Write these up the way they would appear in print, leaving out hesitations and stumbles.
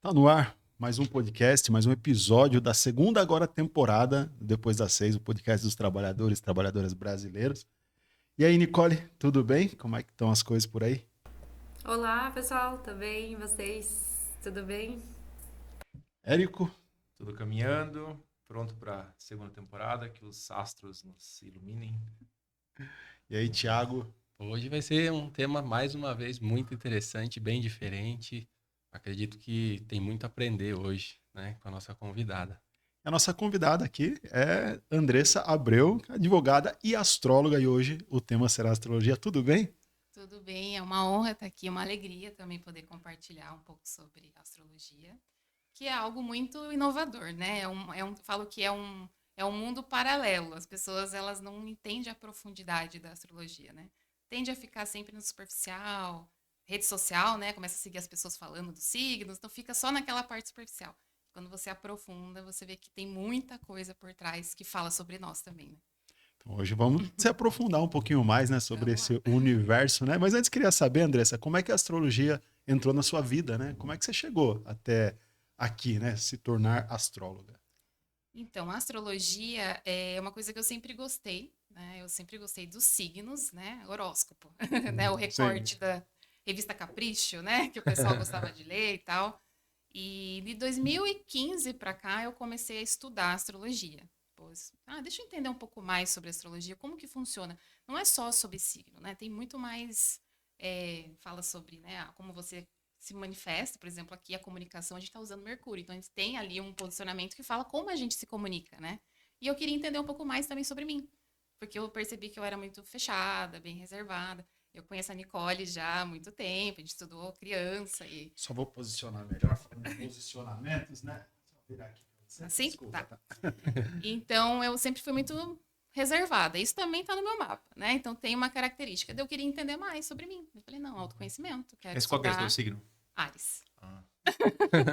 Tá no ar mais um podcast, mais um episódio da segunda agora temporada, depois das 6, o podcast dos trabalhadores e trabalhadoras brasileiros. E aí, Nicole, tudo bem? Como é que estão as coisas por aí? Olá, pessoal, tudo bem? E vocês? Tudo bem? Érico, Tudo caminhando, pronto para a segunda temporada, que os astros nos iluminem. e aí, Thiago? Hoje vai ser um tema, mais uma vez, muito interessante, bem diferente. Acredito que tem muito a aprender hoje, né, com a nossa convidada. A nossa convidada aqui é Andressa Abreu, advogada e astróloga, e hoje o tema será astrologia. Tudo bem? Tudo bem, é uma honra estar aqui, uma alegria também poder compartilhar um pouco sobre astrologia, que é algo muito inovador, né? Falo que é um mundo paralelo. As pessoas elas não entendem a profundidade da astrologia, né? Tende a ficar sempre no superficial, rede social, né? Começa a seguir as pessoas falando dos signos, então fica só naquela parte superficial. Quando você aprofunda, você vê que tem muita coisa por trás que fala sobre nós também, né? Então, hoje vamos se aprofundar um pouquinho mais, né, sobre Vamos lá. esse universo, né? Mas antes queria saber, Andressa, como é que a astrologia entrou na sua vida, né? Como é que você chegou até aqui, né, se tornar astróloga? Então, a astrologia é uma coisa que eu sempre gostei, né? Eu sempre gostei dos signos, né? Horóscopo, né? O Sim. recorte da revista Capricho, né? Que o pessoal gostava de ler e tal. E de 2015 para cá eu comecei a estudar astrologia. Pois, deixa eu entender um pouco mais sobre astrologia, como que funciona. Não é só sobre signo, né? Tem muito mais, fala sobre, né? Como você se manifesta, por exemplo, aqui a comunicação, a gente está usando Mercúrio, então a gente tem ali um posicionamento que fala como a gente se comunica, né? E eu queria entender um pouco mais também sobre mim, porque eu percebi que eu era muito fechada, bem reservada. Eu conheço a Nicole já há muito tempo, a gente estudou criança e Só vou posicionar melhor, falando em posicionamentos, né? Só virar aqui pra você. assim, Desculpa, tá. tá? Então eu sempre fui muito reservada. Isso também tá no meu mapa, né? Então tem uma característica. Daí eu queria entender mais sobre mim. Eu falei, não, autoconhecimento, quero Mas qual que é o seu estudar signo? Ares. Ah,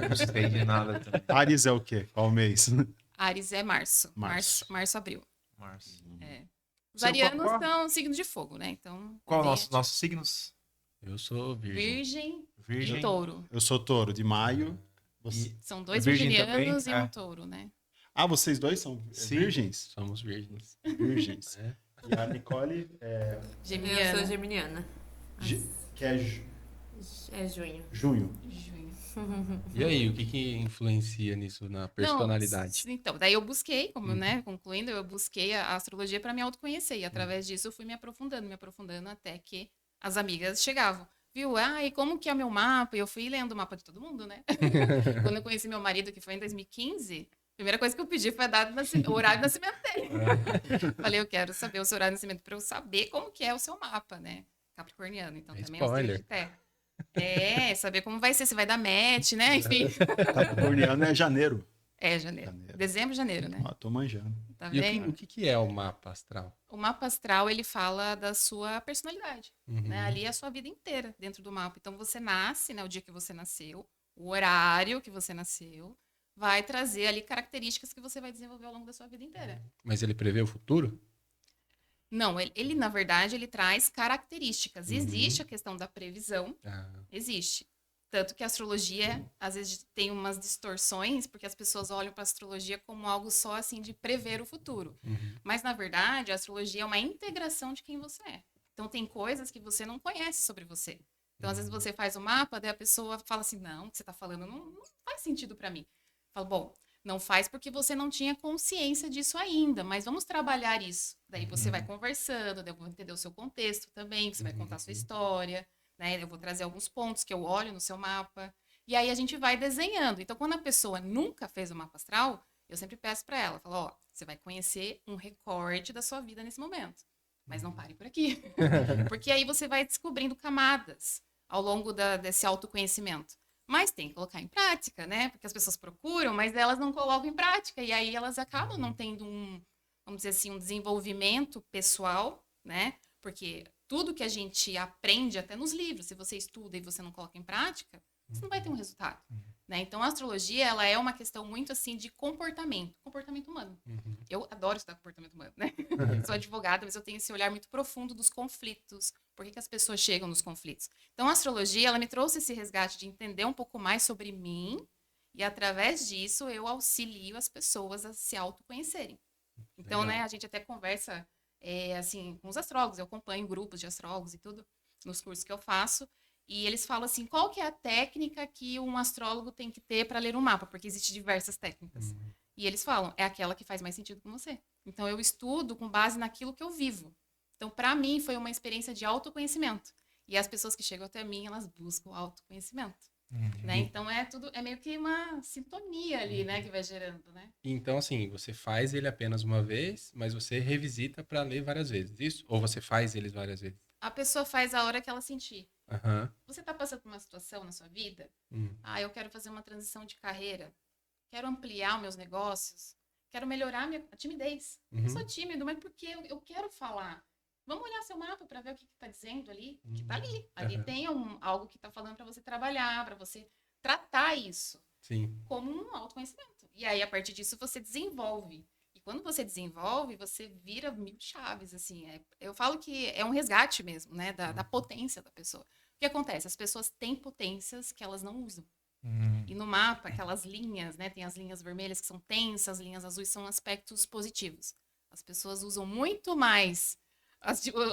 não sei de nada também. Ares é o quê? Qual mês? Ares é março. Março. Março, abril. Março. É. Os Seu, qual, arianos qual, são signos de fogo, né? Então, qual bem nossos signos? Eu sou virgem. Virgem e Virgem. touro. Eu sou touro de maio. Você- E São dois virgem virginianos também? e um touro, né? Ah, vocês dois são Sim. virgens? Somos virgens. Virgens. É. E a Nicole é, Eu Geminiana. sou geminiana. que é É junho. junho. Junho. E aí, o que influencia nisso na personalidade? Então, daí eu busquei, como, Uhum. né, concluindo, eu busquei a astrologia para me autoconhecer. E através disso eu fui me aprofundando até que as amigas chegavam. Viu? E como que é o meu mapa? E eu fui lendo o mapa de todo mundo, né? Quando eu conheci meu marido, que foi em 2015, a primeira coisa que eu pedi foi a data de o horário de nascimento dele. Falei, eu quero saber o seu horário de nascimento para eu saber como que é o seu mapa, né? Capricorniano, então É também é um signo de spoiler. terra. Saber como vai ser, se vai dar match, né? Enfim. Capricorniano é janeiro. É, janeiro. Janeiro. Dezembro, janeiro, né? Ah, tô manjando. Tá E vendo? o que é o mapa astral? O mapa astral, ele fala da sua personalidade, Uhum. né? Ali é a sua vida inteira dentro do mapa. Então, você nasce, né? O dia que você nasceu, o horário que você nasceu, vai trazer ali características que você vai desenvolver ao longo da sua vida inteira. Mas ele prevê o futuro? Não, ele na verdade, ele traz características. Uhum. Existe a questão da previsão, Ah, existe. Tanto que a astrologia, às vezes, tem umas distorções, porque as pessoas olham para a astrologia como algo só, assim, de prever o futuro. uhum. Mas, na verdade, a astrologia é uma integração de quem você é. Então, tem coisas que você não conhece sobre você. Então, às vezes, você faz o mapa, daí a pessoa fala assim, não, o que você está falando não faz sentido para mim. Fala, bom, não faz porque você não tinha consciência disso ainda, mas vamos trabalhar isso. Daí você vai conversando, daí eu vou entender o seu contexto também, você vai contar a sua história, né? Eu vou trazer alguns pontos que eu olho no seu mapa. E aí a gente vai desenhando. Então, quando a pessoa nunca fez o mapa astral, eu sempre peço para ela, falo, ó, você vai conhecer um recorte da sua vida nesse momento. Mas não pare por aqui. Porque aí você vai descobrindo camadas ao longo desse autoconhecimento. Mas tem que colocar em prática, né? Porque as pessoas procuram, mas elas não colocam em prática. E aí elas acabam não tendo vamos dizer assim, um desenvolvimento pessoal, né? Porque tudo que a gente aprende, até nos livros, se você estuda e você não coloca em prática, você não vai ter um resultado. Né? Então, a astrologia, ela é uma questão muito, assim, de comportamento humano. Uhum. Eu adoro estudar comportamento humano, né? Sou advogada, mas eu tenho esse olhar muito profundo dos conflitos. Por que as pessoas chegam nos conflitos? Então, a astrologia, ela me trouxe esse resgate de entender um pouco mais sobre mim E através disso, eu auxilio as pessoas a se autoconhecerem. Então, Legal. né, a gente até conversa, assim, com os astrólogos. Eu acompanho grupos de astrólogos e tudo, nos cursos que eu faço. E eles falam assim, qual que é a técnica que um astrólogo tem que ter para ler um mapa? Porque existem diversas técnicas. E eles falam, é aquela que faz mais sentido com você. Então, eu estudo com base naquilo que eu vivo. Então, para mim, foi uma experiência de autoconhecimento. E as pessoas que chegam até mim, elas buscam autoconhecimento. Né? Então, é meio que uma sintonia ali, né, que vai gerando, né? Então, assim, você faz ele apenas uma vez, mas você revisita para ler várias vezes, isso? Ou você faz eles várias vezes? A pessoa faz a hora que ela sentir. Aham. Você tá passando por uma situação na sua vida? Hum. Eu quero fazer uma transição de carreira. Quero ampliar meus negócios. Quero melhorar minha timidez. Eu sou tímido, mas por que eu quero falar? Vamos olhar seu mapa para ver o que está dizendo ali. Que tá ali. Ali tem algo que está falando para você trabalhar, para você tratar isso Sim. como um autoconhecimento. E aí, a partir disso, você desenvolve. E quando você desenvolve, você vira 1000 chaves, assim. Eu falo que é um resgate mesmo, né? Da potência da pessoa. O que acontece? As pessoas têm potências que elas não usam. E no mapa, aquelas linhas, né? Tem as linhas vermelhas que são tensas, as linhas azuis são aspectos positivos. As pessoas usam muito mais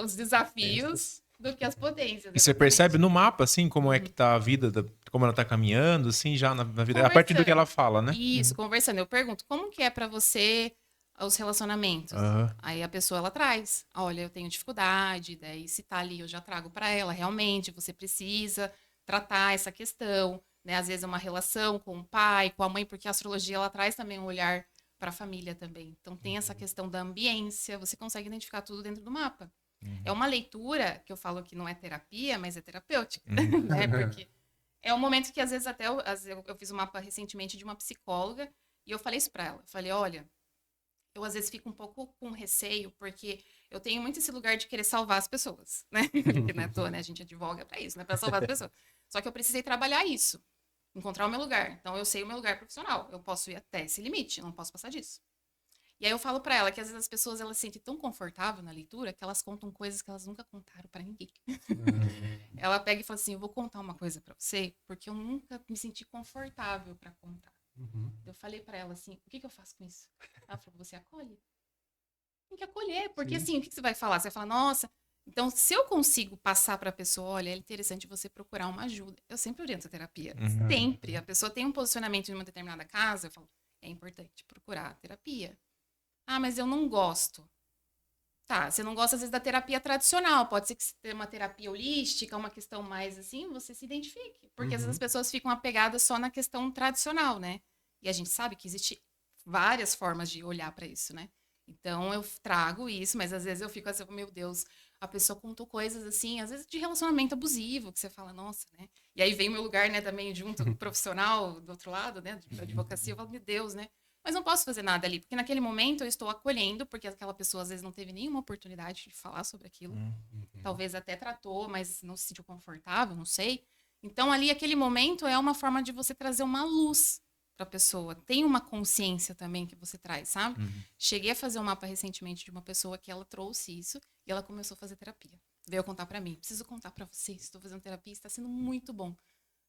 os desafios do que as potências. E você percebe no mapa, assim, como é que tá a vida, como ela tá caminhando, assim, já na vida, a partir do que ela fala, né? Isso, conversando. Eu pergunto, como que é pra você os relacionamentos? Aí a pessoa, ela traz. Olha, eu tenho dificuldade, daí se tá ali, eu já trago pra ela. Realmente, você precisa tratar essa questão, né? Às vezes é uma relação com o pai, com a mãe, porque a astrologia, ela traz também um olhar para a família também. Então, tem essa questão da ambiência, você consegue identificar tudo dentro do mapa. É uma leitura, que eu falo que não é terapia, mas é terapêutica, né? Porque é um momento que, às vezes, até eu fiz um mapa recentemente de uma psicóloga, e eu falei isso para ela. Eu falei, olha, eu às vezes fico um pouco com receio, porque eu tenho muito esse lugar de querer salvar as pessoas, né? Porque não é à toa, né? A gente advoga para isso, né? Para salvar as pessoas. Só que eu precisei trabalhar isso. Encontrar o meu lugar. Então, eu sei o meu lugar profissional. Eu posso ir até esse limite, eu não posso passar disso. E aí eu falo pra ela que às vezes as pessoas elas se sentem tão confortáveis na leitura que elas contam coisas que elas nunca contaram pra ninguém. Ela pega e fala assim, eu vou contar uma coisa pra você, porque eu nunca me senti confortável pra contar. Eu falei pra ela assim, o que eu faço com isso? Ela falou, você acolhe. Tem que acolher, porque assim, o que você vai falar? Você vai falar, nossa... Então, se eu consigo passar para a pessoa, olha, é interessante você procurar uma ajuda. Eu sempre oriento a terapia. Sempre. A pessoa tem um posicionamento em uma determinada casa, eu falo, é importante procurar a terapia. Mas eu não gosto. Tá, você não gosta, às vezes, da terapia tradicional. Pode ser que você tenha uma terapia holística, uma questão mais assim, você se identifique. Porque às vezes as pessoas ficam apegadas só na questão tradicional, né? E a gente sabe que existe várias formas de olhar para isso, né? Então, eu trago isso, mas às vezes eu fico assim, meu Deus, a pessoa contou coisas assim, às vezes de relacionamento abusivo, que você fala, nossa, né? E aí vem o meu lugar, né, também junto com o profissional do outro lado, né, da advocacia, eu falo, meu Deus, né? Mas não posso fazer nada ali, porque naquele momento eu estou acolhendo, porque aquela pessoa às vezes não teve nenhuma oportunidade de falar sobre aquilo. Talvez até tratou, mas não se sentiu confortável, não sei. Então, ali, aquele momento é uma forma de você trazer uma luz para a pessoa. Tem uma consciência também que você traz, sabe? Cheguei a fazer um mapa recentemente de uma pessoa que ela trouxe isso e ela começou a fazer terapia. Veio contar para mim. Preciso contar para você, estou fazendo terapia, está sendo muito bom.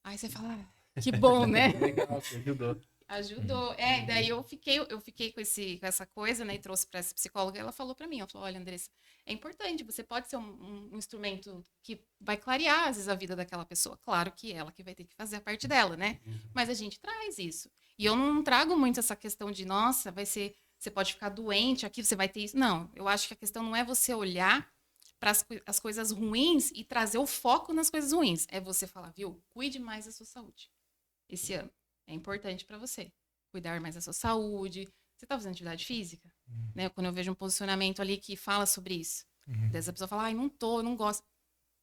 Aí você fala, que bom, né? Legal, que ajudou. Ajudou. Daí eu fiquei com essa coisa, né? E trouxe para essa psicóloga. Ela falou para mim, ela falou, olha, Andressa, é importante, você pode ser um instrumento que vai clarear, às vezes, a vida daquela pessoa. Claro que ela que vai ter que fazer a parte dela, né? Mas a gente traz isso. E eu não trago muito essa questão de, nossa, você pode ficar doente aqui, você vai ter isso. Não, eu acho que a questão não é você olhar para as coisas ruins e trazer o foco nas coisas ruins. É você falar, viu, cuide mais da sua saúde esse ano. É importante para você cuidar mais da sua saúde. Você está fazendo atividade física? Né? Quando eu vejo um posicionamento ali que fala sobre isso. Dessa pessoa fala, não tô, eu não gosto.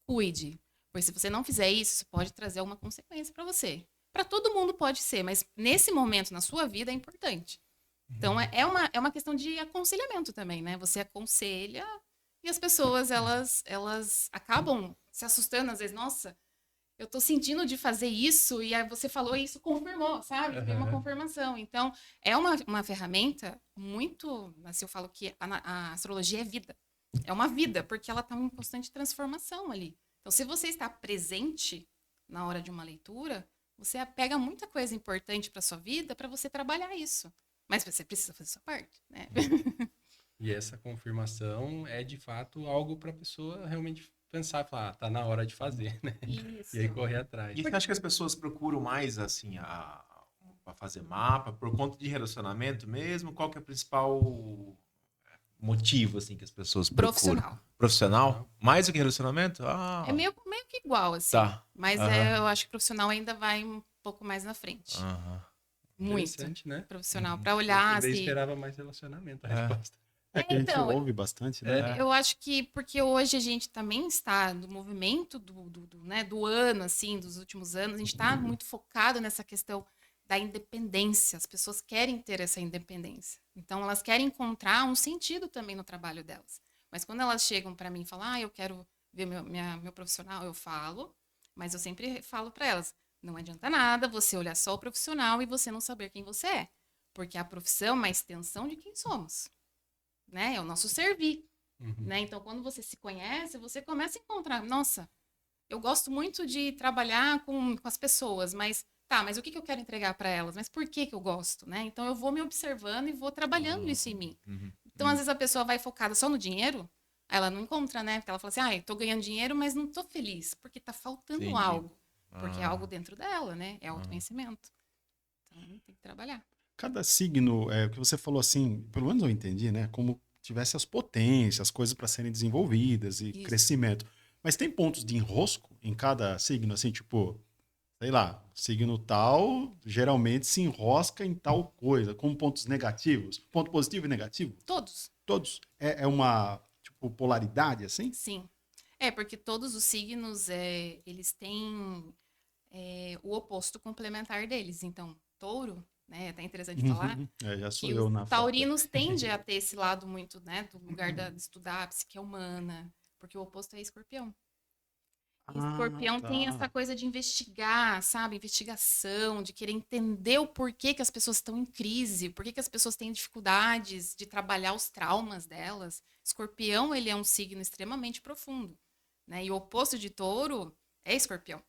Cuide. Porque se você não fizer isso, isso pode trazer alguma consequência para você. Para todo mundo pode ser, mas nesse momento na sua vida é importante. Então, é uma questão de aconselhamento também, né? Você aconselha e as pessoas, elas acabam se assustando, às vezes, nossa, eu tô sentindo de fazer isso, e aí você falou e isso confirmou, sabe? Tem uma confirmação. Então, é uma ferramenta muito, assim, eu falo que a astrologia é vida. É uma vida, porque ela tá em constante transformação ali. Então, se você está presente na hora de uma leitura, Você pega muita coisa importante para sua vida para você trabalhar isso. Mas você precisa fazer sua parte, né? E essa confirmação é, de fato, algo para a pessoa realmente pensar, falar, tá na hora de fazer, né? Isso. E aí correr atrás. E você acha que as pessoas procuram mais, assim, a fazer mapa por conta de relacionamento mesmo? Qual que é o principal motivo, assim, que as pessoas procuram? Profissional. Profissional? Mais do que relacionamento? É meio que igual, assim. Tá. Mas Aham. eu acho que profissional ainda vai um pouco mais na frente. Aham. Muito. Interessante, né? Profissional. Para olhar, Eu assim. esperava mais relacionamento, a É. resposta. É que a gente Então, ouve bastante, né? Eu acho que porque hoje a gente também está no movimento né, do ano, assim, dos últimos anos, a gente está muito focado nessa questão da independência. As pessoas querem ter essa independência. Então, elas querem encontrar um sentido também no trabalho delas. Mas quando elas chegam para mim e falam, eu quero ver meu profissional, eu falo, mas eu sempre falo para elas, não adianta nada você olhar só o profissional e você não saber quem você é. Porque a profissão é uma extensão de quem somos. Né? É o nosso servir. Né? Então, quando você se conhece, você começa a encontrar, nossa, eu gosto muito de trabalhar com as pessoas, mas mas o que eu quero entregar para elas? Mas por que eu gosto? Né? Então, eu vou me observando e vou trabalhando isso em mim. Então, às vezes a pessoa vai focada só no dinheiro, aí ela não encontra, né? Porque ela fala assim, tô ganhando dinheiro, mas não tô feliz, porque tá faltando Entendi. algo. Porque é algo dentro dela, né? É autoconhecimento. Então, tem que trabalhar. Cada signo, o que você falou assim, pelo menos eu entendi, né? Como tivesse as potências, as coisas para serem desenvolvidas e Isso. crescimento. Mas tem pontos de enrosco em cada signo, assim, tipo, sei lá, signo tal geralmente se enrosca em tal coisa, com pontos negativos, ponto positivo e negativo, Todos. todos. É uma, tipo, polaridade, assim? Sim. Porque todos os signos, eles têm o oposto complementar deles. Então, touro, né, é até interessante falar, Já sou que eu os na foto. taurinos tendem a ter esse lado muito, né, do lugar de estudar a psique humana, porque o oposto é escorpião. E escorpião tem essa coisa de investigar, sabe? Investigação, de querer entender o porquê que as pessoas estão em crise, por que as pessoas têm dificuldades de trabalhar os traumas delas. Escorpião, ele é um signo extremamente profundo, né? E o oposto de touro é escorpião.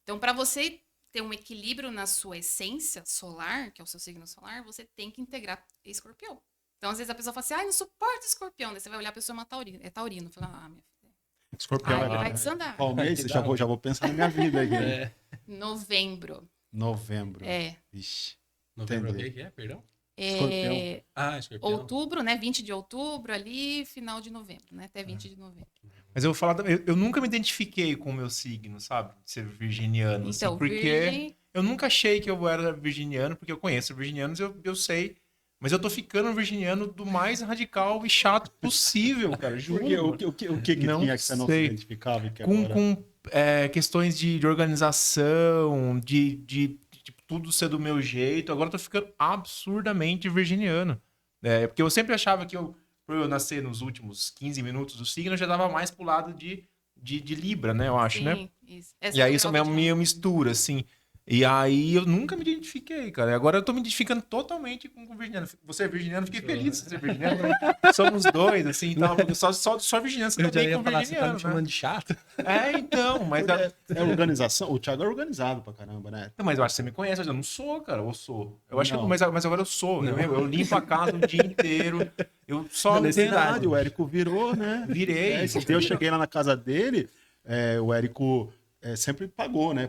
Então, para você ter um equilíbrio na sua essência solar, que é o seu signo solar, você tem que integrar escorpião. Então, às vezes a pessoa fala assim, não suporto escorpião. Daí você vai olhar a pessoa é taurino. Fala, minha filha. Escorpião Ele é vai desandar. qual mês? Já vou pensar na minha vida aqui. Novembro. Novembro. É. Ixi. Novembro, o Entendi. que é? Perdão? Escorpião. Escorpião. Outubro, né? 20 de outubro, ali, final de novembro, né? Até 20 de novembro. Mas eu vou falar, eu nunca me identifiquei com o meu signo, sabe? De ser virginiano, Então, assim, porque virgem, eu nunca achei que eu era virginiano, porque eu conheço virginianos, eu sei. Mas eu tô ficando virginiano do mais radical e chato possível, cara. Juro. O que Não tinha que você não se sei. identificava e que Com, agora... com questões de organização, de tudo ser do meu jeito. Agora eu tô ficando absurdamente virginiano. Porque eu sempre achava que por eu nascer nos últimos 15 minutos do signo, eu já dava mais pro lado de Libra, né? Eu acho, né? Isso. E aí isso é meio mistura, assim. E aí eu nunca me identifiquei, cara. Agora eu tô me identificando totalmente com o virginiano. Você é virginiano, fiquei feliz de ser virginiano. Somos dois, assim, então, porque só virginiano você Eu já também ia com falar, você tá virginiano, me chamando né? de chato? Então, mas... É organização. O Thiago é organizado pra caramba, né? Não, mas eu acho que você me conhece, mas eu não sou, cara. Eu sou. Eu acho Não. que, mas agora eu sou. Eu limpo a casa o dia inteiro. Eu só Na não tenho nada. cidade, o Érico virou, né? Virei. Esse dia eu cheguei lá na casa dele, o Érico sempre pagou, né?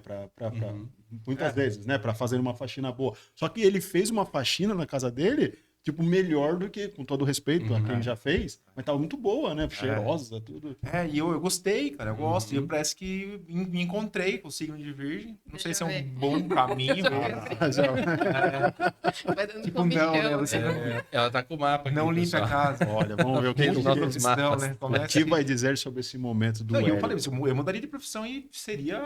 Muitas vezes, né? Pra fazer uma faxina boa. Só que ele fez uma faxina na casa dele, tipo, melhor do que, com todo respeito a quem já fez, mas tava muito boa, né? Cheirosa, tudo. E eu gostei, cara. Eu gosto. E eu parece que me encontrei com o signo de virgem. Não sei se é um bom caminho. vai dando Tipo, não, né? Você Ela tá com o mapa aqui, não limpa pessoal. a casa. Olha, vamos ver o que Tem os nossos mapas. Né? o Começa que vai dizer sobre esse momento do Não, e eu Érico. falei, eu mudaria de profissão e seria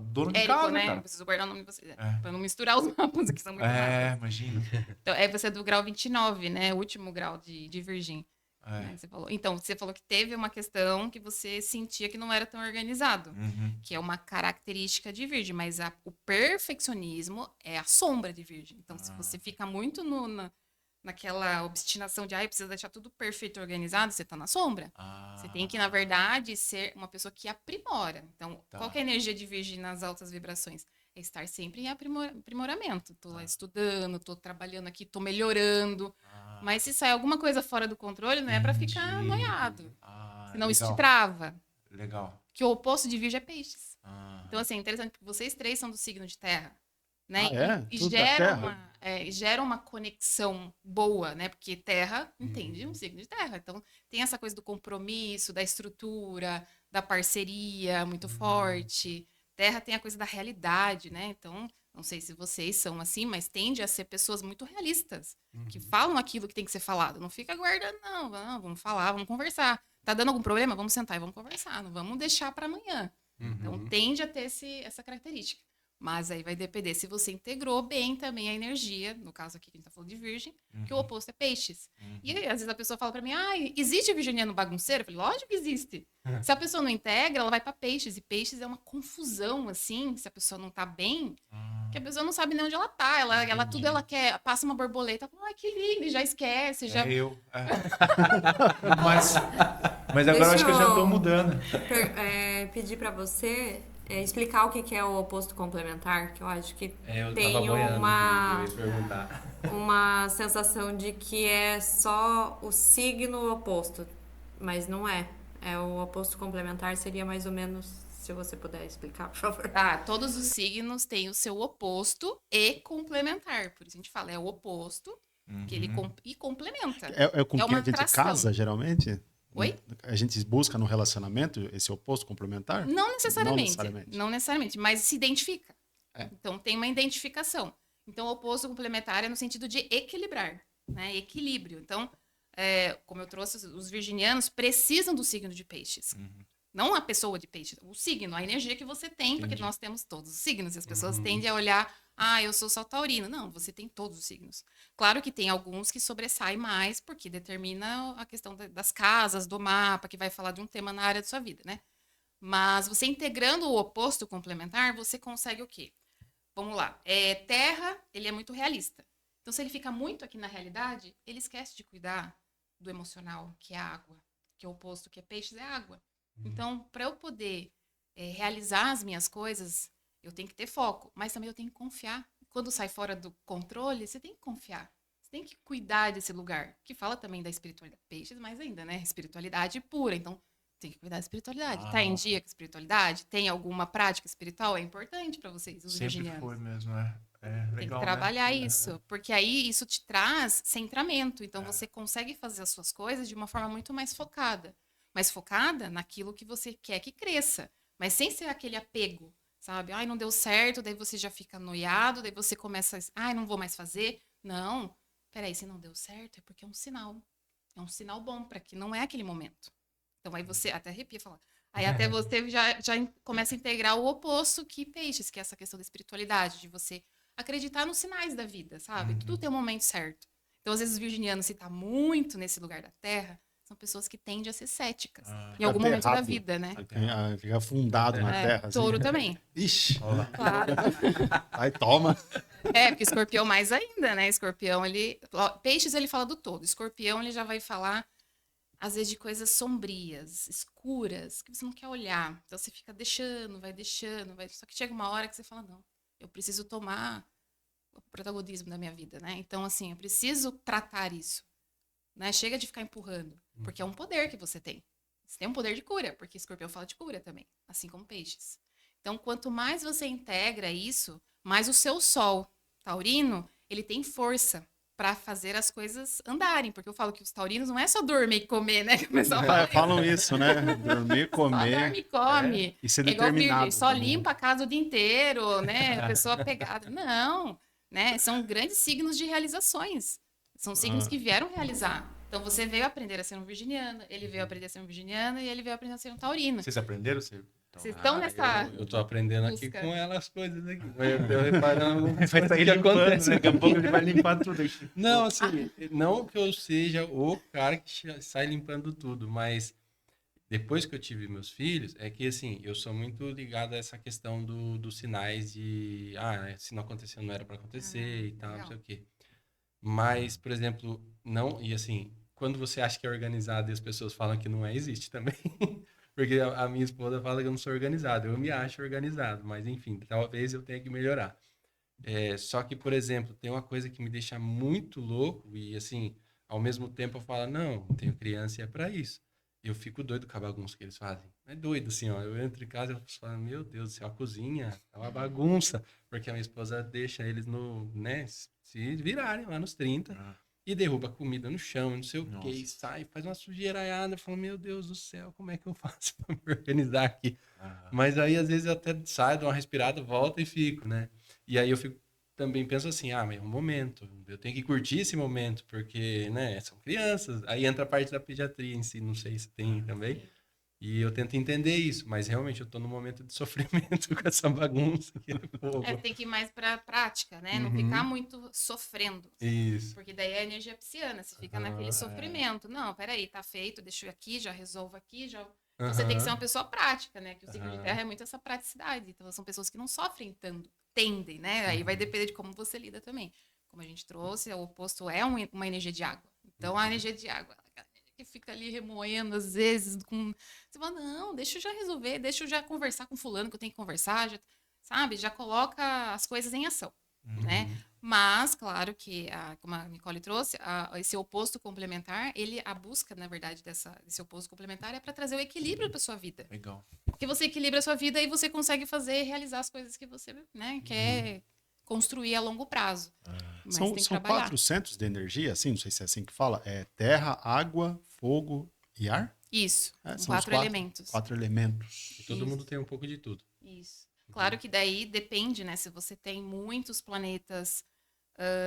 dono de Érico, casa, né? cara. Preciso guardar o nome de vocês. Pra não misturar os mapas, que são muito mapas. Imagina. Então, você é do grau 29, né? O último grau de virgem. Né? Você falou. Então, você falou que teve uma questão que você sentia que não era tão organizado. Que é uma característica de virgem. Mas o perfeccionismo é a sombra de virgem. Então, se você fica muito naquela obstinação de precisa deixar tudo perfeito e organizado, você tá na sombra. Você tem que, na verdade, ser uma pessoa que aprimora. Então, qual que é a energia de virgem nas altas vibrações? É estar sempre em aprimoramento. Tô lá estudando, tô trabalhando aqui, tô melhorando. Mas se sai alguma coisa fora do controle, não é pra ficar noiado. Senão isso te trava. Legal. Que o oposto de Virgem é peixes. Então, assim, é interessante porque vocês três são do signo de terra, né? E Tudo da gera terra? gera uma conexão boa, né? Porque terra entende um signo de terra. Então, tem essa coisa do compromisso, da estrutura, da parceria muito forte. Terra tem a coisa da realidade, né? Então, não sei se vocês são assim, mas tende a ser pessoas muito realistas, que falam aquilo que tem que ser falado. Não fica guardando, não. Vamos falar, vamos conversar. Tá dando algum problema? Vamos sentar e vamos conversar. Não vamos deixar para amanhã. Então, tende a ter essa característica. Mas aí vai depender se você integrou bem também a energia, no caso aqui que a gente tá falando de virgem, que o oposto é peixes. E aí, às vezes a pessoa fala para mim, existe virginiano bagunceiro? Eu falei, lógico que existe. Se a pessoa não integra, ela vai para peixes. E peixes é uma confusão, assim, se a pessoa não tá bem, que a pessoa não sabe nem onde ela tá. Tudo ela quer, passa uma borboleta, fala, que lindo, e já esquece. Já... Mas agora eu acho que eu já tô mudando. Pedir pra você explicar o que é o oposto complementar, que eu acho que Eu tem tava boiando, eu ia perguntar. uma sensação de que é só o signo oposto, mas não é. O oposto complementar seria mais ou menos, se você puder explicar, por favor. Todos os signos têm o seu oposto e complementar. Por isso a gente fala, é o oposto que ele e complementa. É com quem uma a gente atração. casa, geralmente? Oi? A gente busca no relacionamento esse oposto complementar? Não necessariamente. Não necessariamente. Não necessariamente, mas se identifica. Então, tem uma identificação. Então, o oposto complementar é no sentido de equilibrar, né? Equilíbrio. Então, como eu trouxe, os virginianos precisam do signo de peixes. Não a pessoa de peixes, o signo, a energia que você tem, porque nós temos todos os signos. E as pessoas tendem a olhar, eu sou só taurino. Não, você tem todos os signos. Claro que tem alguns que sobressaem mais, porque determina a questão das casas, do mapa, que vai falar de um tema na área da sua vida, né? Mas você integrando o oposto complementar, você consegue o quê? Vamos lá. Terra, ele é muito realista. Então, se ele fica muito aqui na realidade, ele esquece de cuidar do emocional, que é a água. Que é o oposto, que é peixes, é água. Então, para eu poder realizar as minhas coisas, eu tenho que ter foco, mas também eu tenho que confiar. Quando sai fora do controle, você tem que confiar. Você tem que cuidar desse lugar, que fala também da espiritualidade. Peixes mais ainda, né? Espiritualidade pura. Então, tem que cuidar da espiritualidade. Tá em dia com a espiritualidade? Tem alguma prática espiritual? É importante para vocês, os virginianos. Sempre foi mesmo, legal, tem que trabalhar isso, porque aí isso te traz centramento. Então, você consegue fazer as suas coisas de uma forma muito mais focada. Mais focada naquilo que você quer que cresça. Mas sem ser aquele apego, sabe? Não deu certo, daí você já fica noiado, daí você começa não vou mais fazer. Não, peraí, se não deu certo é porque é um sinal. É um sinal bom para que não é aquele momento. Então, aí você, até arrepia falar. Aí até você já começa a integrar o oposto que peixes, que é essa questão da espiritualidade, de você acreditar nos sinais da vida, sabe? Tudo tem um momento certo. Então, às vezes, os virginianos, se tá muito nesse lugar da Terra, são pessoas que tendem a ser céticas. Em algum momento da vida, né? Fica afundado na terra. Touro assim. também. Ixi. Claro. Aí toma. Porque escorpião mais ainda, né? Escorpião, peixes, ele fala do todo. Escorpião, ele já vai falar, às vezes, de coisas sombrias, escuras, que você não quer olhar. Então, você fica deixando. Só que chega uma hora que você fala, não, eu preciso tomar o protagonismo da minha vida, né? Então, assim, eu preciso tratar isso. Né? Chega de ficar empurrando, porque é um poder que você tem. Você tem um poder de cura, porque escorpião fala de cura também, assim como peixes. Então, quanto mais você integra isso, mais o seu sol taurino, ele tem força para fazer as coisas andarem. Porque eu falo que os taurinos não é só dormir e comer, né? Que o pessoal fala. Falam isso, né? Dormir, comer. Só dorme e come. E ser igual determinado. Virgem, só também. limpa a casa o dia inteiro, né? A pessoa pegada. Não, né? São grandes signos de realizações. São signos que vieram realizar. Então, você veio aprender a ser um virginiano, ele veio aprender a ser um virginiano e ele veio aprender a ser um taurino. Vocês aprenderam? Vocês estão nessa... Eu tô aprendendo busca. aqui com ela as coisas aqui. Eu reparando Vai sair o que limpando, acontece. né? Daqui a pouco ele vai limpar tudo aqui. Não, assim, não que eu seja o cara que sai limpando tudo, mas depois que eu tive meus filhos, é que, assim, eu sou muito ligado a essa questão dos sinais de, se não aconteceu, não era para acontecer e tal, legal. não sei o quê. Mas, por exemplo, não, e assim, quando você acha que é organizado e as pessoas falam que não é, existe também. Porque a minha esposa fala que eu não sou organizado. Eu me acho organizado, mas enfim, talvez eu tenha que melhorar. Só que, por exemplo, tem uma coisa que me deixa muito louco e, assim, ao mesmo tempo eu falo, não, tenho criança e é pra isso. Eu fico doido com a bagunça que eles fazem. É doido, assim, ó. Eu entro em casa e eu falo, meu Deus do céu, a cozinha é uma bagunça. Porque a minha esposa deixa eles né, se virarem lá nos 30 e derruba comida no chão, não sei o quê, e sai, faz uma sujeiraiada. Eu falo, meu Deus do céu, como é que eu faço pra me organizar aqui? Mas aí, às vezes, eu até saio, dou uma respirada, volto e fico, né? E aí eu também penso assim, mas é um momento, eu tenho que curtir esse momento, porque, né, são crianças. Aí entra a parte da pediatria em si, não sei se tem também. E eu tento entender isso, mas realmente eu tô num momento de sofrimento com essa bagunça. Tem que ir mais pra prática, né? Não ficar muito sofrendo. Isso. Porque daí é energia pisciana, você fica naquele sofrimento. Não, peraí, tá feito, deixa eu ir aqui, já resolvo aqui, já... Então, você tem que ser uma pessoa prática, né? Que o ciclo de terra é muito essa praticidade. Então, são pessoas que não sofrem tanto, tendem, né? Aí vai depender de como você lida também. Como a gente trouxe, o oposto é uma energia de água. Então, a energia de água, que fica ali remoendo, às vezes, você fala, não, deixa eu já resolver, deixa eu já conversar com fulano que eu tenho que conversar, já, sabe? Já coloca as coisas em ação, né? Mas, claro que, como a Nicole trouxe, esse oposto complementar, a busca, na verdade, desse oposto complementar é para trazer o equilíbrio para sua vida. Legal. Porque você equilibra a sua vida e você consegue fazer e realizar as coisas que você, né, quer construir a longo prazo. Mas tem que São trabalhar. 4 centros de energia, assim, não sei se é assim que fala. É terra, água, fogo e ar? Isso, São os 4 elementos. 4 elementos. E todo mundo tem um pouco de tudo. Isso. Claro que daí depende, né? Se você tem muitos planetas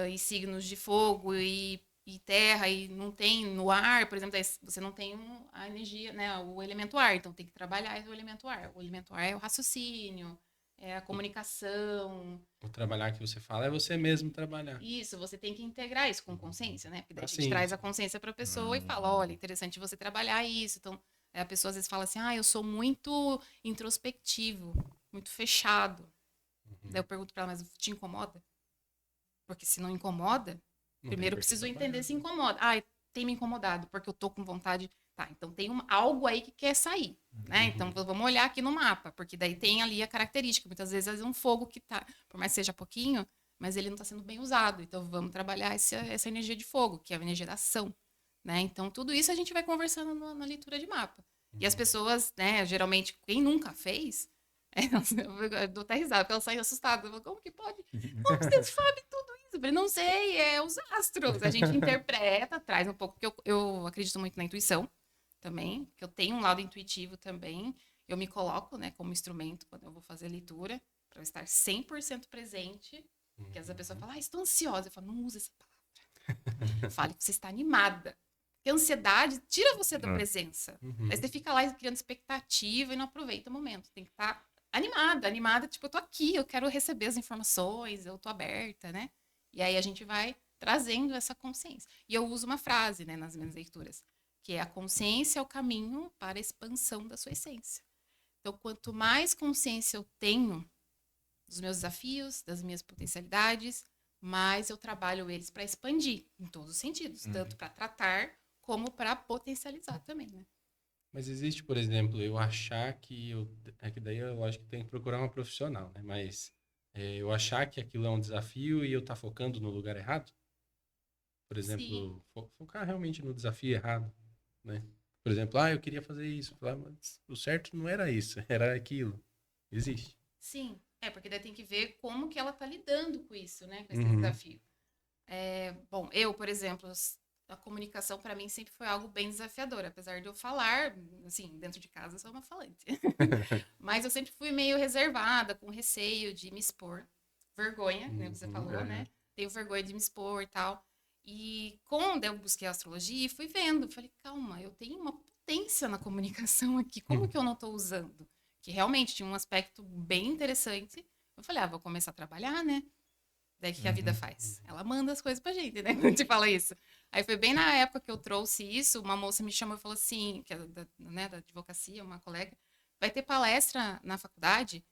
e signos de fogo e terra e não tem no ar, por exemplo, daí você não tem a energia, né? O elemento ar, então tem que trabalhar o elemento ar. O elemento ar é o raciocínio, é a comunicação. O trabalhar que você fala é você mesmo trabalhar. Isso, você tem que integrar isso com consciência, né? Porque daí a gente Sim. traz a consciência para a pessoa e fala, olha, interessante você trabalhar isso. Então, a pessoa às vezes fala assim, eu sou muito introspectivo, muito fechado. Daí eu pergunto para ela, mas te incomoda? Porque se não incomoda, primeiro eu preciso entender se incomoda. Tem me incomodado, porque eu tô com vontade. Tá, então tem algo aí que quer sair, né? Então vamos olhar aqui no mapa, porque daí tem ali a característica. Muitas vezes é um fogo que tá, por mais que seja pouquinho, mas ele não está sendo bem usado. Então vamos trabalhar essa energia de fogo, que é a energia da ação, né? Então tudo isso a gente vai conversando na leitura de mapa. E as pessoas, né, geralmente, quem nunca fez, eu dou até risada, porque ela sai assustada. Eu falo, como que pode? Como você sabe tudo isso? Eu falei, não sei, é os astros. A gente interpreta, traz um pouco, porque eu acredito muito na intuição também, que eu tenho um lado intuitivo também. Eu me coloco, né, como instrumento quando eu vou fazer leitura, para eu estar 100% presente. Porque às vezes a pessoa fala, estou ansiosa. Eu falo, não usa essa palavra. Fale que você está animada. Porque a ansiedade tira você da presença. Aí você fica lá criando expectativa e não aproveita o momento. Tem que estar animada, tipo, eu tô aqui, eu quero receber as informações, eu tô aberta, né? E aí a gente vai trazendo essa consciência. E eu uso uma frase, né, nas minhas leituras, que é a consciência é o caminho para a expansão da sua essência. Então, quanto mais consciência eu tenho dos meus desafios, das minhas potencialidades, mais eu trabalho eles para expandir, em todos os sentidos, tanto para tratar como para potencializar também, né? Mas existe, por exemplo, eu achar que é que daí eu lógico que tem que procurar uma profissional, né? Mas eu achar que aquilo é um desafio e eu estar focando no lugar errado? Por exemplo, focar realmente no desafio errado, né? Por exemplo, eu queria fazer isso. Mas o certo não era isso, era aquilo. Existe. Sim, porque daí tem que ver como que ela tá lidando com isso, né? Com esse desafio. Bom, eu, por exemplo, a comunicação para mim sempre foi algo bem desafiador, apesar de eu falar, assim, dentro de casa eu sou uma falante. Mas eu sempre fui meio reservada, com receio de me expor. Vergonha, né? Você falou, né? Tenho vergonha de me expor e tal. E quando eu busquei a astrologia, fui vendo, falei, calma, eu tenho uma potência na comunicação aqui, como que eu não estou usando? Que realmente tinha um aspecto bem interessante. Eu falei, vou começar a trabalhar, né? Daí o que a vida faz? Ela manda as coisas pra gente, né? Quando te fala isso. Aí foi bem na época que eu trouxe isso, uma moça me chamou e falou assim, que é da advocacia, uma colega, vai ter palestra na faculdade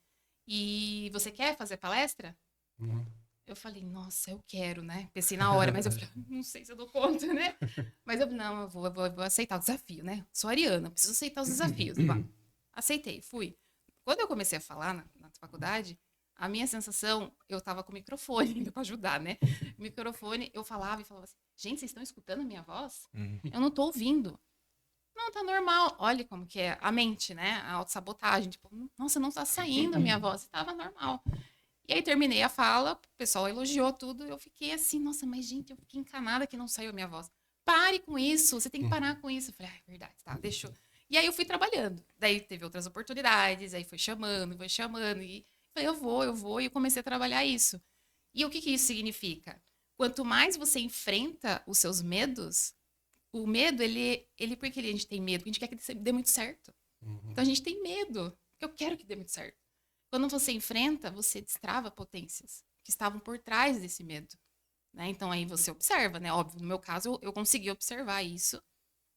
e você quer fazer palestra? Eu falei, nossa, eu quero, né? Pensei na hora, mas eu falei, não sei se eu dou conta, né? Mas eu vou aceitar o desafio, né? Sou ariana, preciso aceitar os desafios. aceitei, fui. Quando eu comecei a falar na faculdade, a minha sensação, eu tava com o microfone ainda pra ajudar, né? Microfone, eu falava e falava assim, gente, vocês estão escutando a minha voz? Eu não tô ouvindo. Não, tá normal. Olha como que é a mente, né? A autossabotagem. Tipo, nossa, não tá saindo a minha voz. Tava normal. E aí terminei a fala, o pessoal elogiou tudo. Eu fiquei assim, nossa, mas gente, eu fiquei encanada que não saiu a minha voz. Pare com isso, você tem que parar com isso. Eu falei, é verdade, tá, deixa eu... E aí eu fui trabalhando. Daí teve outras oportunidades, aí foi chamando. E falei, eu vou. E eu comecei a trabalhar isso. E o que que isso significa? Quanto mais você enfrenta os seus medos, o medo, por que a gente tem medo? Porque a gente quer que dê muito certo. Então a gente tem medo, porque eu quero que dê muito certo. Quando você enfrenta, você destrava potências que estavam por trás desse medo. Né? Então aí você observa, né? Óbvio, no meu caso, eu consegui observar isso,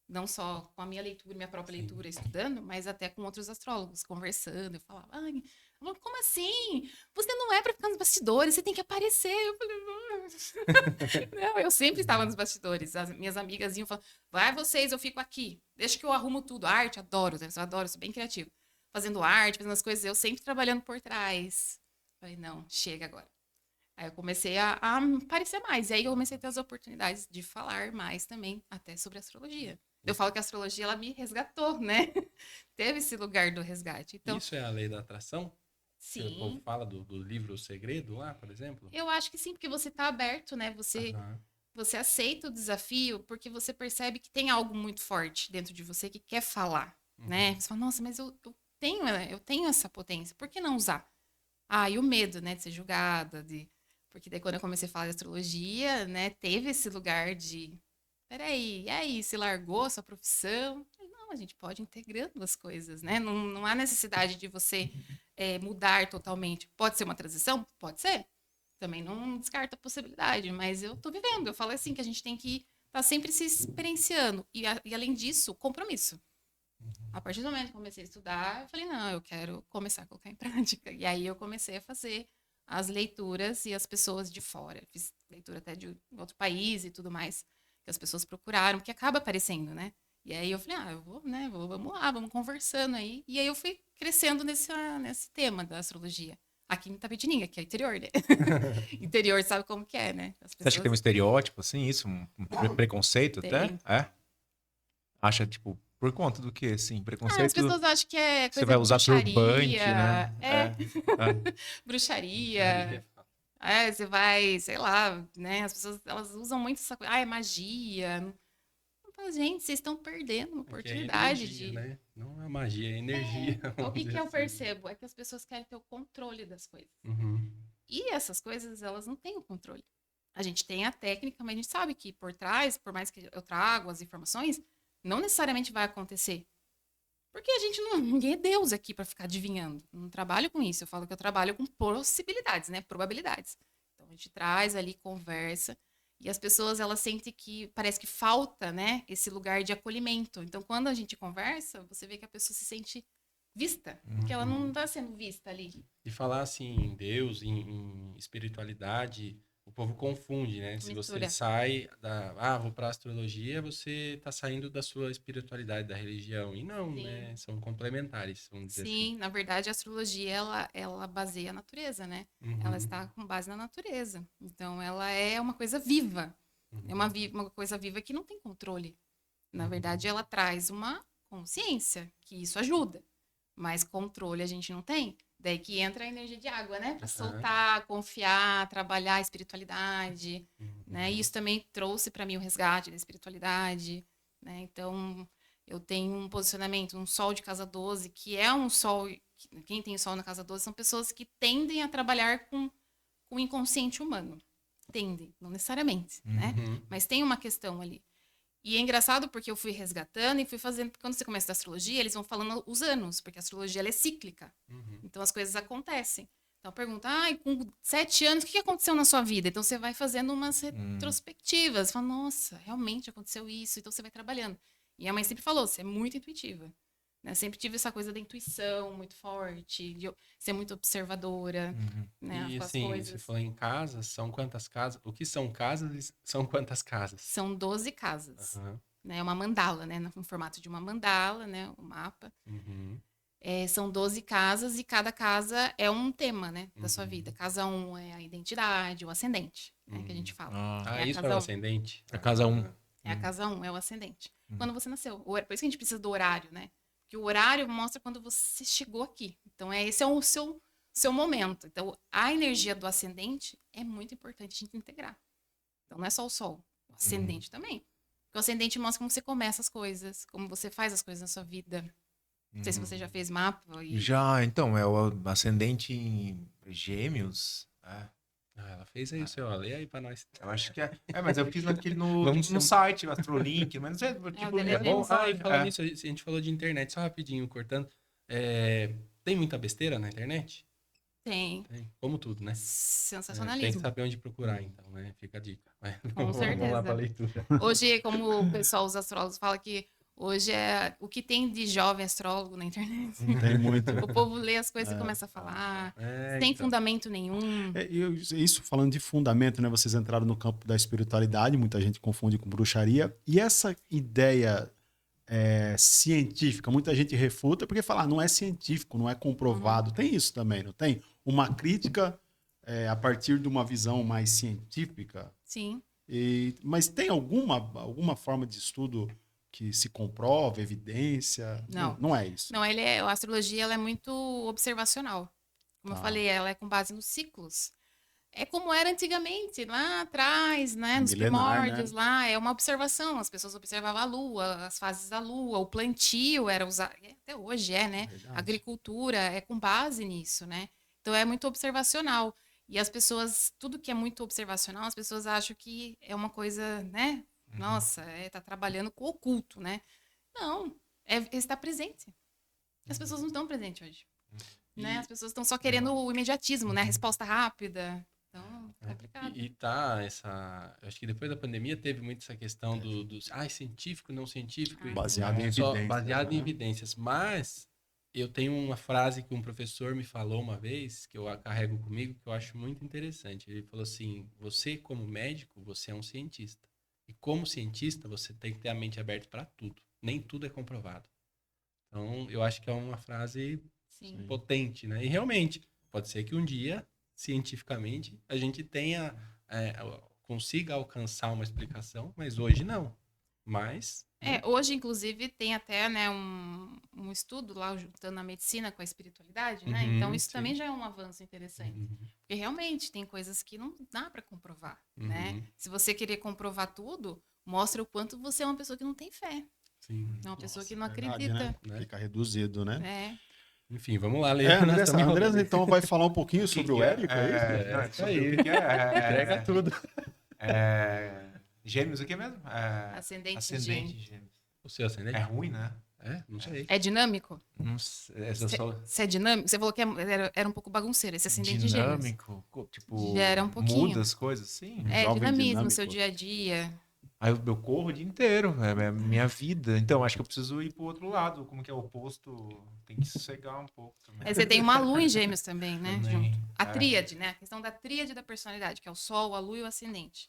não só com a minha leitura, minha própria leitura, estudando, mas até com outros astrólogos, conversando. Eu falava, ai, como assim? Você não é para ficar nos bastidores, você tem que aparecer. Eu falei, não, eu sempre estava nos bastidores. As minhas amigas iam falando, vai vocês, eu fico aqui. Deixa que eu arrumo tudo. Arte, adoro, sou bem criativa. Fazendo arte, fazendo as coisas, eu sempre trabalhando por trás. Falei, não, chega agora. Aí eu comecei a aparecer mais. E aí eu comecei a ter as oportunidades de falar mais também, até sobre astrologia. Eu falo que a astrologia, ela me resgatou, né? Teve esse lugar do resgate. Então, isso é a lei da atração? Que o povo sim, fala do livro O Segredo lá, por exemplo? eu acho que sim, porque você tá aberto, né? Você aceita o desafio porque você percebe que tem algo muito forte dentro de você que quer falar, né? Você fala, nossa, mas eu tenho essa potência, por que não usar? Ah, e o medo, né, de ser julgada, porque daí quando eu comecei a falar de astrologia, né, teve esse lugar de, peraí, e aí, se largou a sua profissão? Não, a gente pode ir integrando as coisas, né? Não há necessidade de você mudar totalmente. Pode ser uma transição? Pode ser. Também não descarta a possibilidade, mas eu tô vivendo. Eu falo assim, que a gente tem que estar sempre se experienciando. E além disso, compromisso. A partir do momento que eu comecei a estudar, eu falei, não, eu quero começar a colocar em prática. E aí eu comecei a fazer as leituras e as pessoas de fora. Fiz leitura até de outro país e tudo mais, que as pessoas procuraram, que acaba aparecendo, né? E aí eu falei, eu vou, né? Vamos lá, vamos conversando aí. E aí eu fui crescendo nesse tema da astrologia. Aqui em Itapetininga, que é interior, né? Interior sabe como que é, né? Você acha que tem um estereótipo, assim, isso? Um preconceito até? Tem. É? Acha, tipo, por conta do quê, assim? As Preconceito... pessoas acham que é coisa Você vai de usar bruxaria. turbante, né? Bruxaria. Você vai, sei lá, né? As pessoas, elas usam muito essa coisa. É magia. Eu falo, gente, vocês estão perdendo uma oportunidade energia, de... né? Não é magia, é energia. O que eu assim. percebo é que as pessoas querem ter o controle das coisas. E essas coisas, elas não têm o controle. A gente tem a técnica, mas a gente sabe que por trás, por mais que eu trago as informações, não necessariamente vai acontecer. Porque a gente ninguém é Deus aqui para ficar adivinhando. Eu não trabalho com isso. Eu falo que eu trabalho com possibilidades, né? Probabilidades. Então a gente traz ali, conversa, e as pessoas, elas sentem que parece que falta, né, esse lugar de acolhimento. Então quando a gente conversa, você vê que a pessoa se sente vista, porque ela não está sendo vista ali. E falar assim em Deus, em espiritualidade, o povo confunde, né? Se você Mistura. sai vou para astrologia, você tá saindo da sua espiritualidade, da religião. E não, Sim. né? São complementares, vamos dizer Sim, na verdade, a astrologia, ela baseia a natureza, né? assim. Ela está com base na natureza. Então, ela é uma coisa viva. É uma coisa viva que não tem controle. Na verdade, ela traz uma consciência, que isso ajuda. Mas controle a gente não tem. Daí que entra a energia de água, né? Para soltar, confiar, trabalhar a espiritualidade, né? E isso também trouxe para mim o resgate da espiritualidade, né? Então, eu tenho um posicionamento, um sol de casa 12, que é um sol... Quem tem sol na casa 12 são pessoas que tendem a trabalhar com o inconsciente humano. Tendem, não necessariamente, né? Mas tem uma questão ali. E é engraçado porque eu fui resgatando e fui fazendo... Porque quando você começa a astrologia, eles vão falando os anos, porque a astrologia ela é cíclica. Então, as coisas acontecem. Então, pergunta, com 7 anos, o que aconteceu na sua vida? Então, você vai fazendo umas retrospectivas. Fala, nossa, realmente aconteceu isso. Então, você vai trabalhando. E a mãe sempre falou, você é muito intuitiva. Né? Sempre tive essa coisa da intuição muito forte, de ser muito observadora, né, E com as assim, coisas. você falou em casas, são quantas casas? O que são casas e são quantas casas? São 12 casas. Né? É uma mandala, né? No formato de uma mandala, né? O mapa. São 12 casas e cada casa é um tema, né, da sua vida. Casa 1 é a identidade, o ascendente, né, que a gente fala. Ah, É a isso é casa o 1. ascendente? A casa 1. É a casa 1, é o ascendente. Quando você nasceu. Por isso que a gente precisa do horário, né? Porque o horário mostra quando você chegou aqui. Então, esse é o seu momento. Então, a energia do ascendente é muito importante a gente integrar. Então, não é só o sol. O ascendente também. Porque o ascendente mostra como você começa as coisas, como você faz as coisas na sua vida. Não sei se você já fez mapa. Já, então, é o ascendente em Gêmeos. Ah, ela fez aí o seu, lê aí pra nós. Eu acho que é. Mas eu fiz naquele Vamos no ser- site, Astrolink, mas não sei, o tipo, dele é é bom. Gêmeos. E falando nisso, a gente falou de internet, só rapidinho, cortando. Tem muita besteira na internet? Tem. Tem. Como tudo, né? Tem que Sensacionalismo. saber onde procurar, então, né? Fica a dica. Com Vamos lá certeza. pra leitura. Hoje, como o pessoal, os astrólogos, fala que hoje é o que tem de jovem astrólogo na internet. Tem muito. O povo lê as coisas e começa a falar, sem Então. fundamento nenhum. Isso falando de fundamento, né? Vocês entraram no campo da espiritualidade, muita gente confunde com bruxaria. E essa ideia científica, muita gente refuta porque fala, não é científico, não é comprovado. Tem isso também, não tem? Uma crítica a partir de uma visão mais científica. Sim. Mas tem alguma forma de estudo que se comprova, evidência? Não. Não é isso. Não, a astrologia ela é muito observacional. Como eu falei, ela é com base nos ciclos. É como era antigamente, lá atrás, né? Nos Milenar, primórdios, lá. É uma observação. As pessoas observavam a lua, as fases da lua, o plantio era usado. Até hoje né? Verdade. A agricultura é com base nisso, né? Então é muito observacional. E as pessoas, tudo que é muito observacional, as pessoas acham que é uma coisa, né? Nossa, tá trabalhando com o oculto, né? Não, está presente. As pessoas não estão presentes hoje. Né? As pessoas estão só querendo o imediatismo, né? Resposta rápida. Então, é complicado. Eu acho que depois da pandemia teve muito essa questão dos científico, não científico. Baseado em Só evidências. baseado em né? evidências. Mas eu tenho uma frase que um professor me falou uma vez, que eu a carrego comigo, que eu acho muito interessante. Ele falou assim, você como médico, você é um cientista. E como cientista, você tem que ter a mente aberta para tudo. Nem tudo é comprovado. Então, eu acho que é uma frase Sim. potente, né? E realmente, pode ser que um dia, cientificamente, a gente consiga alcançar uma explicação, mas hoje não. Mas... Hoje, inclusive, tem até né, um estudo lá juntando a medicina com a espiritualidade, né? Então, isso também já é um avanço interessante. Porque realmente tem coisas que não dá para comprovar, né? Se você querer comprovar tudo, mostra o quanto você é uma pessoa que não tem fé. Sim. É uma pessoa que não Verdade, acredita. né? Fica reduzido, né? Enfim, vamos lá, Leandro. Andressa, então vai falar um pouquinho sobre o Érico, é isso? Isso aí. Entrega tudo. Gêmeos, o que mesmo? Ascendente Gêmeos. O seu ascendente? É ruim, né? Não sei. É dinâmico? Não sei. Você é dinâmico? Você falou que era um pouco bagunceiro, esse ascendente de gêmeos. Dinâmico, tipo, Gera um pouquinho. muda as coisas, sim. Jovem Dinamismo no dinâmico. seu dia a dia. Aí eu corro o dia inteiro, é minha vida. Então, acho que eu preciso ir pro outro lado, como que é o oposto, tem que sossegar um pouco também. Você tem uma lua em gêmeos também, né? Também. Junto. A tríade, né? A questão da tríade da personalidade, que é o sol, a lua e o ascendente.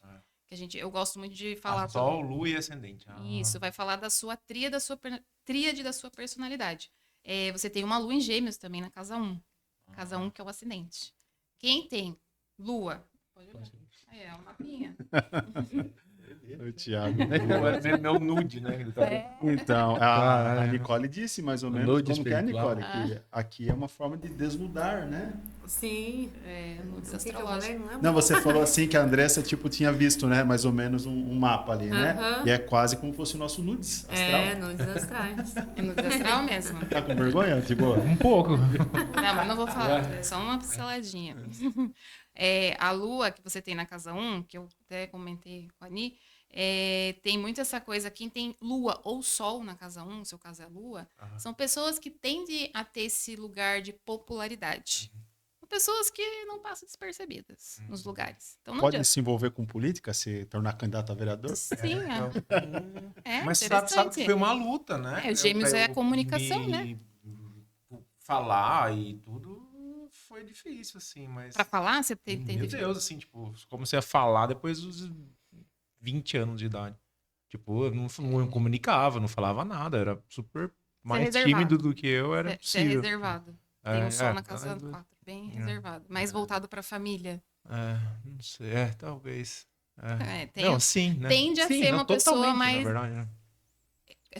Que eu gosto muito de falar. Sol, lua e ascendente. Isso, vai falar da sua tríade da sua personalidade. Você tem uma lua em gêmeos também na casa 1. Casa 1, que é o ascendente. Quem tem lua... Pode olhar. É um mapinha. O Thiago. Meu nude, né? Então, a Nicole disse mais ou menos Nude como que é, espiritual. Nicole? Que aqui é uma forma de desnudar, né? Sim. Nudes O que eu falei? astrológicos. Não lembro. Não, você falou assim que a Andressa, tinha visto, né? Mais ou menos um mapa ali, né? Aham. E é quase como se fosse o nosso nudes astral. Nudes astrais. É nudes astral mesmo. Tá com vergonha, Tiboa? Um pouco. Não, mas não vou falar. É só uma pinceladinha. A lua que você tem na casa 1, que eu até comentei com a Ani, tem muito essa coisa, quem tem lua ou sol na casa 1, seu caso é lua, são pessoas que tendem a ter esse lugar de popularidade. São pessoas que não passam despercebidas nos lugares. Então não Pode adianta. se envolver com política, se tornar candidato a vereador? Sim, Mas sabe interessante. que foi uma luta, né? Os gêmeos Pra é a eu comunicação, né? Falar e tudo foi difícil, assim, mas... Pra falar, você tem Meu Deus, assim, tipo, comecei a falar depois dos 20 anos de idade. Tipo, eu não comunicava, não falava nada, era super mais reservado. tímido do que eu, era Você é possível. reservado. Tem um sol na casa tá, 4, bem reservado. Mais voltado pra família. não sei, talvez. Tem- Não, sim, né? tende a Sim, ser não, uma pessoa totalmente, mais- na verdade, né?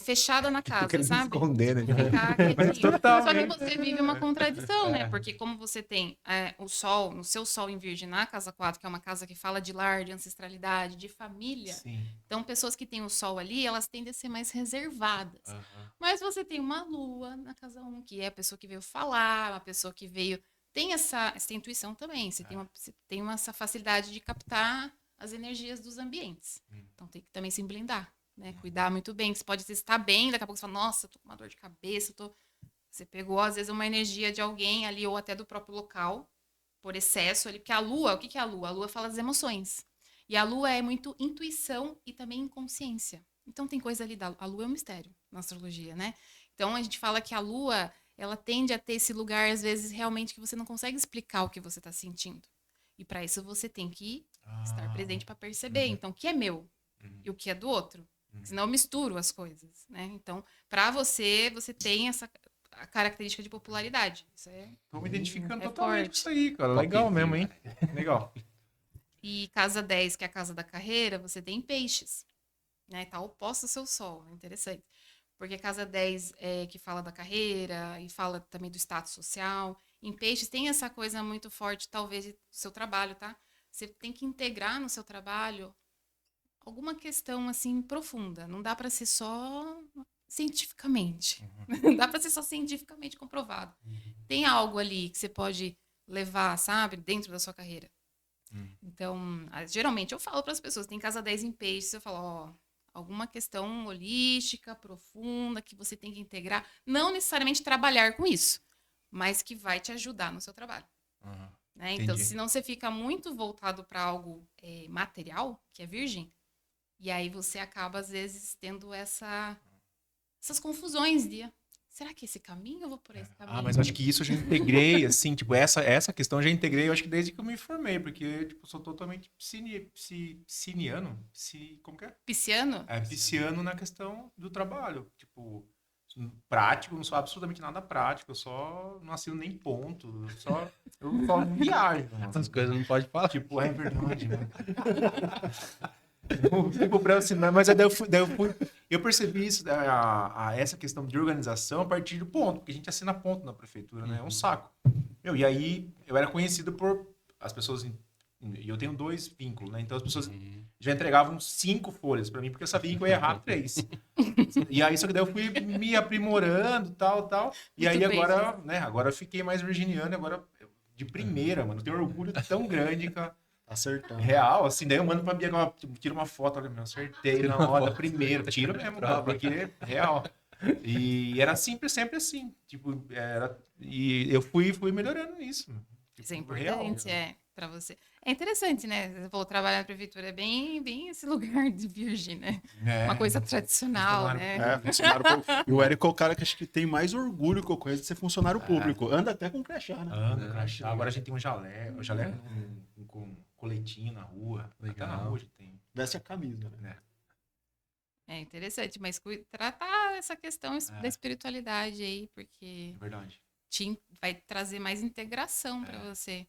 Fechada na Tô casa, querendo sabe? esconder, né? Ficar quietinho. total, Só que né? você vive uma contradição, né? Porque como você tem o sol, no seu sol em virgem na casa 4, que é uma casa que fala de lar, de ancestralidade, de família. Sim. Então, pessoas que têm o sol ali, elas tendem a ser mais reservadas. Aham. Mas você tem uma lua na casa 1, que é a pessoa que veio falar, uma pessoa que veio... Tem essa intuição também. Você tem essa facilidade de captar as energias dos ambientes. Então, tem que também se blindar, né? Cuidar muito bem. Você pode estar bem, daqui a pouco você fala, nossa, tô com uma dor de cabeça, Você pegou, às vezes, uma energia de alguém ali, ou até do próprio local, por excesso ali. Porque a lua, o que é a lua? A lua fala das emoções. E a lua é muito intuição e também inconsciência. Então, tem coisa ali a lua é um mistério na astrologia, né? Então, a gente fala que a lua, ela tende a ter esse lugar, às vezes, realmente, que você não consegue explicar o que você está sentindo. E para isso, você tem que estar presente para perceber. Então, o que é meu e o que é do outro? Senão eu misturo as coisas, né? Então, para você tem a característica de popularidade. Isso é... Tô me identificando É totalmente forte. com isso aí, cara. Top Legal view, mesmo, hein? Legal. E casa 10, que é a casa da carreira, você tem peixes, né? Tá oposto ao seu sol, é interessante. Porque casa 10 é que fala da carreira e fala também do status social. Em peixes tem essa coisa muito forte, talvez, do seu trabalho, tá? Você tem que integrar no seu trabalho alguma questão, assim, profunda. Não dá para ser só cientificamente. Não dá para ser só cientificamente comprovado. Tem algo ali que você pode levar, sabe, dentro da sua carreira. Então, geralmente eu falo para as pessoas, tem casa 10 em peixes, eu falo, ó, alguma questão holística, profunda, que você tem que integrar, não necessariamente trabalhar com isso, mas que vai te ajudar no seu trabalho. Né? Então, Entendi. senão você fica muito voltado para algo material, que é virgem, e aí você acaba, às vezes, tendo essas confusões de será que esse caminho eu vou por esse caminho? Mas eu acho que isso eu já integrei, assim, tipo, essa questão eu já integrei, eu acho que desde que eu me formei, porque, tipo, eu sou totalmente pisciano, como que é? Pisciano? Pisciano na questão do trabalho, tipo, prático, não sou absolutamente nada prático, eu só não assino nem ponto, eu só viajo, mano. Essas coisas não pode falar. Tipo, é verdade, mano. Tipo, pra eu assinar, mas aí eu percebi isso, essa questão de organização a partir do ponto, porque a gente assina ponto na prefeitura, né? É um saco. E aí eu era conhecido por as pessoas, e eu tenho 2 vínculos, né? Então as pessoas já entregavam 5 folhas pra mim, porque eu sabia que eu ia errar 3. E aí, só que daí eu fui me aprimorando, tal. E aí Muito bem, agora, né? Agora eu fiquei mais virginiano, agora de primeira, mano. Eu tenho um orgulho tão grande, cara. Acertando. Real, assim, daí eu mando pra Bia, tira uma foto, olha, meu, acertei na hora, primeiro, tiro mesmo, cara, porque é real. E era sempre assim, tipo, e eu fui melhorando nisso. Tipo, Isso é importante, para você. É interessante, né? Você falou, trabalhar na prefeitura é bem esse lugar de virgem, né? Uma coisa tradicional, né? Funcionário público. E o Érico é o cara que acho que tem mais orgulho que eu conheço de ser funcionário público. Anda até com crachá, né? Crachá. Agora a gente tem um jaleco com coletinho na rua. Até na rua a gente tem. Veste a camisa, né? É interessante, mas tratar essa questão da espiritualidade aí, porque É verdade. vai trazer mais integração para você.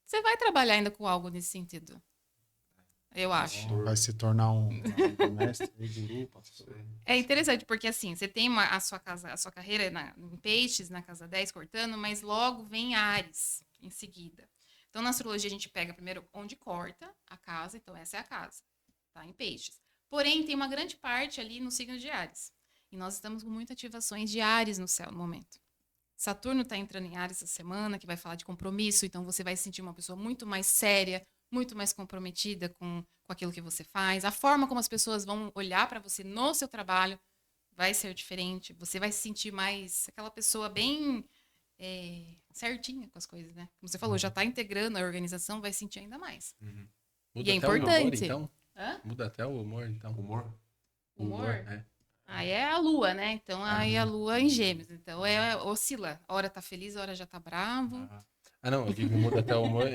Você vai trabalhar ainda com algo nesse sentido. Eu acho. Vai se tornar um mestre, um guru, pastor. É interessante, porque assim, você tem a sua carreira em peixes, na casa 10, cortando, mas logo vem Áries em seguida. Então, na astrologia, a gente pega primeiro onde corta a casa, então essa é a casa, tá? Em peixes. Porém, tem uma grande parte ali no signo de Áries. E nós estamos com muitas ativações de Áries no céu no momento. Saturno está entrando em Áries essa semana, que vai falar de compromisso, então você vai se sentir uma pessoa muito mais séria, muito mais comprometida com aquilo que você faz. A forma como as pessoas vão olhar para você no seu trabalho vai ser diferente. Você vai se sentir mais aquela pessoa bem certinha com as coisas, né? Como você falou, já está integrando a organização, vai sentir ainda mais. Muda E é até o humor, importante. então? Hã? Muda até o humor, então. Humor? É. Aí é a lua, né? Então, aí a lua em gêmeos. Então, oscila. A hora tá feliz, a hora já tá bravo. Ah, não, eu digo muda até o humor.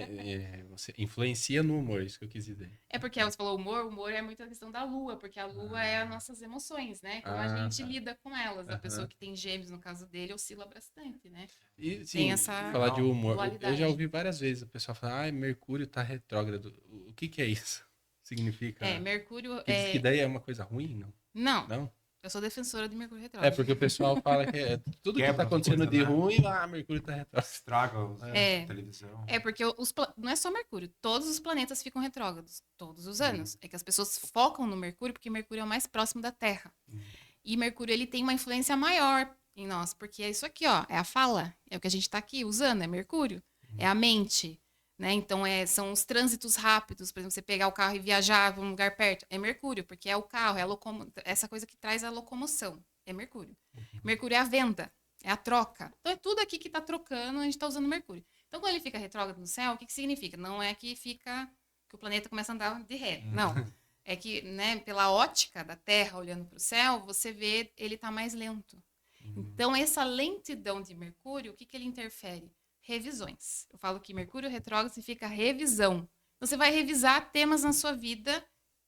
Você influencia no humor, isso que eu quis dizer. É porque você falou humor, o humor é muito a questão da lua, porque a lua é as nossas emoções, né? Como a gente Tá. lida com elas. A Aham. pessoa que tem gêmeos, no caso dele, oscila bastante, né? E Tem sim, essa falar de humor. Eu dualidade. já ouvi várias vezes o pessoal falar, Mercúrio tá retrógrado. O que que é isso? Significa. Mercúrio Que diz que daí é uma coisa ruim, não? Não, Não? eu sou defensora de Mercúrio É retrógrado. porque o pessoal fala que tudo que Quebra tá as acontecendo coisas, de né? ruim, Mercúrio tá retrógrado. Estraga É. a televisão. É porque não é só Mercúrio, todos os planetas ficam retrógrados, todos os anos. É que as pessoas focam no Mercúrio porque Mercúrio é o mais próximo da Terra. E Mercúrio, ele tem uma influência maior em nós, porque é isso aqui, ó, é a fala, é o que a gente tá aqui usando, é Mercúrio, é a mente, né? Então, são os trânsitos rápidos, por exemplo, você pegar o carro e viajar para um lugar perto, é Mercúrio, porque é o carro, é essa coisa que traz a locomoção, é Mercúrio. Mercúrio é a venda, é a troca. Então, é tudo aqui que tá trocando, a gente tá usando Mercúrio. Então, quando ele fica retrógrado no céu, o que significa? Não é que que o planeta começa a andar de ré, não. É que, né, pela ótica da Terra, olhando para o céu, você vê ele tá mais lento. Então, essa lentidão de Mercúrio, o que ele interfere? Revisões. Eu falo que Mercúrio retrógrado significa revisão. Então, você vai revisar temas na sua vida,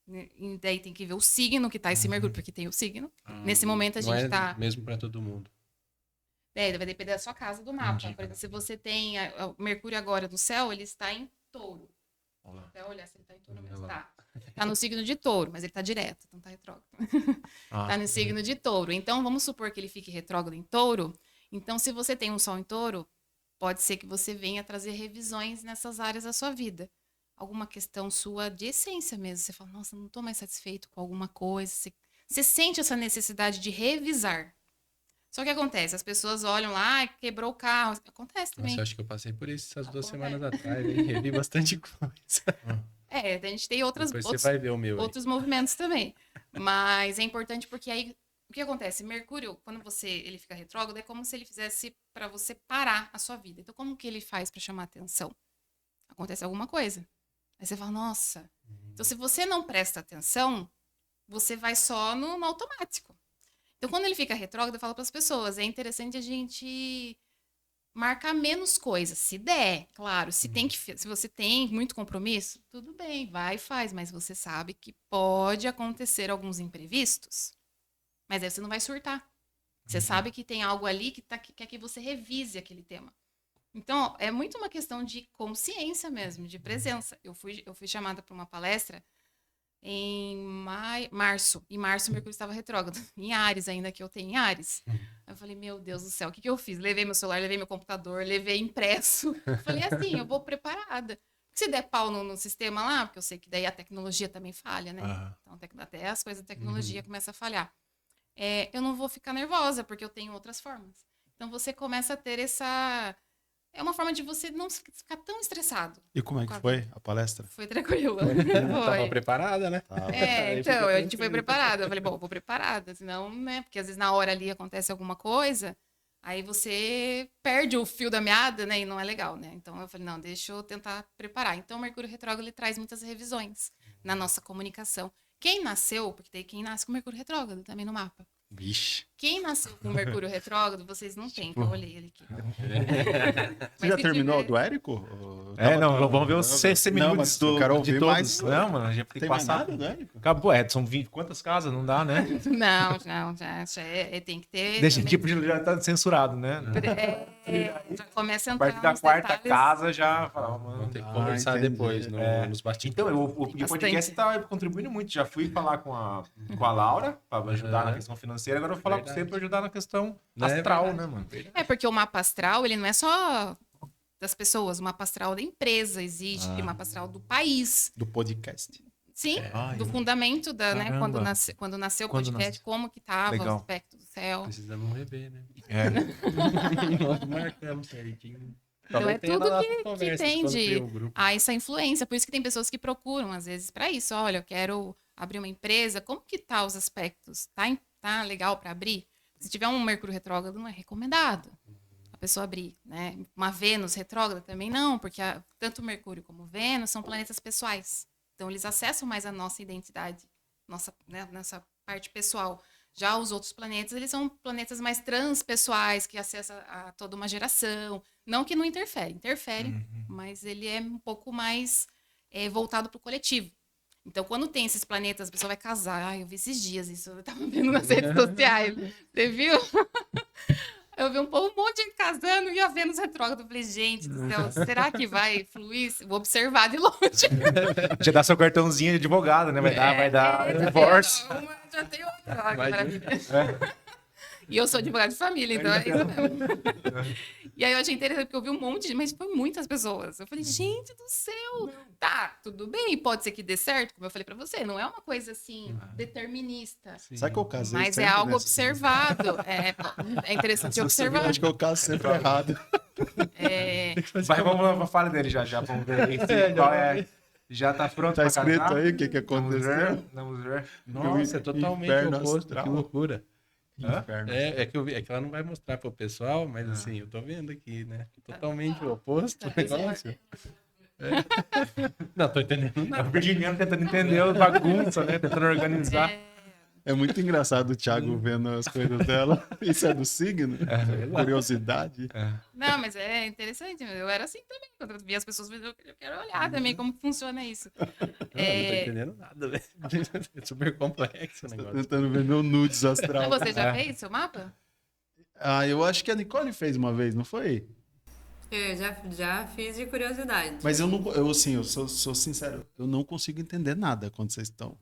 né, e daí tem que ver o signo que tá esse Mercúrio, porque tem o signo. Nesse momento, a Não gente é tá... mesmo pra todo mundo. vai depender da sua casa, do mapa. Entendi. Por exemplo, se você tem o Mercúrio agora no céu, ele está em touro. Olha lá. Até olhar se ele tá em touro Olha mesmo. lá. Tá no signo de touro, mas ele tá direto, então tá retrógrado. Tá no signo de touro. Então, vamos supor que ele fique retrógrado em touro. Então, se você tem um sol em touro, pode ser que você venha trazer revisões nessas áreas da sua vida. Alguma questão sua de essência mesmo. Você fala, nossa, não tô mais satisfeito com alguma coisa. Você sente essa necessidade de revisar. Só que acontece, as pessoas olham lá, quebrou o carro. Acontece também. Nossa, eu acho que eu passei por isso essas 2 Acontece. semanas atrás. Aí, revi bastante coisa. A gente tem outros Depois você vai ver o meu aí. outros movimentos também. Mas é importante porque aí o que acontece? Mercúrio, quando ele fica retrógrado, é como se ele fizesse para você parar a sua vida. Então, como que ele faz para chamar atenção? Acontece alguma coisa. Aí você fala, nossa. Então, se você não presta atenção, você vai só no automático. Então, quando ele fica retrógrado, eu falo para as pessoas, é interessante a gente marcar menos coisas, se der, claro. Se você tem muito compromisso, tudo bem, vai e faz, mas você sabe que pode acontecer alguns imprevistos. Mas aí você não vai surtar. Você sabe que tem algo ali que quer que você revise aquele tema. Então, é muito uma questão de consciência mesmo, de presença. Eu fui chamada para uma palestra em março. Em março, o Mercúrio estava retrógrado. Em Áries ainda, que eu tenho em Áries. Eu falei, meu Deus do céu, o que eu fiz? Levei meu celular, levei meu computador, levei impresso. Falei assim, eu vou preparada. Se der pau no sistema lá, porque eu sei que daí a tecnologia também falha, né? Então, até as coisas da tecnologia começam a falhar. Eu não vou ficar nervosa, porque eu tenho outras formas. Então, você começa a ter essa... É uma forma de você não ficar tão estressado. E como é que foi a palestra? Foi tranquilo. Tava Foi. preparada, né? Aí Então, fica a gente foi tranquilo. preparada. Eu falei, bom, vou preparada, senão, né? Porque às vezes na hora ali acontece alguma coisa, aí você perde o fio da meada, né? E não é legal, né? Então eu falei, não, deixa eu tentar preparar. Então o Mercúrio retrógrado, ele traz muitas revisões na nossa comunicação. Quem nasceu, porque tem quem nasce com Mercúrio retrógrado também no mapa. Vixe. Quem nasceu com Mercúrio retrógrado, vocês não têm, que eu olhei ele aqui. Você Mas já se terminou tiver- do Érico? Ou É, tava não, todo- vamos ver os Não, 6 não, minutos mas eu quero de ouvir todos. mais. Não, mano, a gente tem que Tem mais passar. nada do Érico? Acabou, são 20. Quantas casas? Não dá, né? Não, tem que ter... Deixa, também- tipo, já tá censurado, né? já começa a A entrar partir da nos quarta detalhes. casa já fala, mano. Vamos ter que Ah, conversar entendi. depois nos bastidores. Então, o Tem podcast tá contribuindo muito. Já fui falar com a Laura para ajudar na questão financeira. Agora eu vou falar com você para ajudar na questão astral, né, mano? Porque o mapa astral, ele não é só das pessoas, o mapa astral da empresa existe, o mapa astral do país. Do podcast. Sim, Ai, do fundamento né, Caramba. quando nasceu o Quando podcast, nasceu. como que tava o Legal. aspecto do céu. Precisamos rever, né? É. Nós marcamos certinho. Então, é Talvez tenha tudo na nossa que conversa, tem quando de- criou o grupo. Essa influência, por isso que tem pessoas que procuram, às vezes, para isso. Olha, eu quero abrir uma empresa, como que tá os aspectos? Tá legal para abrir? Se tiver um Mercúrio retrógrado, não é recomendado a pessoa abrir, né? Uma Vênus retrógrada também não, porque tanto Mercúrio como Vênus são planetas pessoais. Então, eles acessam mais a nossa identidade, nossa, né, nessa parte pessoal. Já os outros planetas, eles são planetas mais transpessoais, que acessam a toda uma geração. Não que não interfere, mas ele é um pouco mais voltado para o coletivo. Então, quando tem esses planetas, a pessoa vai casar. Ai, eu vi esses dias isso, eu tava vendo nas redes sociais. Você viu? Eu vi um monte de gente casando e a Vênus retrógrada. Eu falei, gente do céu, será que vai fluir? Vou observar de longe. Já dá seu cartãozinho de advogado, né? Vai dar divórcio. Já tem outra. Olha que maravilha. E eu sou advogada de família, então é isso mesmo. E aí eu achei interessante, porque eu vi um monte de... Mas foi muitas pessoas. Eu falei, gente do céu. Tá, tudo bem, pode ser que dê certo, como eu falei pra você. Não é uma coisa, assim, determinista. Sabe que eu casei Mas é sempre algo nessa- observado. É interessante observar. Acho que eu caso sempre errado. Vai, vamos lá, fala dele já. Vamos ver qual é. Já tá pronto Tá pra escrito casar? aí o que aconteceu? Vamos ver. Nossa, é totalmente Inferno oposto. astral. Que loucura. Inferno. É que eu vi, é que ela não vai mostrar pro pessoal, mas assim, eu tô vendo aqui, né? Totalmente o oposto o negócio. Não, tô entendendo É o nada. virginiano tentando entender a bagunça, né? Tentando organizar. É muito engraçado o Thiago vendo as coisas dela. Isso é do signo? Curiosidade. Não, mas é interessante. Eu era assim também. Quando eu via as pessoas, eu quero olhar também como que funciona isso. Não tô entendendo nada, velho. É super complexo o Tá negócio. tentando ver meu nudes astral. Mas você já fez seu mapa? Ah, eu acho que a Nicole fez uma vez, não foi? Eu já fiz de curiosidade. Mas eu não, eu assim, eu sou sincero, eu não consigo entender nada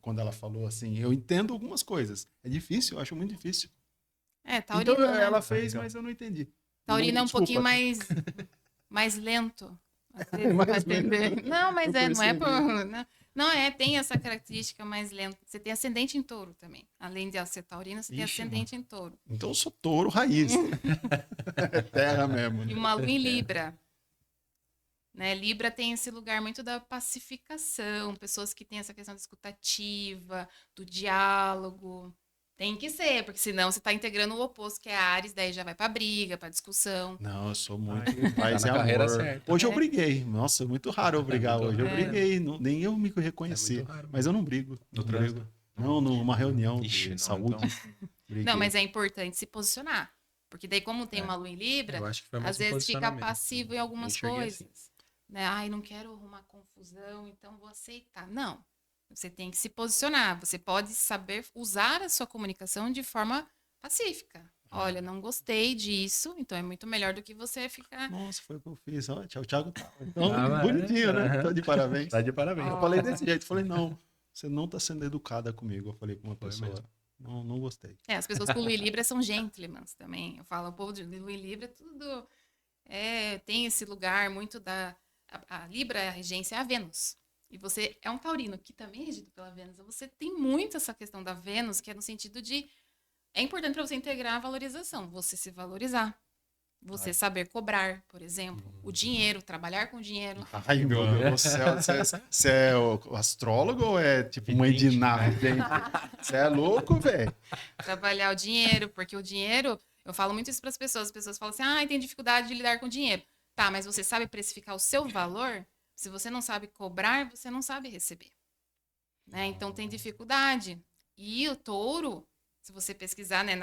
quando ela falou assim. Eu entendo algumas coisas. É difícil, eu acho muito difícil. Taurina, Então né? ela fez, mas eu não entendi. Taurina é um Desculpa. pouquinho mais lento. Às vezes, Mais pra entender. lento. Não, mas Eu não é por... percebi. Não, tem essa característica mais lenta. Você tem ascendente em touro também. Além de ser taurina, você tem Ixi, ascendente em touro. Então eu sou touro raiz. É terra mesmo. E Né? uma lua em Libra. Né? Libra tem esse lugar muito da pacificação, pessoas que têm essa questão da escutativa, do diálogo. Tem que ser, porque senão você está integrando o oposto, que é Áries, daí já vai para briga, para discussão. Não, eu sou muito paz Tá e na carreira amor. certa. Hoje eu briguei. Nossa, muito raro eu brigar muito hoje. Eu raro. briguei, nem eu me reconheci. É muito raro. Mas eu não brigo. No Não brigo. trânsito? Não, numa reunião Ixi, não, de saúde. então. Briguei. Não, mas é importante se posicionar. Porque daí, como tem uma lua em Libra, Eu acho que foi mais às um vezes fica posicionamento. passivo em algumas Eu enxerguei coisas. assim. Né? Ai, não quero arrumar confusão, então vou aceitar. Não. Você tem que se posicionar. Você pode saber usar a sua comunicação de forma pacífica. Olha, não gostei disso, então é muito melhor do que você ficar. Nossa, foi o que eu fiz. Ó, o Thiago tá então, Ah, bonitinho, né? aham. Tô de parabéns. Tá de parabéns. Eu falei desse jeito. Falei, não, você não tá sendo educada comigo. Eu falei com uma Foi pessoa. mesmo. Não gostei. As pessoas com Lua e Libra são gentlemans também. Eu falo, o povo de Lua e Libra, tudo tem esse lugar muito da... A Libra, a regência é a Vênus. E você é um taurino, que também é regido pela Vênus. Você tem muito essa questão da Vênus, que é no sentido de... É importante para você integrar a valorização, você se valorizar. Você saber cobrar, por exemplo. O dinheiro, trabalhar com dinheiro. Ai, meu Deus do céu. Você é o astrólogo ou é tipo uma Ediná? Você é louco, velho? Trabalhar o dinheiro, porque o dinheiro... Eu falo muito isso para as pessoas falam assim, tem dificuldade de lidar com dinheiro. Tá, mas você sabe precificar o seu valor? Se você não sabe cobrar, você não sabe receber. Né? Então, tem dificuldade. E o touro, se você pesquisar, né,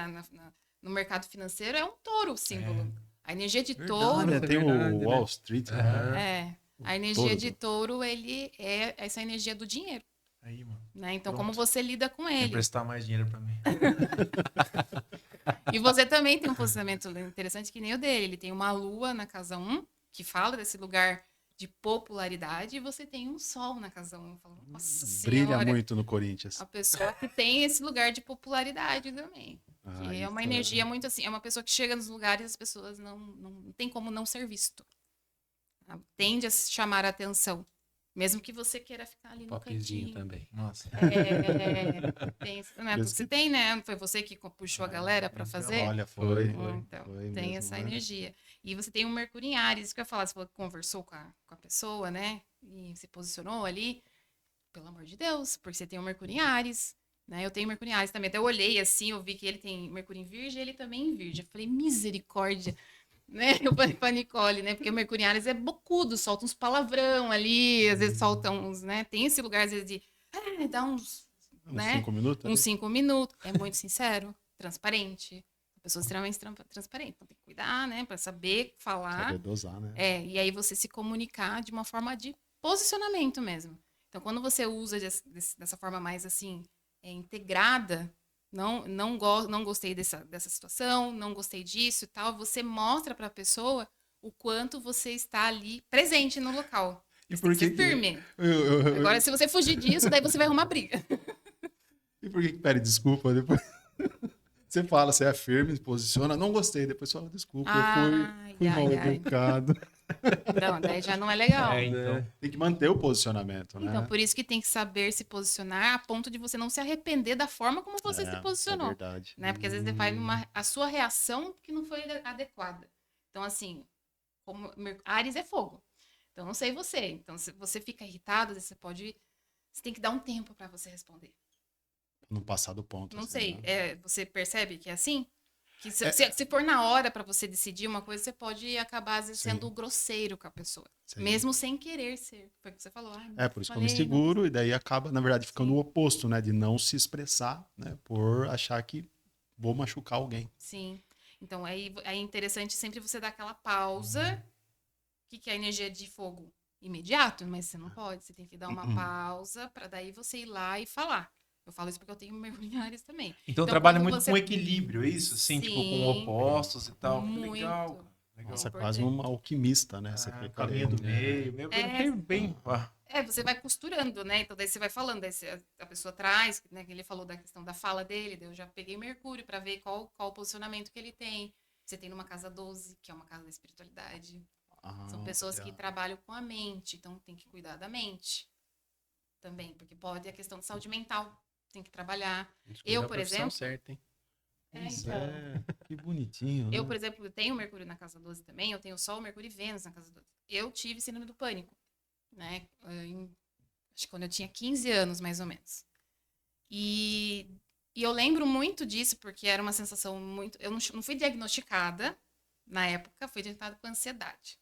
no mercado financeiro, é um touro o símbolo. A energia de touro... Verdade, tem verdade, o né? Wall Street. Né? A energia touro. de touro, ele é essa energia do dinheiro. Aí, mano. Né? Então, Pronto. como você lida com Quer ele? emprestar mais dinheiro pra mim. E você também tem um posicionamento interessante que nem o dele. Ele tem uma lua na casa 1, que fala desse lugar de popularidade, e você tem um sol na casa 1. Eu falo, nossa Brilha senhora, muito no Corinthians. a pessoa que tem esse lugar de popularidade também. Que Ai, é uma então- energia muito assim, é uma pessoa que chega nos lugares e as pessoas não tem como não ser visto. Tende a chamar a atenção. Mesmo que você queira ficar ali no Popzinho cantinho. também. Nossa. Você tem, né? Foi você que puxou a galera para fazer? Olha, foi. Então, foi tem mesmo, essa né? energia. E você tem um Mercúrio em Áries, isso que eu ia falar, você falou que conversou com a pessoa, né? E se posicionou ali. Pelo amor de Deus, porque você tem um Mercúrio em Áries, né? Eu tenho Mercúrio em Áries também. Até eu olhei assim, eu vi que ele tem Mercúrio em Virgem e ele também em Virgem. Eu falei, misericórdia. Né? Eu falei pra Nicole, né? Porque o Mercúrio em Áries é bocudo, solta uns palavrão ali, às vezes solta uns, né? Tem esse lugar, às vezes, de dá uns, Uns né? 5 minutos? Uns 5 minutos. É muito sincero. transparente. Pessoa extremamente transparente. Então tem que cuidar, né? Pra saber falar. Saber dosar, né? E aí você se comunicar de uma forma de posicionamento mesmo. Então, quando você usa dessa forma mais assim, integrada, não gostei dessa situação, não gostei disso e tal, você mostra para a pessoa o quanto você está ali presente no local. E Você por tem que que ser firme. Agora, se você fugir disso, daí você vai arrumar briga. E por que, peraí, desculpa, depois você fala, você é firme, se posiciona, não gostei, depois fala, desculpa, eu fui mal educado. Não, daí já não é legal. Então. Tem que manter o posicionamento, né? Então, por isso que tem que saber se posicionar a ponto de você não se arrepender da forma como você se posicionou. É verdade. Né? Porque às vezes você faz a sua reação que não foi adequada. Então, assim, como Áries é fogo. Então, não sei você. Então, se você fica irritado, você tem que dar um tempo para você responder. Não passar do ponto. Não assim, sei. né? Você percebe que é assim? Que se for na hora para você decidir uma coisa, você pode acabar, às vezes, sendo grosseiro com a pessoa. Sim. Mesmo sem querer ser. Foi o que você falou. Por isso que eu me seguro, e daí acaba, na verdade, ficando o oposto, né? De não se expressar, né? Por achar que vou machucar alguém. Sim. Então, aí é interessante sempre você dar aquela pausa. O que é a energia de fogo? Imediato, mas você não pode. Você tem que dar uma pausa para daí você ir lá e falar. Eu falo isso porque eu tenho mergulhares também. Então trabalha quando muito com equilíbrio, é isso? Assim, tipo, com opostos e tal. Muito. Legal. Legal. Nossa, é quase um alquimista, né? Você fica caminho ali. do meio. Bem. Você vai costurando, né? Então daí você vai falando, daí a pessoa traz, né? Que ele falou da questão da fala dele, daí eu já peguei Mercúrio para ver qual o posicionamento que ele tem. Você tem numa casa 12, que é uma casa da espiritualidade. São pessoas que trabalham com a mente, então tem que cuidar da mente também, porque pode a questão de saúde mental, tem que trabalhar. Eu, por exemplo... certa, hein? Que bonitinho. Eu, né? por exemplo, tenho Mercúrio na casa 12 também, eu tenho Sol, Mercúrio e Vênus na casa 12. Eu tive síndrome do pânico, né? Acho que quando eu tinha 15 anos, mais ou menos. E eu lembro muito disso, porque era uma sensação muito... Eu não fui diagnosticada na época, fui diagnosticada com ansiedade.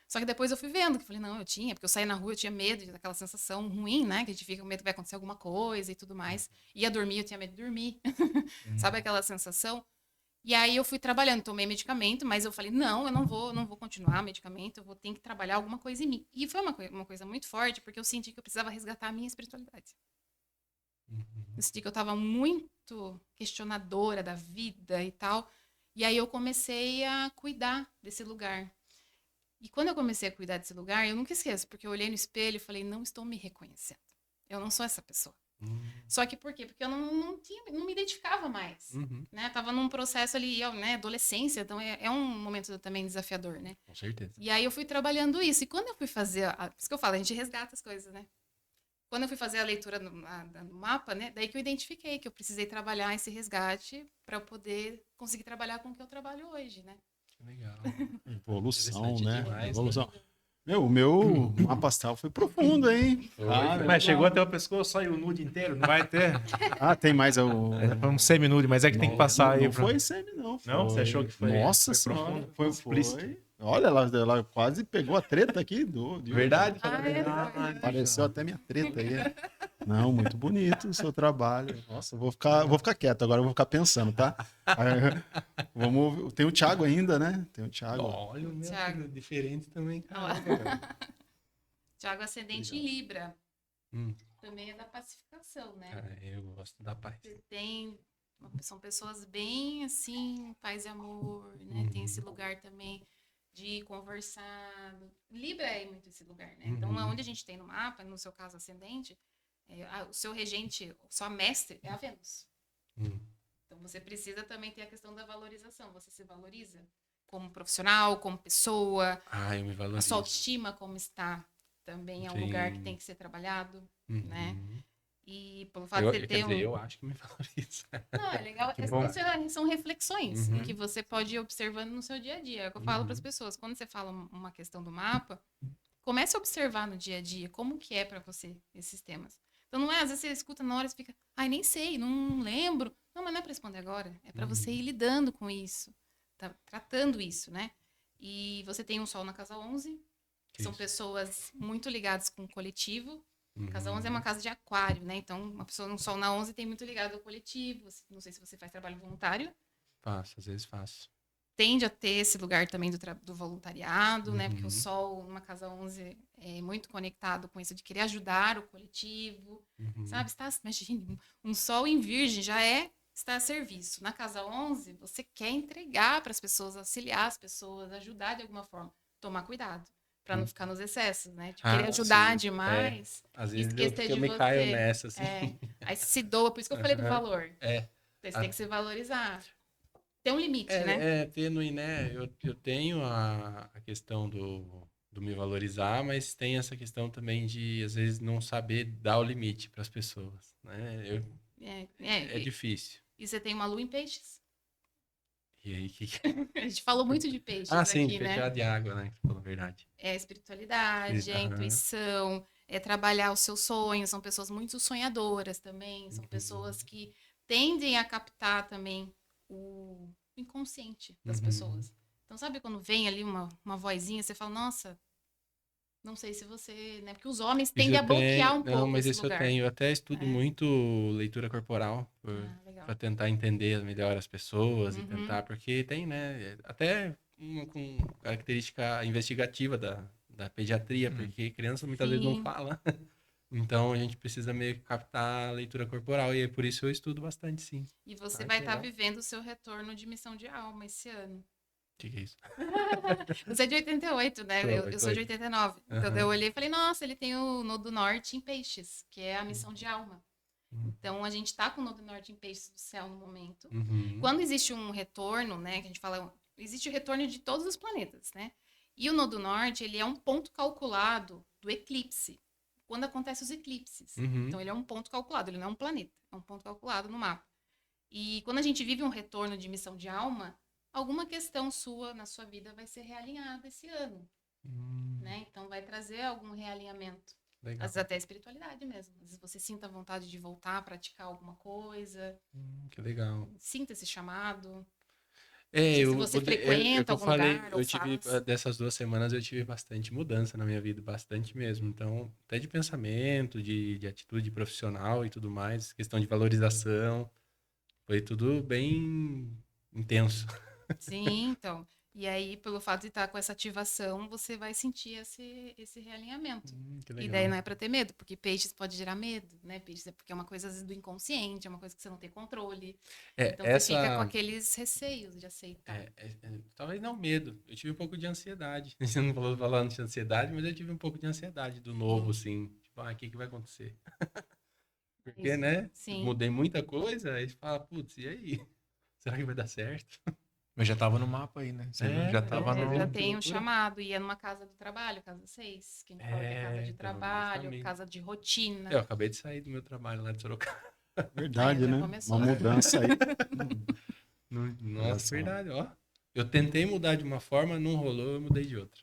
Só que depois eu fui vendo, que eu falei, não, eu tinha, porque eu saí na rua, eu tinha medo daquela sensação ruim, né? Que a gente fica com medo que vai acontecer alguma coisa e tudo mais. Ia dormir, eu tinha medo de dormir. Sabe aquela sensação? E aí eu fui trabalhando, tomei medicamento, mas eu falei, não, eu não vou continuar medicamento, ter que trabalhar alguma coisa em mim. E foi uma coisa muito forte, porque eu senti que eu precisava resgatar a minha espiritualidade. Eu senti que eu estava muito questionadora da vida e tal. E aí eu comecei a cuidar desse lugar. E quando eu comecei a cuidar desse lugar, eu nunca esqueço, porque eu olhei no espelho e falei, não estou me reconhecendo. Eu não sou essa pessoa. Só que por quê? Porque eu não me identificava mais. Né? Tava num processo ali, né, adolescência, então é um momento também desafiador, né? Com certeza. E aí eu fui trabalhando isso. E quando eu fui fazer, por isso que eu falo, a gente resgata as coisas, né? Quando eu fui fazer a leitura no mapa, né, daí que eu identifiquei que eu precisei trabalhar esse resgate para eu poder conseguir trabalhar com o que eu trabalho hoje, né? Legal. Evolução, né? Demais, Evolução. O meu mapa astral foi profundo, hein? Mas chegou até o pescoço, saiu o nude inteiro, não vai ter. Tem mais Foi um semi-nude, mas é que tem que passar aí. Não foi semi, não. Não? Você achou que foi? Nossa foi senhora. profundo? Foi explícito. Olha, ela quase pegou a treta aqui. Verdade? Apareceu até minha treta aí. Não, muito bonito o seu trabalho. Nossa, eu vou ficar quieto agora, eu vou ficar pensando, tá? Tem o Thiago ainda, né? Tem o Thiago. Olha o meu Thiago. diferente também. Thiago ascendente em Libra. Também é da pacificação, né? Eu gosto da paz. São pessoas bem, assim, paz e amor, né? Tem esse lugar também de conversar. Libra é muito esse lugar, né? Então, onde a gente tem no mapa, no seu caso ascendente, o seu regente, sua mestre é a Vênus. Então, você precisa também ter a questão da valorização. Você se valoriza como profissional, como pessoa. Eu me valorizo. A sua autoestima como está também é um lugar que tem que ser trabalhado, né? E pelo fato de ter eu acho que me valoriza. Não, é legal. São reflexões que você pode ir observando no seu dia a dia. É o que eu falo para as pessoas. Quando você fala uma questão do mapa, comece a observar no dia a dia como que é para você esses temas. Então, não é, às vezes você escuta na hora e fica, nem sei, não lembro. Não, mas não é para responder agora. É para você ir lidando com isso, tratando isso, né? E você tem um Sol na casa 11, que são pessoas muito ligadas com o coletivo, A casa 11 é uma casa de aquário, né? Então, uma pessoa no Sol na 11 tem muito ligado ao coletivo. Não sei se você faz trabalho voluntário. Faço, às vezes faço. Tende a ter esse lugar também do voluntariado, né? Porque o Uhum. Sol, numa casa 11, é muito conectado com isso de querer ajudar o coletivo, sabe? Imagine, um Sol em Virgem já está a serviço. Na casa 11, você quer entregar para as pessoas, auxiliar as pessoas, ajudar de alguma forma. Tomar cuidado, para não ficar nos excessos, né? De querer ajudar sim. demais. Às vezes Esquecer eu de me caio você. nessa, assim. Aí se doa, por isso que eu falei do Aham. valor. É. Então, você tem que se valorizar. Tem um limite, né? Tênue, né? Eu tenho a questão do me valorizar, mas tem essa questão também de, às vezes, não saber dar o limite para as pessoas, né? É difícil. E você tem uma lua em peixes. E aí, A gente falou muito de peixes sim, aqui, né? fechar de água, né? Falando a verdade. É a espiritualidade, a Aham. intuição, é trabalhar os seus sonhos. São pessoas muito sonhadoras também. São pessoas que tendem a captar também o inconsciente das pessoas. Então, sabe quando vem ali uma vozinha, você fala, nossa, não sei se você... né? Porque os homens tendem a bloquear um pouco mas esse isso lugar. eu tenho. Eu até estudo É. muito leitura corporal Legal. para tentar entender melhor as pessoas e Uhum. tentar, porque tem, né? Até uma com característica investigativa da pediatria, porque criança muitas vezes não Sim. fala. Então a gente precisa meio que captar a leitura corporal e é por isso eu estudo bastante, sim. E você Ah, vai que estar legal. vivendo o seu retorno de missão de alma esse ano. O que é isso? Você é de 88, né? Eu sou de 89. Então Aham. eu olhei e falei, nossa, ele tem o Nodo Norte em Peixes, que é a missão de alma. Então a gente tá com o Nodo Norte em Peixes do céu no momento. Uhum. Quando existe um retorno, né? Que a gente fala, existe o retorno de todos os planetas, né? E o Nodo Norte, ele é um ponto calculado do eclipse. Quando acontecem os eclipses. Uhum. Então ele é um ponto calculado, ele não é um planeta. É um ponto calculado no mapa. E quando a gente vive um retorno de missão de alma, alguma questão sua na sua vida vai ser realinhada esse ano, né? Então vai trazer algum realinhamento. Legal. Às vezes até a espiritualidade mesmo. Às vezes você sinta vontade de voltar a praticar alguma coisa, Que legal. sinta esse chamado. Se você frequenta algum lugar ou eu tive faz. dessas 2 semanas eu tive bastante mudança na minha vida, bastante mesmo. Então, até de pensamento, de atitude profissional e tudo mais, questão de valorização, foi tudo bem intenso. Sim, então. E aí, pelo fato de estar com essa ativação, você vai sentir esse realinhamento. Que E legal. daí não é para ter medo, porque peixes pode gerar medo, né? Peixes é porque é uma coisa às vezes do inconsciente, é uma coisa que você não tem controle. Então você fica com aqueles receios de aceitar. Talvez não medo. Eu tive um pouco de ansiedade. Você não falou falando de ansiedade, mas eu tive um pouco de ansiedade do novo, assim. Tipo, o que vai acontecer? Porque, Isso. né? Sim. Mudei muita coisa, aí você fala, putz, e aí? Será que vai dar certo? Eu já tava no mapa aí, né? Você já tava Eu no... já tenho um loucura. chamado, e é numa casa do trabalho, casa 6, que a gente fala que é casa de então, trabalho, justamente. casa de rotina. Eu acabei de sair do meu trabalho lá de Sorocaba. Verdade, Aí já né? começou. Uma mudança aí. Nossa, só. verdade, ó. Eu tentei mudar de uma forma, não rolou, eu mudei de outra.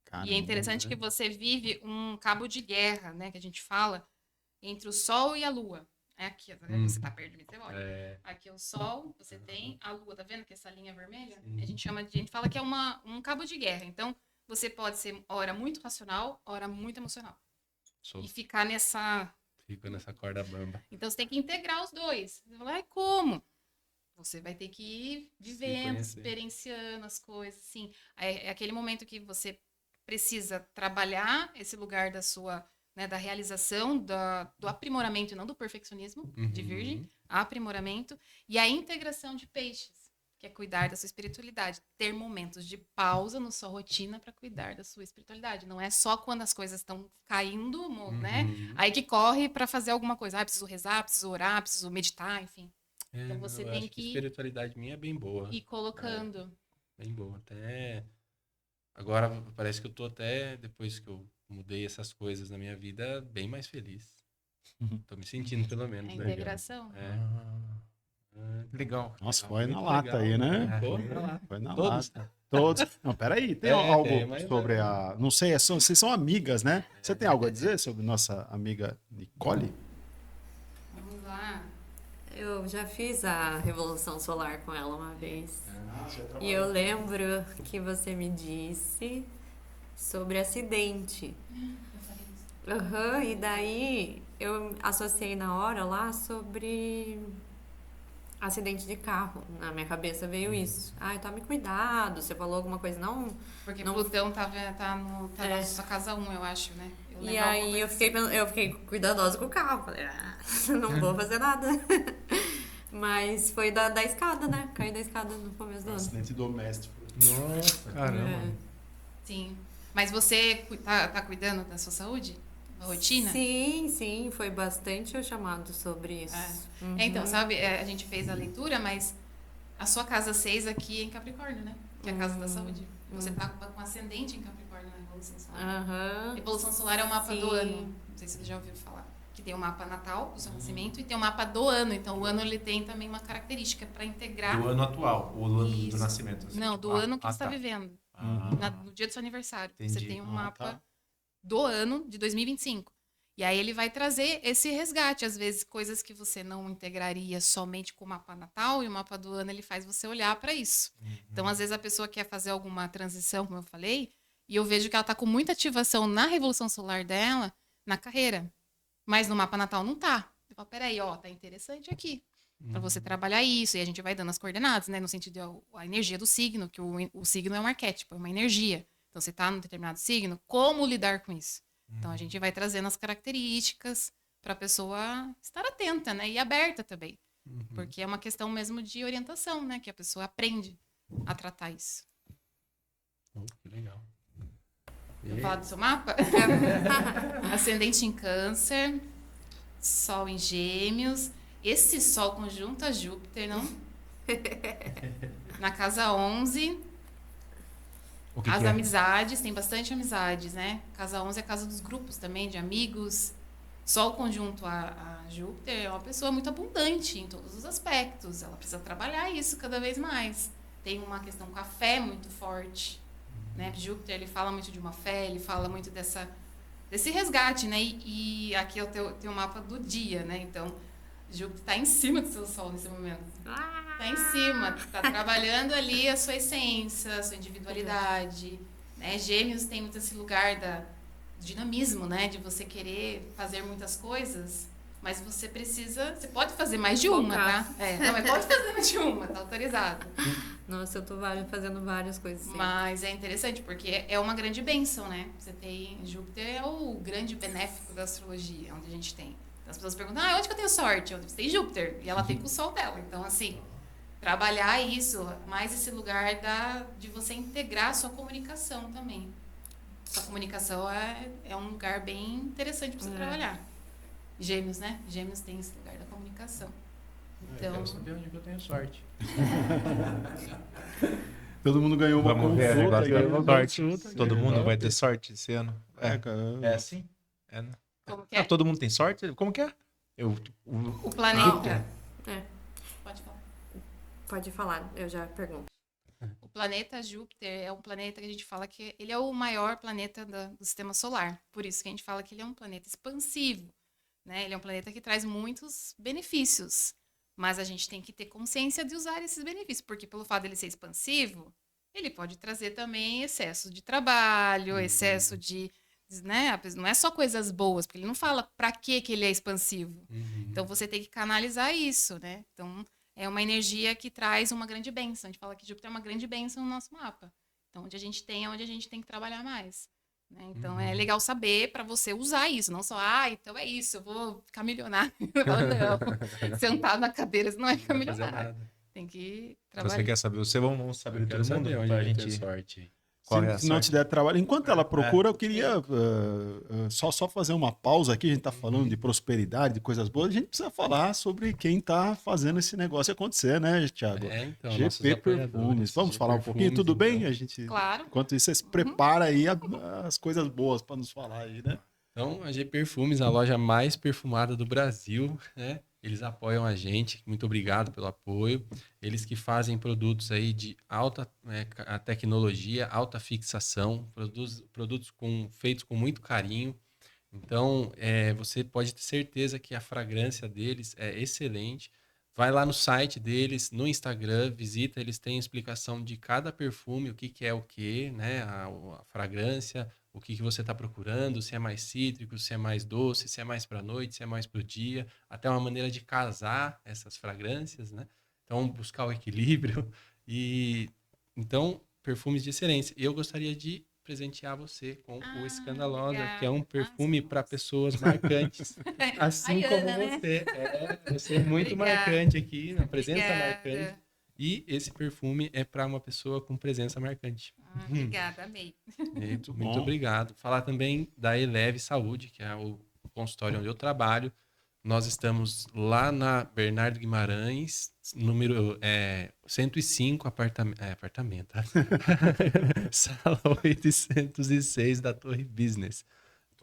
Caramba. E é interessante que você vive um cabo de guerra, né, que a gente fala, entre o Sol e a Lua. É aqui, tá vendo? Você tá perto de mim, você olha. Aqui é o Sol, você tem a Lua, tá vendo que essa linha vermelha? A gente fala que é um cabo de guerra. Então, você pode ser hora muito racional, hora muito emocional. E ficar Fico nessa corda bamba. Então, você tem que integrar os dois. Você fala, como? Você vai ter que ir vivendo, conhecer. experienciando as coisas, assim. É aquele momento que você precisa trabalhar esse lugar da sua, né, da realização, do aprimoramento e não do perfeccionismo de Virgem, aprimoramento e a integração de Peixes, que é cuidar da sua espiritualidade, ter momentos de pausa na sua rotina para cuidar da sua espiritualidade. Não é só quando as coisas estão caindo, né? Aí que corre para fazer alguma coisa. Preciso rezar, preciso orar, preciso meditar, enfim. Então você eu tem acho que a que espiritualidade minha é bem boa. ir colocando. Bem boa. Até agora parece que eu tô até, depois que eu mudei essas coisas na minha vida, bem mais feliz. Tô me sentindo, pelo A menos, né? integração. Legal. Nossa, Legal, foi na muito lata legal. aí, né? Pô, na lata. Foi na Todos. lata. Todos. Não, peraí, tem É, algo tem, mas- sobre a. Não sei, vocês são amigas, né? Você tem algo a dizer sobre nossa amiga Nicole? Vamos lá. Eu já fiz a Revolução Solar com ela uma vez. E eu lembro que você me disse sobre acidente. Aham, e daí eu associei na hora lá sobre acidente de carro. Na minha cabeça veio isso. Ai, tome cuidado, você falou alguma coisa, não? Porque Não. Plutão tá na sua casa 1, eu acho, né? Eu E lembro alguma aí coisa eu fiquei cuidadosa com o carro. Falei, não vou fazer nada. Mas foi da escada, né? Caí da escada no começo do ano. Acidente doméstico. Nossa. Caramba. Sim. Mas você tá cuidando da sua saúde? Da rotina? Sim, foi bastante o chamado sobre isso. Uhum. Então, sabe, a gente fez a leitura, mas a sua casa 6 aqui é em Capricórnio, né? Que é a casa da saúde. Você tá com ascendente em Capricórnio na Revolução Solar. Aham. Revolução Solar é o mapa do Sim. ano. Não sei se você já ouviu falar. Que tem o mapa natal, do seu nascimento, e tem o mapa do ano. Então, o ano ele tem também uma característica para integrar. Do ano atual, ou do ano do Isso. nascimento. assim, Não, tipo, do ano que você está tá. vivendo. Ah, No dia do seu aniversário. Você Entendi. tem um Ah, mapa tá. do ano de 2025. E aí ele vai trazer esse resgate, às vezes coisas que você não integraria somente com o mapa natal, e o mapa do ano ele faz você olhar para isso. Então, às vezes a pessoa quer fazer alguma transição, como eu falei, e eu vejo que ela tá com muita ativação na revolução solar dela, na carreira. Mas no mapa natal não tá. Eu falo, peraí, ó, tá interessante aqui. Para você trabalhar isso, e a gente vai dando as coordenadas, né? No sentido a energia do signo, que o signo é um arquétipo, é uma energia. Então, você tá num determinado signo, como lidar com isso? Então, a gente vai trazendo as características para a pessoa estar atenta, né? E aberta também. Porque é uma questão mesmo de orientação, né? Que a pessoa aprende a tratar isso. Que legal. Vou falar do seu mapa? Ascendente em Câncer, Sol em Gêmeos. Esse Sol conjunto a Júpiter, não? Na casa 11, O que as que é? amizades, tem bastante amizades, né? Casa 11 é a casa dos grupos também, de amigos. Sol conjunto a Júpiter é uma pessoa muito abundante em todos os aspectos. Ela precisa trabalhar isso cada vez mais. Tem uma questão com a fé muito forte, né? Júpiter, ele fala muito de uma fé, ele fala muito desse resgate, né? E aqui eu tenho o mapa do dia, né? Então, Júpiter está em cima do seu Sol nesse momento. Está em cima, está trabalhando ali a sua essência, a sua individualidade, né? Gêmeos tem muito esse lugar do dinamismo, né? De você querer fazer muitas coisas, mas você pode fazer mais de uma, Focar. tá? Não, mas pode fazer mais de uma, tá autorizado. Nossa, eu tô fazendo várias coisas. Sim. Mas é interessante, porque é uma grande bênção, né? Você tem Júpiter, é o grande benéfico da astrologia, onde a gente tem. Então, as pessoas perguntam, onde que eu tenho sorte? Onde você tem Júpiter, e ela tem com o Sol dela. Então, assim, trabalhar isso, mais esse lugar de você integrar a sua comunicação também. A comunicação é um lugar bem interessante para você trabalhar. Gêmeos, né? Gêmeos tem esse lugar da comunicação. Eu Então, quero saber onde que eu tenho sorte. Todo mundo ganhou uma Vamos ver, consulta. negócio aí, da uma sorte. consulta. Todo mundo vai ter sorte esse ano? É, cara. É assim? É, né? como que é? Todo mundo tem sorte? Como que é? O planeta... É. Pode falar. Pode falar, eu já pergunto. O planeta Júpiter é um planeta que a gente fala que ele é o maior planeta do sistema solar. Por isso que a gente fala que ele é um planeta expansivo, né? Ele é um planeta que traz muitos benefícios, mas a gente tem que ter consciência de usar esses benefícios, porque pelo fato dele ser expansivo, ele pode trazer também excesso de trabalho, excesso de, né? Não é só coisas boas, porque ele não fala para que ele é expansivo. Então você tem que canalizar isso, né? Então é uma energia que traz uma grande bênção. A gente fala que Júpiter é uma grande bênção no nosso mapa. Então, onde a gente tem, é onde a gente tem que trabalhar mais. Né? Então, é legal saber para você usar isso. Não só, então é isso, eu vou ficar milionário. Não, sentado na cadeira, você não vai ficar Não vai fazer milionário. nada. Tem que Você trabalhar. quer saber? Vamos saber Eu de quero todo mundo? saber onde Pra eu tenho gente... sorte. Qual é a Se não sorte? te der trabalho, enquanto ela procura, eu queria só fazer uma pausa aqui. A gente está falando de prosperidade, de coisas boas. A gente precisa falar sobre quem está fazendo esse negócio acontecer, né, Thiago? Então, nossos GP apoiadores, Perfumes. Vamos GP falar um pouquinho? Perfumes, Tudo bem? então. A gente, Claro. enquanto isso, você se prepara aí as coisas boas para nos falar aí, né? Então, a G Perfumes, a loja mais perfumada do Brasil, né? Eles apoiam a gente, muito obrigado pelo apoio. Eles que fazem produtos aí de alta tecnologia, alta fixação, produtos feitos com muito carinho. Então, você pode ter certeza que a fragrância deles é excelente. Vai lá no site deles, no Instagram, visita, eles têm explicação de cada perfume, o que é o que, né? A fragrância, o que você está procurando, se é mais cítrico, se é mais doce, se é mais para a noite, se é mais para o dia, até uma maneira de casar essas fragrâncias, né? Então, buscar o equilíbrio. E então, perfumes de excelência. E eu gostaria de presentear você com o Escandalosa, legal. que é um perfume para pessoas marcantes. Assim como Ana, né? você. Você é muito Obrigada. marcante aqui, na presença Obrigada. marcante. E esse perfume é para uma pessoa com presença marcante. Obrigada, amei. Muito bom. obrigado. Falar também da Eleve Saúde, que é o consultório onde eu trabalho. Nós estamos lá na Bernardo Guimarães, número 105, apartamento. Sala 806 da Torre Business.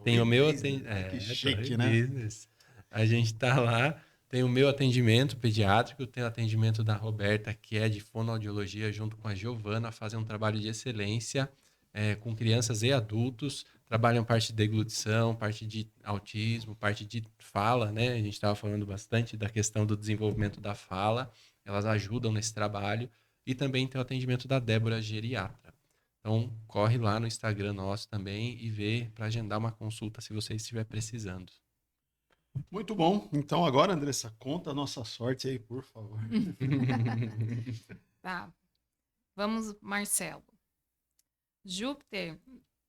Tem o meu atendimento. Que chique, Torre né? Business. A gente tá lá. Tem o meu atendimento pediátrico, tem o atendimento da Roberta, que é de fonoaudiologia, junto com a Giovana, fazem um trabalho de excelência com crianças e adultos. Trabalham parte de deglutição, parte de autismo, parte de fala, né? A gente estava falando bastante da questão do desenvolvimento da fala. Elas ajudam nesse trabalho. E também tem o atendimento da Débora Geriatra. Então, corre lá no Instagram nosso também e vê para agendar uma consulta se você estiver precisando. Muito bom. Então agora, Andressa, conta a nossa sorte aí, por favor. Tá. Vamos, Marcelo. Júpiter,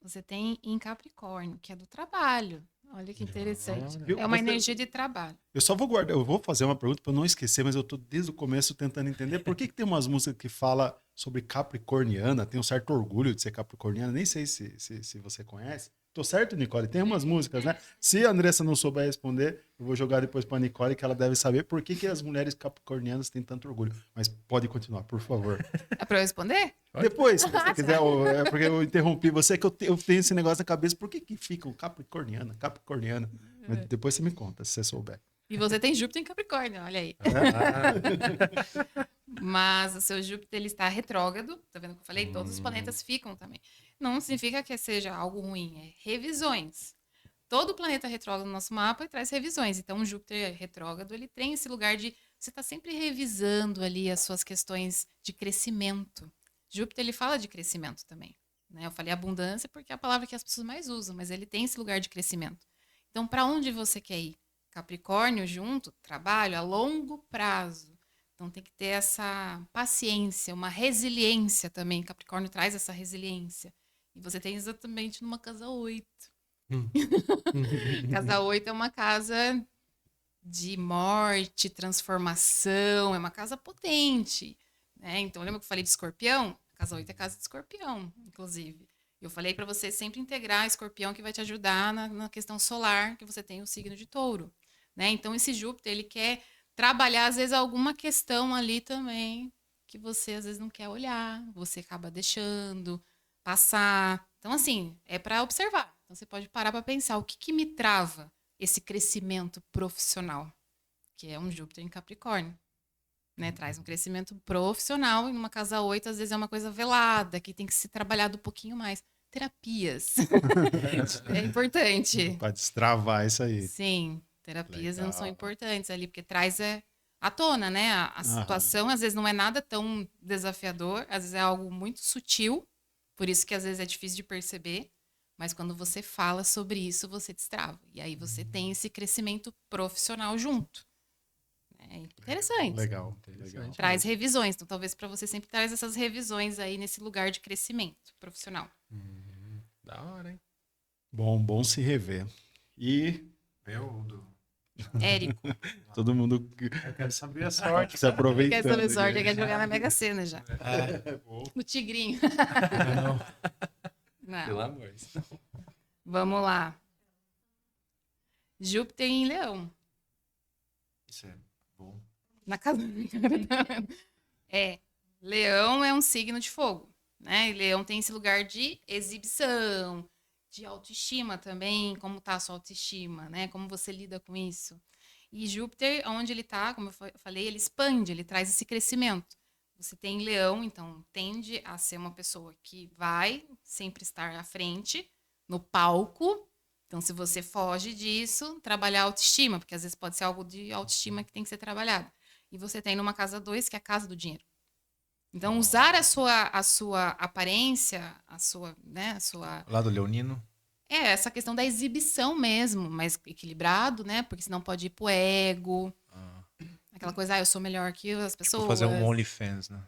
você tem em Capricórnio, que é do trabalho. Olha que interessante. Viu? É uma Você- energia de trabalho. Eu só vou guardar, eu vou fazer uma pergunta para não esquecer, mas eu tô desde o começo tentando entender por que tem umas músicas que fala sobre capricorniana, tem um certo orgulho de ser capricorniana, nem sei se você conhece. Tô certo, Nicole? Tem umas músicas, né? Se a Andressa não souber responder, eu vou jogar depois para Nicole, que ela deve saber por que as mulheres capricornianas têm tanto orgulho. Mas pode continuar, por favor. É para eu responder? Depois, se você quiser, é porque eu interrompi você, que eu tenho esse negócio na cabeça. Por que ficam capricorniana? Mas depois você me conta, se você souber. E você tem Júpiter em Capricórnio, olha aí. Mas o seu Júpiter ele está retrógrado, tá vendo o que eu falei? Todos os planetas ficam também. Não significa que seja algo ruim, é revisões. Todo planeta retrógrado no nosso mapa traz revisões. Então, o Júpiter retrógrado, ele tem esse lugar de você está sempre revisando ali as suas questões de crescimento. Júpiter, ele fala de crescimento também, né? Eu falei abundância porque é a palavra que as pessoas mais usam, mas ele tem esse lugar de crescimento. Então, para onde você quer ir? Capricórnio junto, trabalho a longo prazo. Então tem que ter essa paciência, uma resiliência também. Capricórnio traz essa resiliência. E você tem exatamente numa casa 8. Casa 8 é uma casa de morte, transformação, é uma casa potente, né? Então lembra que eu falei de escorpião? A casa 8 é casa de escorpião, inclusive. Eu falei para você sempre integrar escorpião, que vai te ajudar na questão solar, que você tem o signo de touro, né? Então esse Júpiter, ele quer trabalhar, às vezes, alguma questão ali também, que você, às vezes, não quer olhar, você acaba deixando passar. Então, assim, é para observar. Então, você pode parar para pensar, o que me trava esse crescimento profissional? Que é um Júpiter em Capricórnio, né? Traz um crescimento profissional, e numa casa 8, às vezes, é uma coisa velada, que tem que ser trabalhado um pouquinho mais. Terapias. É importante. Para destravar isso aí. Sim, terapias não são Legal. importantes ali, porque traz à tona, né? A situação, às vezes, não é nada tão desafiador, às vezes é algo muito sutil, por isso que às vezes é difícil de perceber, mas quando você fala sobre isso, você destrava. E aí você tem esse crescimento profissional junto. É interessante. Legal. Traz revisões, então talvez para você sempre traz essas revisões aí nesse lugar de crescimento profissional. Da hora, hein? Bom se rever. E Érico, todo mundo Eu quero saber a sorte. se aproveitando. quer saber né? sorte, quer jogar na Mega Sena já. Bom. No Tigrinho. Não. Pelo amor. Vamos lá. Júpiter em Leão. Isso é bom. Na casa. Leão é um signo de fogo, né? E Leão tem esse lugar de exibição, de autoestima também, como tá a sua autoestima, né? Como você lida com isso. E Júpiter, onde ele tá, como eu falei, ele expande, ele traz esse crescimento. Você tem Leão, então tende a ser uma pessoa que vai sempre estar à frente, no palco. Então, se você foge disso, trabalhar a autoestima, porque às vezes pode ser algo de autoestima que tem que ser trabalhado. E você tem numa casa 2, que é a casa do dinheiro. Então, usar a sua aparência, a sua Lado leonino. É, essa questão da exibição mesmo, mais equilibrado, né? Porque senão pode ir pro ego. Aquela coisa, eu sou melhor que as pessoas. Vou fazer um OnlyFans, né?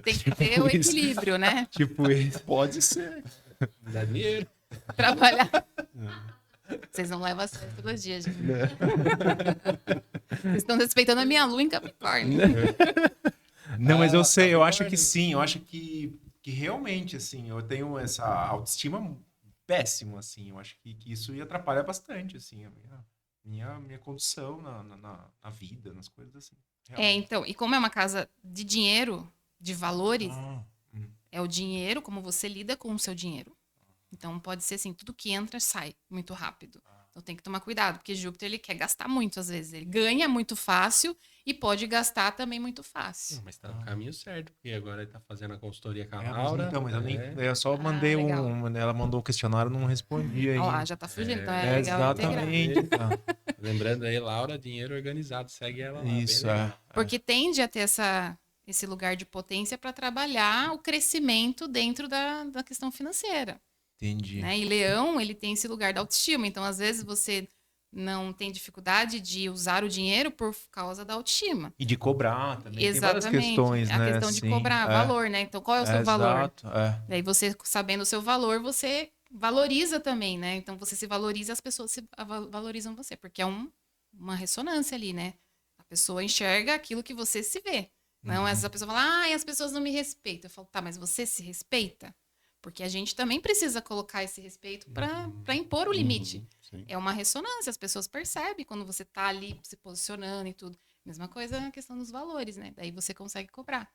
Tem que ter o equilíbrio, né? Tipo isso. Pode ser. Dá dinheiro. Trabalhar. Vocês não levam a sério todos gente. Vocês estão respeitando a minha lua em Capricórnio. Não, mas eu sei, eu acho que sim, eu acho que realmente, assim, eu tenho essa autoestima péssima, assim, eu acho que isso ia atrapalhar bastante, assim, a minha condução na vida, nas coisas assim. Então, e como é uma casa de dinheiro, de valores, Ah, é o dinheiro, como você lida com o seu dinheiro. Então, pode ser assim, tudo que entra, sai muito rápido. Então, tem que tomar cuidado, porque Júpiter, ele quer gastar muito, às vezes. Ele ganha muito fácil e pode gastar também muito fácil. Mas tá no caminho certo, porque agora ele tá fazendo a consultoria com a mas Laura. então, mas eu só Ah, mandei legal. ela mandou um questionário, não respondi Olha lá, ainda. já tá fugindo, então é legal integrar. Exatamente. Tá. Lembrando aí, Laura, dinheiro organizado, segue ela lá. bem Isso, legal. Porque tende a ter esse lugar de potência para trabalhar o crescimento dentro da questão financeira. Entendi. Né? E Leão, ele tem esse lugar da autoestima. Então, às vezes, você não tem dificuldade de usar o dinheiro por causa da autoestima. E de cobrar também. Exatamente. Tem várias questões, a né? questão de assim, cobrar valor, né? Então, qual é o seu valor? Exato, Daí, você sabendo o seu valor, você valoriza também, né? Então, você se valoriza, as pessoas valorizam você. Porque é uma ressonância ali, né? A pessoa enxerga aquilo que você se vê. Não, essa pessoa fala, as pessoas não me respeitam. Eu falo, tá, mas você se respeita? Porque a gente também precisa colocar esse respeito para impor o limite. Sim. É uma ressonância, as pessoas percebem quando você tá ali se posicionando e tudo. Mesma coisa na questão dos valores, né? Daí você consegue cobrar.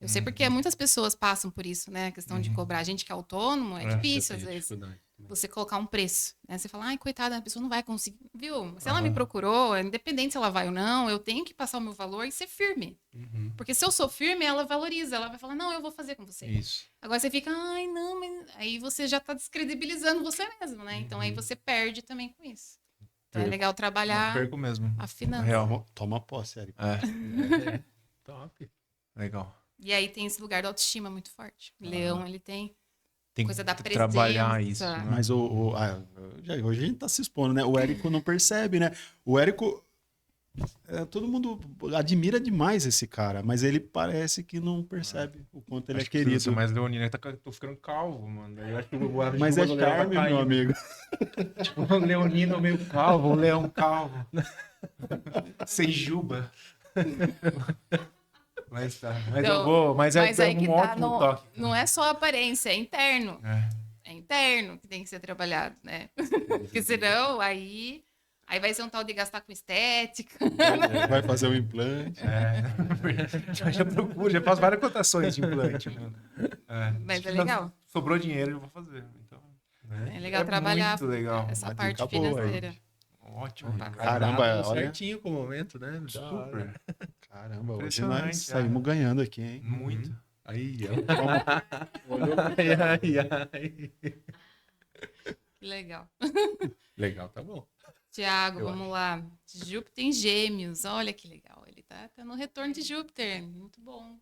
Eu sei porque muitas pessoas passam por isso, né? A questão de cobrar. A gente que é autônomo é difícil, às vezes. Você colocar um preço, né? Você fala, coitada, a pessoa não vai conseguir. Viu? Se ela me procurou, independente se ela vai ou não, eu tenho que passar o meu valor e ser firme. Porque se eu sou firme, ela valoriza. Ela vai falar, não, eu vou fazer com você. Isso. Agora você fica, não, mas... Aí você já tá descredibilizando você mesmo, né? Então aí você perde também com isso. Então é legal trabalhar Perco mesmo. a finança. Real. Toma posse, Eric. Top. Legal. E aí tem esse lugar da autoestima muito forte. Leão, ele tem Tem coisa da que trabalhar presença. isso. Né? Mas hoje a gente tá se expondo, né? O Érico não percebe, né? O Érico. Todo mundo admira demais esse cara, mas ele parece que não percebe o quanto ele Acho é que querido. precisa ser mais leonino, tô ficando calvo, mano. Daí eu acho que eu vou Mas é charme, meu amigo. Tipo, um leonino meio calvo, um leão calvo. Sem juba. Mas tá. Mas Então, eu vou. Mas Mas é aí que um tá, ótimo toque. não é só a aparência, é interno. É. É interno que tem que ser trabalhado, né? Porque senão, aí vai ser um tal de gastar com estética. Vai fazer um implante. Já procuro, já faço várias cotações de implante, mano. Mas Se é legal. Sobrou dinheiro, eu vou fazer. Então, né? É legal trabalhar muito legal. essa Uma parte dica boa aí. financeira. Ótimo. Opa. Caramba, olha. Certinho com o momento, né? Da hora. Super. Caramba, hoje Impressionante, nós saímos ganhando aqui, hein? Muito. Aí, ó. Olhou. Ai. Que legal. Legal, tá bom. Tiago, vamos lá. Júpiter em Gêmeos. Olha que legal. Ele tá no retorno de Júpiter. Muito bom.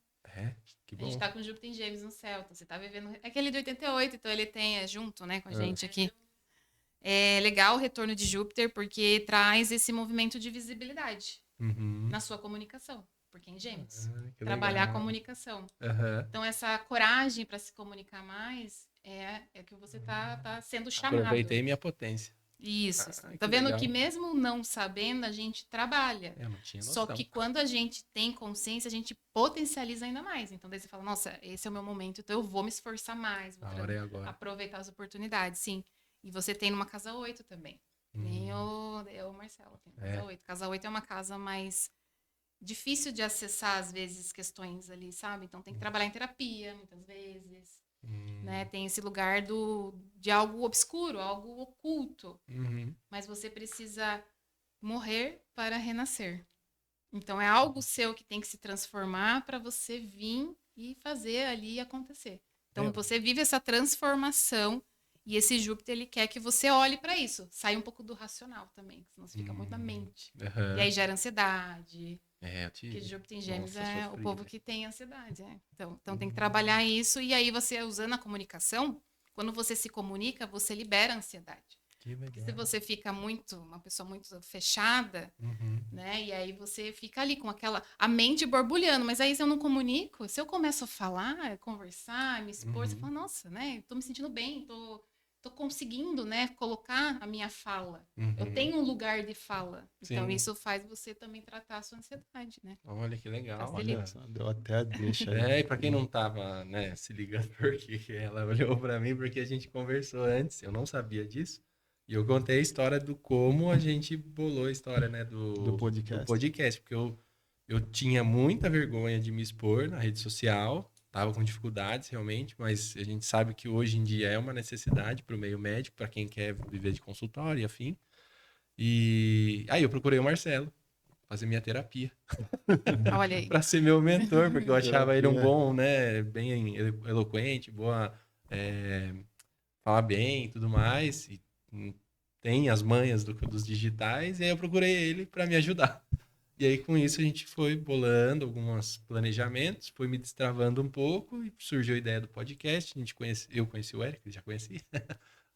Que A bom. gente tá com Júpiter em Gêmeos no céu. Então você tá vivendo. É aquele de 88, então ele tem junto, né, com a gente aqui. É legal o retorno de Júpiter porque traz esse movimento de visibilidade na sua comunicação. Porque em Gêmeos. Que Trabalhar a legal. comunicação. Aham. Então, essa coragem para se comunicar mais é que você tá sendo chamado. Aproveitei minha potência. Isso. Ah, Tá que vendo legal. que mesmo não sabendo, a gente trabalha. Eu não tinha Só noção. que quando a gente tem consciência, a gente potencializa ainda mais. Então, daí você fala, nossa, esse é o meu momento, então eu vou me esforçar mais. Vou A hora é agora. aproveitar as oportunidades, sim. E você tem numa casa 8 também. Nem o Marcelo tem casa 8. Casa 8 é uma casa mais difícil de acessar, às vezes, questões ali, sabe? Então, tem que trabalhar em terapia, muitas vezes. Né? Tem esse lugar de algo obscuro, algo oculto. Mas você precisa morrer para renascer. Então, é algo seu que tem que se transformar para você vir e fazer ali acontecer. Então, você vive essa transformação e esse Júpiter, ele quer que você olhe para isso. Sai um pouco do racional também, senão você fica muito na mente. E aí gera ansiedade. Eu tive. Porque Júpiter em Gêmeos Nossa, é sofri, o povo velho. que tem ansiedade. Então tem que trabalhar isso. E aí você, usando a comunicação, Quando você se comunica, você libera a ansiedade. Que legal. Se você fica uma pessoa muito fechada, né? E aí você fica ali com a mente borbulhando. Mas aí se eu não comunico, se eu começo a falar, conversar, me expor, você fala, nossa, né? Tô me sentindo bem, tô conseguindo, né, colocar a minha fala. Eu tenho um lugar de fala. Então, Sim. isso faz você também tratar a sua ansiedade, né? Olha que legal. Facilita. Olha, só, deu até a deixa aí. E pra quem não tava, né, se ligando porque ela olhou pra mim, porque a gente conversou antes, eu não sabia disso, e eu contei a história do como a gente bolou a história, né, Do podcast. porque eu tinha muita vergonha de me expor na rede social, tava com dificuldades realmente, mas a gente sabe que hoje em dia é uma necessidade para o meio médico, para quem quer viver de consultório e afim. E aí eu procurei o Marcelo fazer minha terapia. Olha aí. Para ser meu mentor, porque eu achava ele um Terapia. bom, né, bem eloquente, falar bem e tudo mais, e tem as manhas dos digitais, e aí eu procurei ele para me ajudar. E aí, com isso, a gente foi bolando alguns planejamentos, foi me destravando um pouco e surgiu a ideia do podcast. Eu conheci o Eric, ele já conhecia.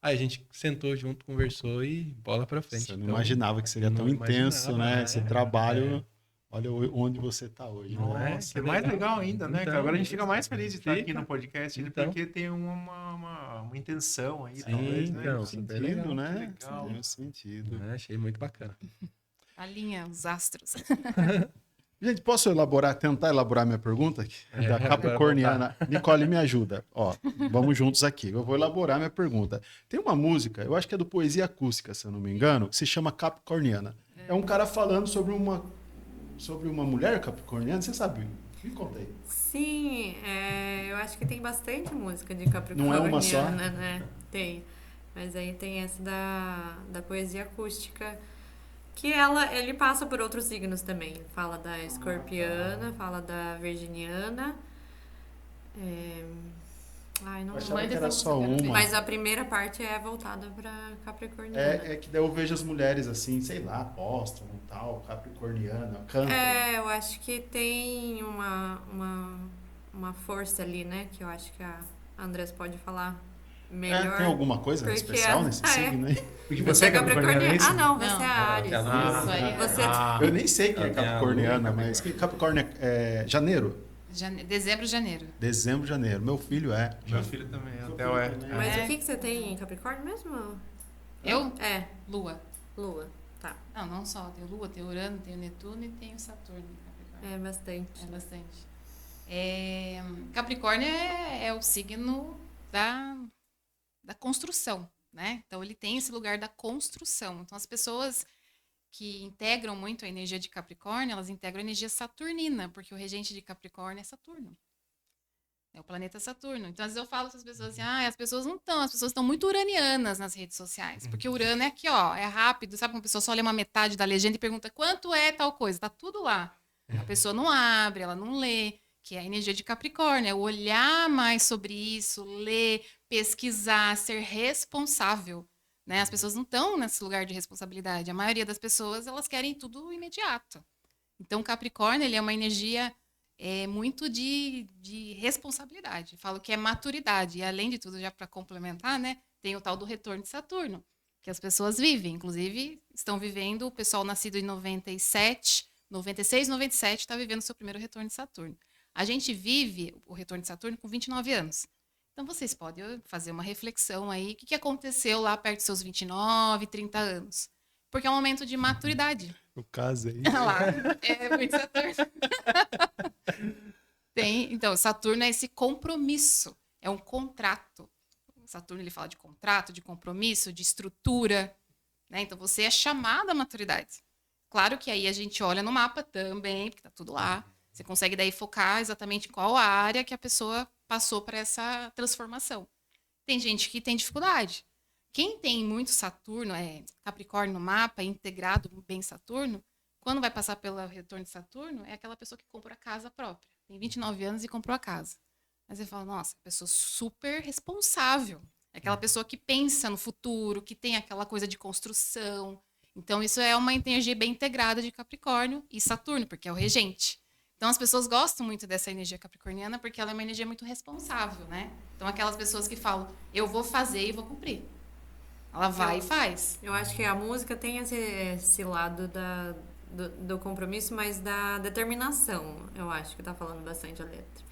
Aí a gente sentou junto, conversou e bola pra frente. Você não Então, imaginava que seria eu tão não intenso, imaginava, né? né? Esse trabalho. Olha onde você tá hoje. Não né? é? Nossa, Que é mais legal. legal ainda, né? Então, Que agora a gente fica mais feliz de estar aqui fica. no podcast, Então. porque tem uma intenção aí, Sim, talvez, né? então. Tem super sentido, legal. né? Legal. Tem um sentido. Achei muito bacana. Alinha os astros. Gente, posso tentar elaborar minha pergunta aqui? Da agora Capricorniana. Nicole, me ajuda. Ó, vamos juntos aqui. Eu vou elaborar minha pergunta. Tem uma música, eu acho que é do Poesia Acústica, se eu não me engano, que se chama Capricorniana. É um cara falando sobre uma mulher capricorniana, você sabe? Me conta aí. Sim, eu acho que tem bastante música de Capricorniana, Não é uma só? né? Tem. Mas aí tem essa da poesia acústica, que ele passa por outros signos também. Ele fala da escorpiana, fala da virginiana. Ai, não Eu achava lembro. que era só uma. Mas a primeira parte é voltada pra capricorniana. É que daí eu vejo as mulheres assim, sei lá, apóstolo, tal, capricorniana, cantam. Eu acho que tem uma força ali, né? Que eu acho que a Andressa pode falar melhor. Tem alguma coisa porque especial nesse signo aí? Porque você é capricorniano, é isso? Ah, não, você Não. é Áries. Isso aí. Você Eu nem sei quem é Tem a capricorniana, lua, mas Capricórnio é janeiro? Dezembro, janeiro. Dezembro, janeiro. Meu filho é. Meu filho também, Seu até filho é. também. Mas É. o que você tem em Capricórnio mesmo? Eu? É, Lua. Lua. Tá. Não só. Tem Lua, tem Urano, tem Netuno e tem o Saturno em Capricórnio. É bastante. É bastante. Capricórnio é o signo da construção, né? Então, ele tem esse lugar da construção. Então, as pessoas que integram muito a energia de Capricórnio, elas integram a energia saturnina, porque o regente de Capricórnio é Saturno. É o planeta Saturno. Então, às vezes eu falo para as pessoas assim, as pessoas não estão, as pessoas estão muito uranianas nas redes sociais. Porque o Urano é aqui, ó, é rápido, sabe? Uma pessoa só lê uma metade da legenda e pergunta quanto é tal coisa. Tá tudo lá. A pessoa não abre, ela não lê, que é a energia de Capricórnio. É olhar mais sobre isso, ler, pesquisar, ser responsável. Né? As pessoas não estão nesse lugar de responsabilidade. A maioria das pessoas, elas querem tudo imediato. Então, Capricórnio, ele é uma energia muito de responsabilidade. Falo que é maturidade. E, além de tudo, já para complementar, né, tem o tal do retorno de Saturno, que as pessoas vivem. Inclusive, estão vivendo, o pessoal nascido em 96, 97, está vivendo o seu primeiro retorno de Saturno. A gente vive o retorno de Saturno com 29 anos. Então, vocês podem fazer uma reflexão aí. O que aconteceu lá perto dos seus 29, 30 anos? Porque é um momento de maturidade. Eu casei. Olha lá, é muito Saturno. Então, Saturno é esse compromisso. É um contrato. Saturno, ele fala de contrato, de compromisso, de estrutura. Né? Então, você é chamado à maturidade. Claro que aí a gente olha no mapa também, porque está tudo lá. Você consegue daí focar exatamente em qual área que a pessoa passou para essa transformação. Tem gente que tem dificuldade. Quem tem muito Saturno, Capricórnio no mapa, integrado bem Saturno, quando vai passar pelo retorno de Saturno, é aquela pessoa que comprou a casa própria. Tem 29 anos e comprou a casa. Aí você fala, nossa, pessoa super responsável. É aquela pessoa que pensa no futuro, que tem aquela coisa de construção. Então, isso é uma energia bem integrada de Capricórnio e Saturno, porque é o regente. Então, as pessoas gostam muito dessa energia capricorniana porque ela é uma energia muito responsável, né? Então, aquelas pessoas que falam, eu vou fazer e vou cumprir. Ela vai e faz. Eu acho que a música tem esse lado do compromisso, mas da determinação. Eu acho que tá falando bastante a letra.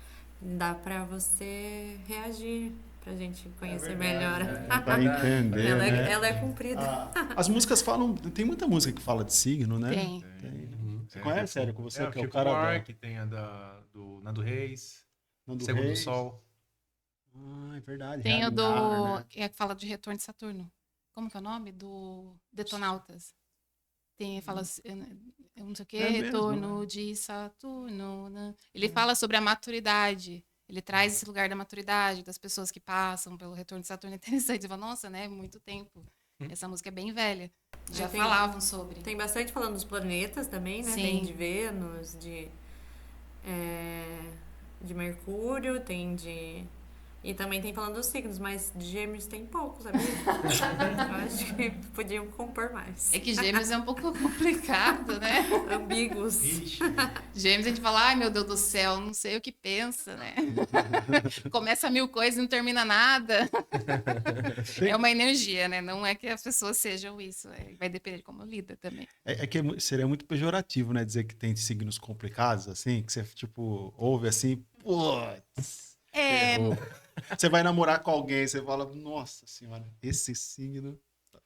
Dá pra você reagir, pra gente conhecer melhor. Pra entender, né? Ela é cumprida. As músicas falam... Tem muita música que fala de signo, né? Tem. Você conhece, Sério, com você, que é o Chico cara Buarque, tem a do Nando Reis, Nando Segundo Reis. Sol. Ah, é verdade. Tem o Realinhar, né? que fala de Retorno de Saturno. Como que é o nome? Do Detonautas. Fala assim, eu não sei o que, É mesmo, Retorno de Saturno. Né? Ele fala sobre a maturidade. Ele traz esse lugar da maturidade, das pessoas que passam pelo Retorno de Saturno. É interessante. Você fala, nossa, né? Muito tempo. Essa música é bem velha. Já Tem- falavam sobre. Tem bastante falando dos planetas também, né? Sim. Tem de Vênus, de Mercúrio, tem de... E também tem falando dos signos, mas de Gêmeos tem pouco, sabia? Eu acho que podiam compor mais. É que Gêmeos é um pouco complicado, né? Ambíguos. Gêmeos a gente fala, ai meu Deus do céu, não sei o que pensa, né? Começa 1000 coisas e não termina nada. É uma energia, né? Não é que as pessoas sejam isso. Vai depender de como lida também. É que seria muito pejorativo, né? Dizer que tem signos complicados, assim, que você, tipo, ouve assim, putz, ferrou. Você vai namorar com alguém, você fala, nossa senhora, esse signo...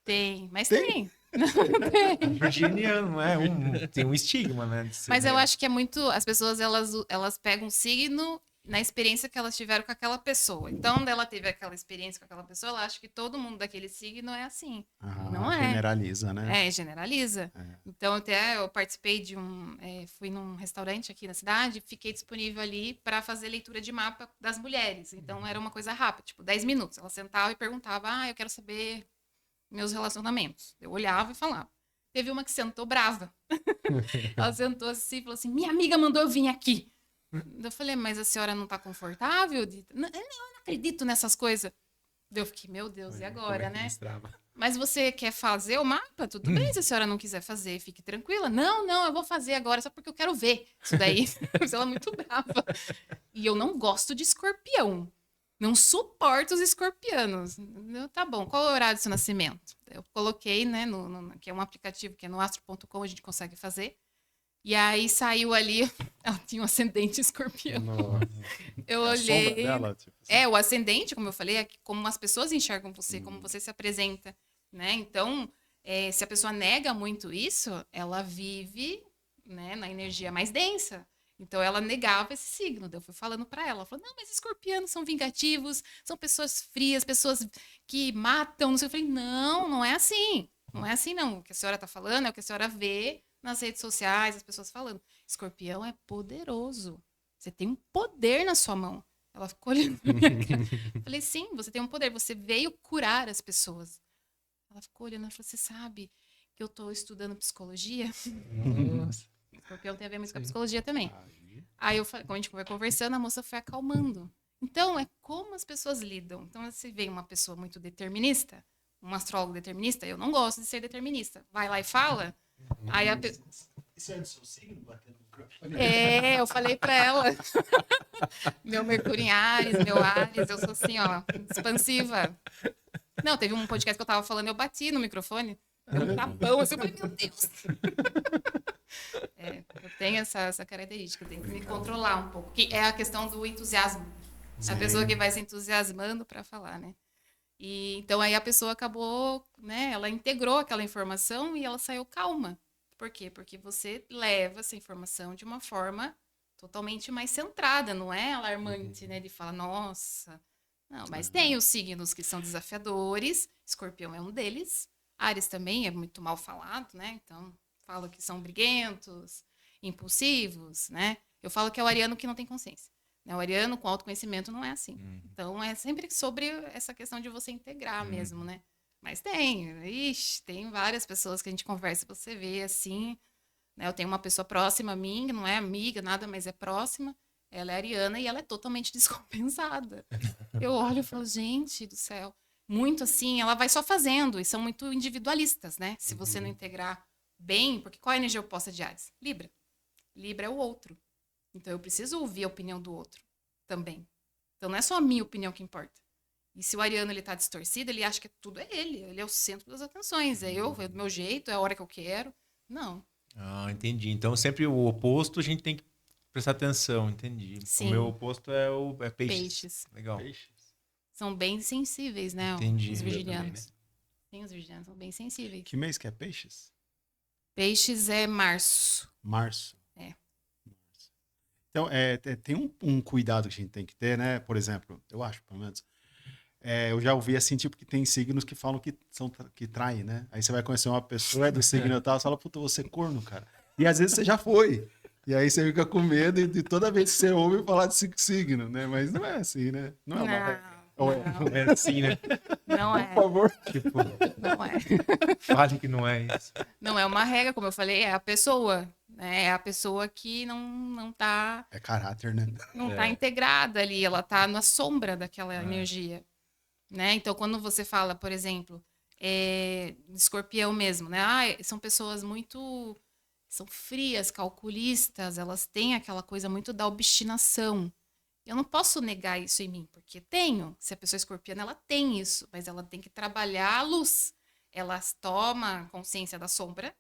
Tem, mas Tem? tem. Virginiano, não é? Tem um estigma, né? de ser Mas eu velho. acho que é muito. As pessoas elas pegam um signo na experiência que elas tiveram com aquela pessoa. Então, quando ela teve aquela experiência com aquela pessoa, ela acha que todo mundo daquele signo é assim. Não é. Generaliza, né? Generaliza. É. Então, até eu participei de fui num restaurante aqui na cidade, fiquei disponível ali para fazer leitura de mapa das mulheres. Então, era uma coisa rápida, tipo 10 minutos. Ela sentava e perguntava, eu quero saber meus relacionamentos. Eu olhava e falava. Teve uma que sentou brava. Ela sentou assim e falou assim, minha amiga mandou eu vir aqui. Eu falei, mas a senhora não tá confortável? Não, eu não acredito nessas coisas. Eu fiquei, meu Deus, e agora, né? Mas você quer fazer o mapa? Tudo bem, se a senhora não quiser fazer, fique tranquila. Não, eu vou fazer agora, só porque eu quero ver isso daí. Ela é muito brava. E eu não gosto de escorpião. Não suporto os escorpianos. Tá bom, qual é o horário do seu nascimento? Eu coloquei, né, que é um aplicativo que é no astro.com, a gente consegue fazer. E aí saiu ali, ela tinha um ascendente escorpião. Nossa. Eu A sombra olhei. dela, tipo assim. O ascendente, como eu falei, é como as pessoas enxergam você, como você se apresenta, né? Então, se a pessoa nega muito isso, ela vive, né, na energia mais densa. Então, ela negava esse signo. Daí eu fui falando pra ela. Ela falou, não, mas escorpianos são vingativos, são pessoas frias, pessoas que matam. Não sei. Eu falei, não é assim. Não é assim, não. O que a senhora tá falando é o que a senhora vê nas redes sociais, as pessoas falando. Escorpião é poderoso. Você tem um poder na sua mão. Ela ficou olhando pra minha cara. Falei, sim, você tem um poder. Você veio curar as pessoas. Ela ficou olhando e falou, você sabe que eu tô estudando psicologia? Nossa. Escorpião tem a ver muito com a psicologia também. Aí eu falei, como a gente foi conversando, a moça foi acalmando. Então, é como as pessoas lidam. Então, se vem uma pessoa muito determinista, um astrólogo determinista, eu não gosto de ser determinista. Vai lá e fala. Aí a pessoa... Isso é do seu signo, batendo no microfone? Eu falei pra ela. Meu Mercúrio em Áries, meu Áries, eu sou assim, ó, expansiva. Não, teve um podcast que eu tava falando, eu bati no microfone. Deu um tapão, assim, eu falei, meu Deus. Eu tenho essa característica, eu tenho que me controlar um pouco. Que é a questão do entusiasmo. A pessoa que vai se entusiasmando para falar, né? E, então, aí a pessoa acabou, né? Ela integrou aquela informação e ela saiu calma. Por quê? Porque você leva essa informação de uma forma totalmente mais centrada, não é alarmante, né? De falar, nossa... Não, mas tem os signos que são desafiadores, Escorpião é um deles, Áries também é muito mal falado, né? Então, falo que são briguentos, impulsivos, né? Eu falo que é o ariano que não tem consciência. Né? O ariano com autoconhecimento não é assim. Então, é sempre sobre essa questão de você integrar mesmo, né? Mas tem várias pessoas que a gente conversa, você vê assim, né? Eu tenho uma pessoa próxima a mim, não é amiga, nada, mas é próxima. Ela é ariana e ela é totalmente descompensada. Eu olho e falo, gente do céu. Muito assim, ela vai só fazendo. E são muito individualistas, né? Se você não integrar bem... Porque qual é a energia oposta de Áries? Libra. Libra é o outro. Então, eu preciso ouvir a opinião do outro também. Então, não é só a minha opinião que importa. E se o ariano ele tá distorcido, ele acha que tudo é ele. Ele é o centro das atenções. É eu, é do meu jeito, é a hora que eu quero. Não. Ah, entendi. Então, sempre o oposto a gente tem que prestar atenção, entendi. Sim. O meu oposto é peixes. Peixes. Legal. São bem sensíveis, né? Entendi. Os Eu virginianos. também, Sim, os virginianos são bem sensíveis. Que mês que é peixes? Peixes é março. Março. É. Então, tem um cuidado que a gente tem que ter, né? Por exemplo, eu acho, pelo menos. Eu já ouvi assim, tipo, que tem signos que falam que traem, né? Aí você vai conhecer uma pessoa do signo e tal, você fala, puta, você é corno, cara. E às vezes você já foi. E aí você fica com medo de toda vez que você ouve falar de signo, né? Mas não é assim, né? Não é uma regra. Ou é? Não é assim, né? Não é. Por favor. Tipo, Não é. fale que não é isso. Não é uma regra, como eu falei, é a pessoa. Né? É a pessoa que não tá É caráter, né? tá integrada ali, ela tá na sombra daquela energia. Né? Então, quando você fala, por exemplo, escorpião mesmo, né? São pessoas muito... São frias, calculistas, elas têm aquela coisa muito da obstinação. Eu não posso negar isso em mim, porque tenho. Se a pessoa é escorpiana, ela tem isso, mas ela tem que trabalhar a luz. Ela toma consciência da sombra,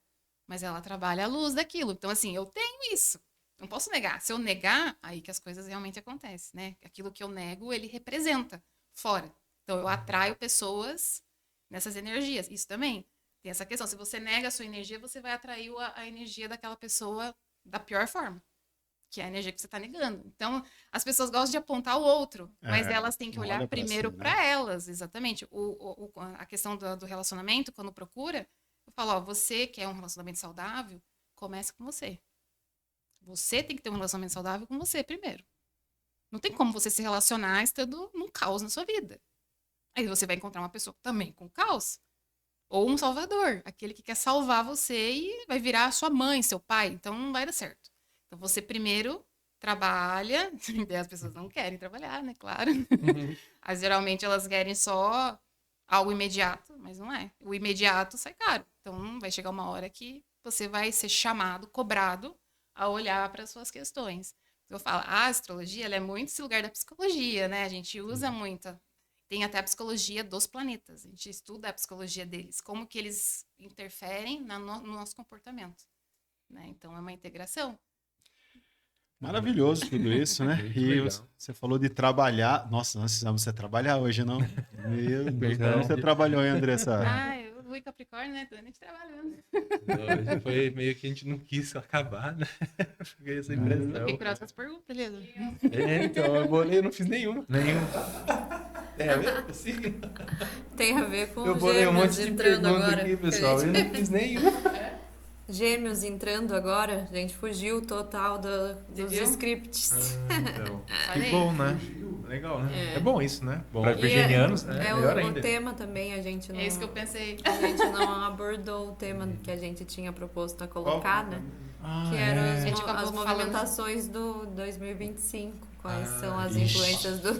mas ela trabalha a luz daquilo. Então, assim, eu tenho isso. Não posso negar. Se eu negar, aí que as coisas realmente acontecem, né? Aquilo que eu nego, ele representa fora. Então, eu atraio pessoas nessas energias. Isso também. Tem essa questão. Se você nega a sua energia, você vai atrair a energia daquela pessoa da pior forma. Que é a energia que você está negando. Então, as pessoas gostam de apontar o outro, mas elas têm que não olhar olha pra primeiro si, né? para elas, exatamente. A questão do relacionamento, quando procura, eu falo, ó, você quer um relacionamento saudável, comece com você. Você tem que ter um relacionamento saudável com você primeiro. Não tem como você se relacionar estando num caos na sua vida. Aí você vai encontrar uma pessoa também com caos. Ou um salvador, aquele que quer salvar você e vai virar sua mãe, seu pai. Então, não vai dar certo. Então, você primeiro trabalha, e as pessoas não querem trabalhar, né? Claro. Mas, geralmente, elas querem só algo imediato, mas não é. O imediato sai caro. Então, vai chegar uma hora que você vai ser chamado, cobrado, a olhar para as suas questões. Eu falo, a astrologia, ela é muito esse lugar da psicologia, né? A gente usa muito. Tem até a psicologia dos planetas. A gente estuda a psicologia deles, como que eles interferem no nosso comportamento. Né? Então, é uma integração. Maravilhoso tudo isso, né? Muito E legal. você falou de trabalhar. Nossa, nós precisamos você trabalhar hoje, não? Meu Deus. Não. Como você trabalhou, hein, Andressa? Eu fui Capricórnio, né? Tô nem trabalhando. Hoje foi meio que a gente não quis acabar, né? Fiquei essa impressão. Fiquei curiosa com as perguntas, beleza? Então, eu bolei, eu não fiz nenhuma. Nenhum. É a ver? Assim, Tem a ver com eu bolei um monte gêmeos de entrando perguntas agora. aqui, pessoal. Eu não fiz nenhuma. Gêmeos entrando agora, a gente fugiu total dos Viu? scripts. Então, que Falei. bom, né? Legal, né? É bom isso, né? Bom. Para E virginianos, é, né? é Melhor o ainda. tema também, a gente não, É isso que eu pensei. a gente não abordou o tema que a gente tinha proposto a colocar, né? Ah, Que eram A gente as acabou falando- movimentações do 2025. Quais são as ixi. influências do...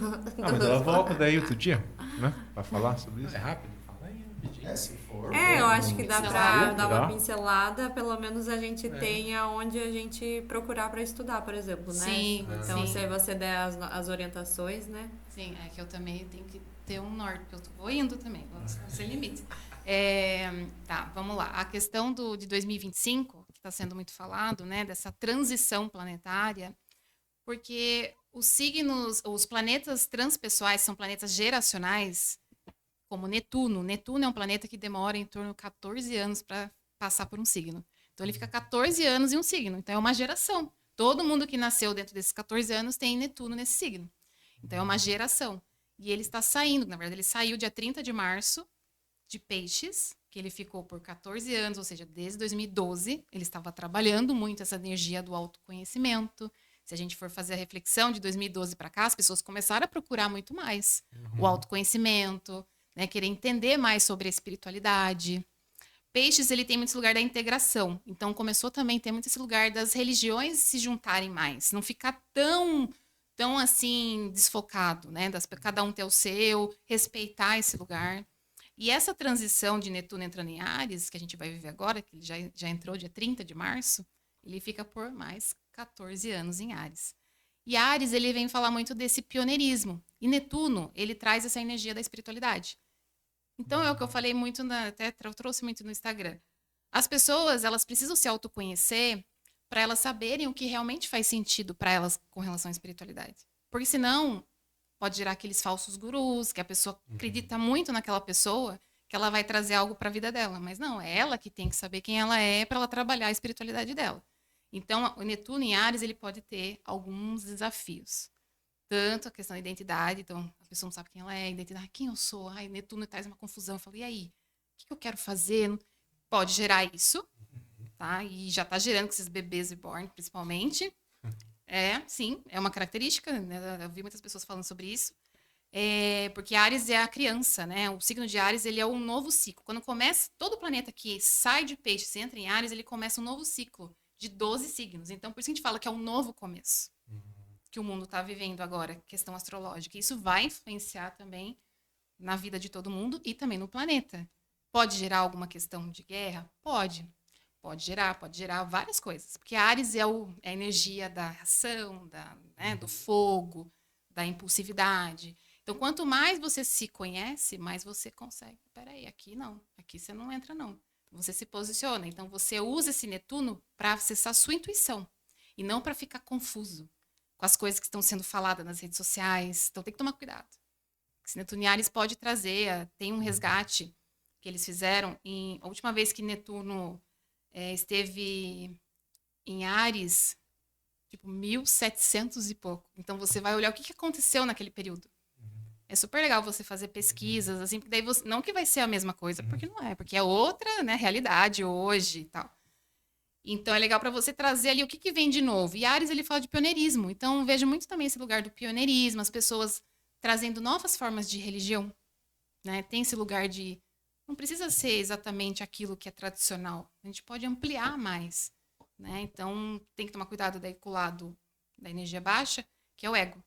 Ah, mas ela volta daí outro dia, né? Pra falar sobre isso. É rápido? Fala aí, rapidinho. Se for. Eu acho que dá pra dar uma Dá. pincelada, pelo menos a gente tenha onde a gente procurar pra estudar, por exemplo, né? Sim, Então, sim. se você der as orientações, né? Sim, é que eu também tenho que ter um norte, porque eu vou indo também, sem limite. Tá, vamos lá. A questão de 2025, que está sendo muito falado, né, dessa transição planetária, porque os signos, os planetas transpessoais são planetas geracionais, como Netuno. Netuno é um planeta que demora em torno de 14 anos para passar por um signo. Então, ele fica 14 anos em um signo. Então, é uma geração. Todo mundo que nasceu dentro desses 14 anos tem Netuno nesse signo. Então, é uma geração. E ele está saindo, na verdade, ele saiu dia 30 de março de Peixes, que ele ficou por 14 anos, ou seja, desde 2012. Ele estava trabalhando muito essa energia do autoconhecimento. Se a gente for fazer a reflexão de 2012 para cá, as pessoas começaram a procurar muito mais o autoconhecimento, né, querer entender mais sobre a espiritualidade. Peixes, ele tem muito lugar da integração. Então, começou também a ter muito esse lugar das religiões se juntarem mais. Não ficar tão assim, desfocado, né? Cada um ter o seu, respeitar esse lugar. E essa transição de Netuno entrando em Áries, que a gente vai viver agora, que já entrou dia 30 de março, Ele fica por mais 14 anos em Áries. E Áries, ele vem falar muito desse pioneirismo. E Netuno, ele traz essa energia da espiritualidade. Então, é o que eu falei muito, até eu trouxe muito no Instagram. As pessoas, elas precisam se autoconhecer para elas saberem o que realmente faz sentido para elas com relação à espiritualidade. Porque senão, pode gerar aqueles falsos gurus, que a pessoa acredita muito naquela pessoa, que ela vai trazer algo para a vida dela. Mas não, é ela que tem que saber quem ela é para ela trabalhar a espiritualidade dela. Então, o Netuno em Áries, ele pode ter alguns desafios. Tanto a questão da identidade, então a pessoa não sabe quem ela é, identidade, quem eu sou, ai, Netuno traz uma confusão. Eu falo, e aí? O que eu quero fazer? Pode gerar isso, tá? E já tá gerando com esses bebês reborn, principalmente. Sim, é uma característica, né? Eu vi muitas pessoas falando sobre isso. Porque Áries é a criança, né? O signo de Áries, ele é um novo ciclo. Quando começa, todo planeta que sai de Peixes e entra em Áries, ele começa um novo ciclo de 12 signos. Então, por isso que a gente fala que é um novo começo que o mundo está vivendo agora, questão astrológica. Isso vai influenciar também na vida de todo mundo e também no planeta. Pode gerar alguma questão de guerra? Pode. Pode gerar várias coisas. Porque Áries é a energia da ação, do fogo, da impulsividade. Então, quanto mais você se conhece, mais você consegue. Peraí, aqui não. Aqui você não entra, não. Você se posiciona. Então, você usa esse Netuno para acessar a sua intuição. E não para ficar confuso com as coisas que estão sendo faladas nas redes sociais. Então, tem que tomar cuidado. Esse Netuno em Áries pode trazer. Tem um resgate que eles fizeram. A última vez que Netuno esteve em Áries, tipo, 1700 e pouco. Então, você vai olhar o que aconteceu naquele período. É super legal você fazer pesquisas, assim, porque daí você, não que vai ser a mesma coisa, porque não é, porque é outra, né, realidade hoje e tal. Então, é legal para você trazer ali o que vem de novo. E Áries, ele fala de pioneirismo. Então, eu vejo muito também esse lugar do pioneirismo, as pessoas trazendo novas formas de religião, né? Tem esse lugar de... Não precisa ser exatamente aquilo que é tradicional. A gente pode ampliar mais, né? Então, tem que tomar cuidado daí com o lado da energia baixa, que é o ego.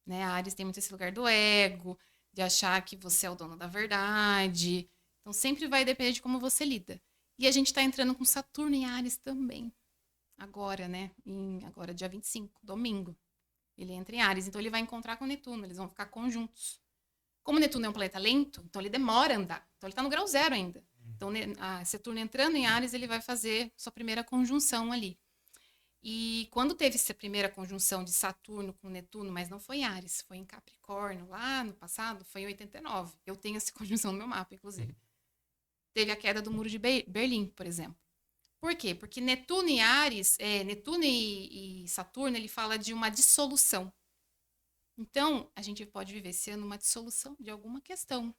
Né? A Áries tem muito esse lugar do ego, de achar que você é o dono da verdade. Então, sempre vai depender de como você lida. E a gente está entrando com Saturno em Áries também. Agora, né? Agora, dia 25, domingo. Ele entra em Áries. Então, ele vai encontrar com Netuno. Eles vão ficar conjuntos. Como Netuno é um planeta lento, então ele demora a andar. Então, ele está no grau 0 ainda. Então, Saturno entrando em Áries, ele vai fazer sua primeira conjunção ali. E quando teve essa primeira conjunção de Saturno com Netuno, mas não foi em Áries, foi em Capricórnio, lá no passado, foi em 89. Eu tenho essa conjunção no meu mapa, inclusive. Teve a queda do Muro de Berlim, por exemplo. Por quê? Porque Netuno e Áries, Netuno e Saturno, ele fala de uma dissolução. Então, a gente pode viver esse ano uma dissolução de alguma questão.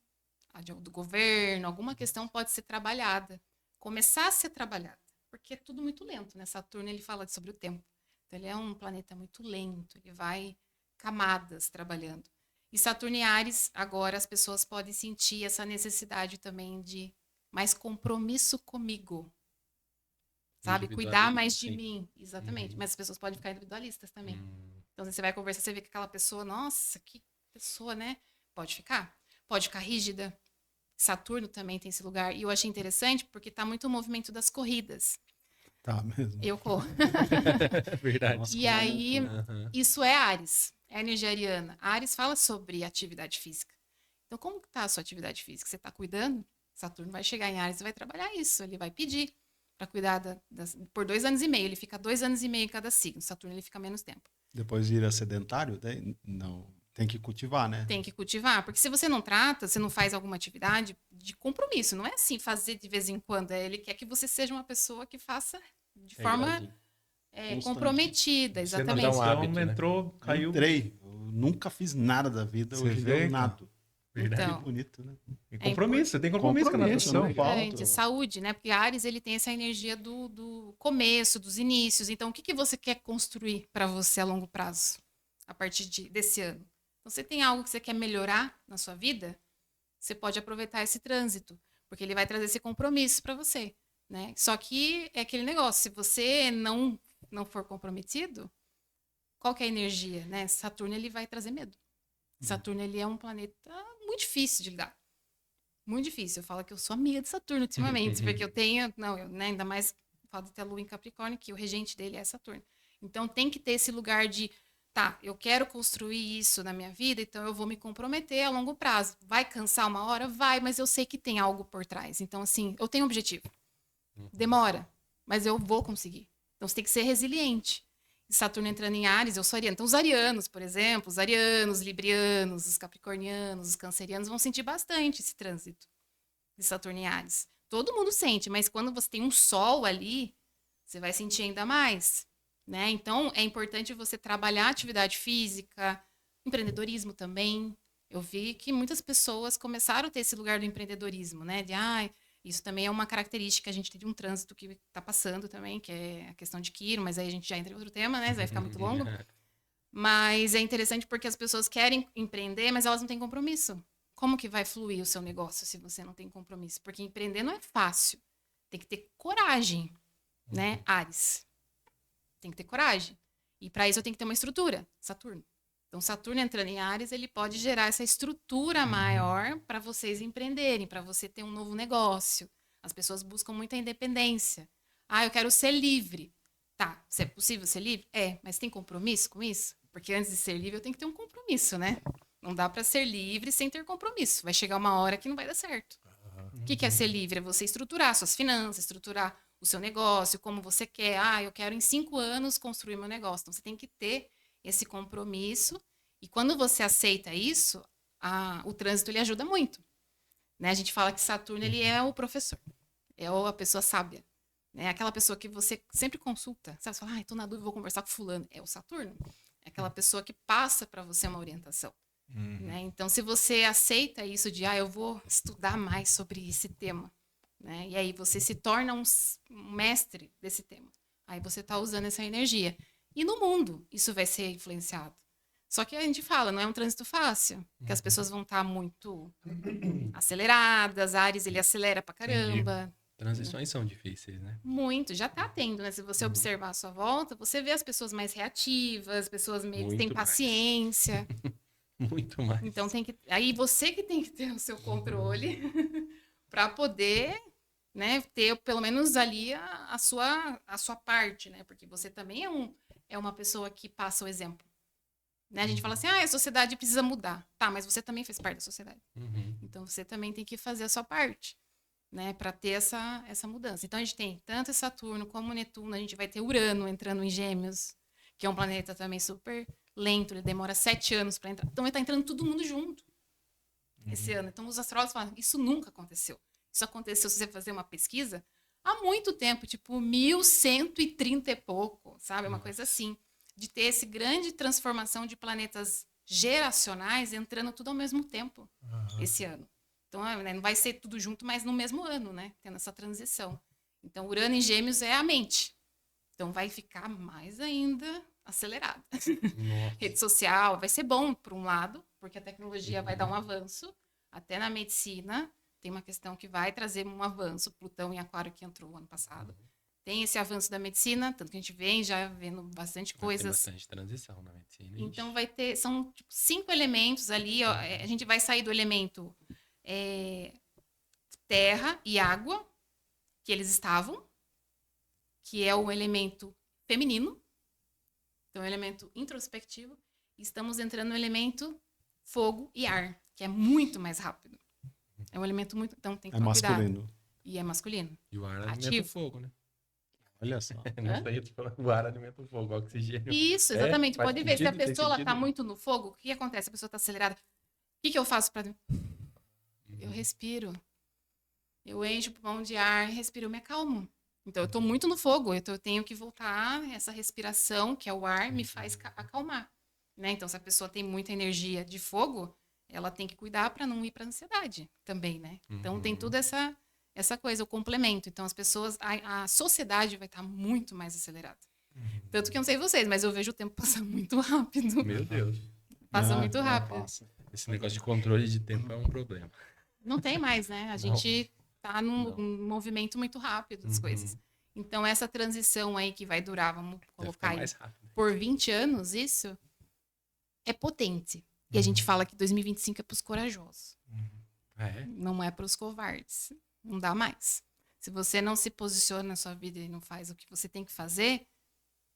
Do governo, alguma questão pode ser trabalhada. Começar a ser trabalhada. Porque é tudo muito lento, né? Saturno, ele fala sobre o tempo. Então, ele é um planeta muito lento. Ele vai camadas trabalhando. E Saturno e Áries, agora as pessoas podem sentir essa necessidade também de mais compromisso comigo. Sabe? Cuidar mais de mim. Exatamente. Mas as pessoas podem ficar individualistas também. Então, você vai conversar, você vê que aquela pessoa, nossa, que pessoa, né? Pode ficar rígida. Saturno também tem esse lugar. E eu achei interessante porque tá muito o movimento das corridas. Tá mesmo. Eu corro. Verdade. Nossa, E aí, isso é Áries. É a energia ariana. Áries fala sobre atividade física. Então, como que tá a sua atividade física? Você tá cuidando? Saturno vai chegar em Áries e vai trabalhar isso. Ele vai pedir para cuidar por 2 anos e meio. Ele fica 2 anos e meio em cada signo. Saturno, ele fica menos tempo. Depois vira sedentário? Não. Tem que cultivar, né? Tem que cultivar. Porque se você não trata, você não faz alguma atividade de compromisso. Não é assim, fazer de vez em quando. Ele quer que você seja uma pessoa que faça de forma comprometida. Exatamente. Você não hábito, né? entrou, caiu. Entrei. Eu nunca fiz nada da vida. Você Hoje vê, eu nado. Verdade. Então, Que bonito, né? E compromisso, você tem compromisso com a natação. não falta. de saúde, né? Porque Áries, ele tem essa energia do começo, dos inícios. Então, o que você quer construir para você a longo prazo, a partir desse ano? Então, você tem algo que você quer melhorar na sua vida, você pode aproveitar esse trânsito, porque ele vai trazer esse compromisso para você, né? Só que é aquele negócio, se você não for comprometido, qual que é a energia, né? Saturno, ele vai trazer medo. Saturno, ele é um planeta muito difícil de lidar. Muito difícil. Eu falo que eu sou amiga de Saturno ultimamente, porque eu tenho, né, ainda mais falo de ter a Lua em Capricórnio, que o regente dele é Saturno. Então, tem que ter esse lugar de, tá, eu quero construir isso na minha vida, então eu vou me comprometer a longo prazo. Vai cansar uma hora? Vai, mas eu sei que tem algo por trás. Então, assim, eu tenho um objetivo. Demora, mas eu vou conseguir. Então, você tem que ser resiliente. Saturno entrando em Áries, eu sou ariana. Então, os arianos, por exemplo, os arianos, librianos, os capricornianos, os cancerianos vão sentir bastante esse trânsito de Saturno em Áries. Todo mundo sente, mas quando você tem um sol ali, você vai sentir ainda mais, né? Então, é importante você trabalhar atividade física, empreendedorismo também. Eu vi que muitas pessoas começaram a ter esse lugar do empreendedorismo, né? De, isso também é uma característica, a gente tem um trânsito que está passando também, que é a questão de Quirón, mas aí a gente já entra em outro tema, né? Vai ficar muito longo. Mas é interessante porque as pessoas querem empreender, mas elas não têm compromisso. Como que vai fluir o seu negócio se você não tem compromisso? Porque empreender não é fácil. Tem que ter coragem, né? Áries. Tem que ter coragem. E para isso eu tenho que ter uma estrutura, Saturno. Então, Saturno entrando em Áries, ele pode gerar essa estrutura maior para vocês empreenderem, para você ter um novo negócio. As pessoas buscam muita independência. Eu quero ser livre. Tá, se é possível ser livre? É, mas tem compromisso com isso? Porque antes de ser livre, eu tenho que ter um compromisso, né? Não dá para ser livre sem ter compromisso. Vai chegar uma hora que não vai dar certo. O que é ser livre? É você estruturar suas finanças, estruturar o seu negócio, como você quer. Eu quero em 5 anos construir meu negócio. Então, você tem que ter esse compromisso, e quando você aceita isso, o trânsito ele ajuda muito, né? A gente fala que Saturno ele é o professor, é a pessoa sábia, né? Aquela pessoa que você sempre consulta, sabe? Você fala, estou na dúvida, vou conversar com fulano. É o Saturno, é aquela pessoa que passa para você uma orientação, né? Então, se você aceita isso de, eu vou estudar mais sobre esse tema, né? E aí você se torna um mestre desse tema, aí você está usando essa energia. E no mundo, isso vai ser influenciado. Só que a gente fala, não é um trânsito fácil, porque as pessoas vão estar muito aceleradas, Áries, ele acelera pra caramba. Transições são difíceis, né? Muito, já tá tendo, né? Se você observar a sua volta, você vê as pessoas mais reativas, pessoas meio que têm paciência. Muito mais. Então, aí você que tem que ter o seu controle para poder... né, ter pelo menos ali a sua parte, né? Porque você também é uma pessoa que passa o exemplo. Né? A gente fala assim, a sociedade precisa mudar. Tá, mas você também fez parte da sociedade. Então, você também tem que fazer a sua parte, né? Para ter essa mudança. Então, a gente tem tanto Saturno como Netuno, a gente vai ter Urano entrando em Gêmeos, que é um planeta também super lento, ele demora 7 anos para entrar. Então, ele tá entrando todo mundo junto esse ano. Então, os astrólogos falam, isso nunca aconteceu. Isso aconteceu, se você fazer uma pesquisa, há muito tempo, tipo 1130 e pouco, sabe? Uma coisa assim, de ter essa grande transformação de planetas geracionais entrando tudo ao mesmo tempo esse ano. Então, não vai ser tudo junto, mas no mesmo ano, né? Tendo essa transição. Então, Urano em Gêmeos é a mente. Então, vai ficar mais ainda acelerada. Rede social vai ser bom, por um lado, porque a tecnologia vai dar um avanço, até na medicina. Tem uma questão que vai trazer um avanço. Plutão em Aquário que entrou ano passado. Tem esse avanço da medicina, tanto que a gente vem já vendo bastante coisas. Tem bastante transição na medicina. Então vai ter, são 5 elementos ali. A gente vai sair do elemento terra e água, que eles estavam, que é o elemento feminino. Então é o elemento introspectivo. E estamos entrando no elemento fogo e ar, que é muito mais rápido. É um elemento muito... Então tem que tomar masculino. cuidado. E é masculino. E o ar alimenta o fogo, né? Olha só. Não sei, o ar alimenta o fogo, o oxigênio. Isso, exatamente. Faz Pode ver, se a sentido, pessoa tem está sentido. muito no fogo, o que acontece? A pessoa está acelerada. O que eu faço para... Eu respiro. Eu encho o pulmão de ar, respiro, eu me acalmo. Então, eu estou muito no fogo, então eu tenho que voltar, essa respiração, que é o ar, me faz acalmar. Né? Então, se a pessoa tem muita energia de fogo, ela tem que cuidar para não ir para a ansiedade também, né? Então, tem toda essa coisa, o complemento. Então, as pessoas, a sociedade vai estar muito mais acelerada. Tanto que eu não sei vocês, mas eu vejo o tempo passar muito rápido. Meu Deus. Passa muito rápido. Passa. Esse negócio de controle de tempo é um problema. Não tem mais, né? A gente tá num movimento muito rápido das coisas. Então, essa transição aí que vai durar, vamos colocar aí, mais rápido. por 20 anos, isso é potente. E a gente fala que 2025 é para os corajosos. É? Não é para os covardes. Não dá mais. Se você não se posiciona na sua vida e não faz o que você tem que fazer,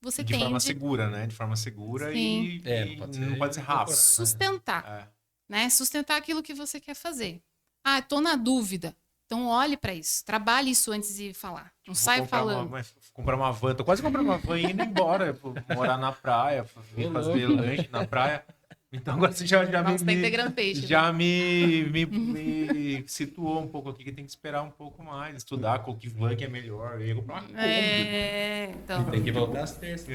você De tem forma de segura, né? De forma segura Sim. e não pode ser rápido. sustentar, É. né? Sustentar aquilo que você quer fazer. Ah, tô na dúvida. Então olhe para isso, trabalhe isso antes de falar. Não Vou saia comprar falando. comprar uma van. Tô quase comprando uma van e indo embora. Morar na praia, vir fazer lanche na praia. Então agora você já Nossa, tá integrando peixe. já me situou um pouco aqui que tem que esperar um pouco mais, estudar qual que van que é melhor. Eu ia comprar uma Kombi. Então. Tem que voltar às terças.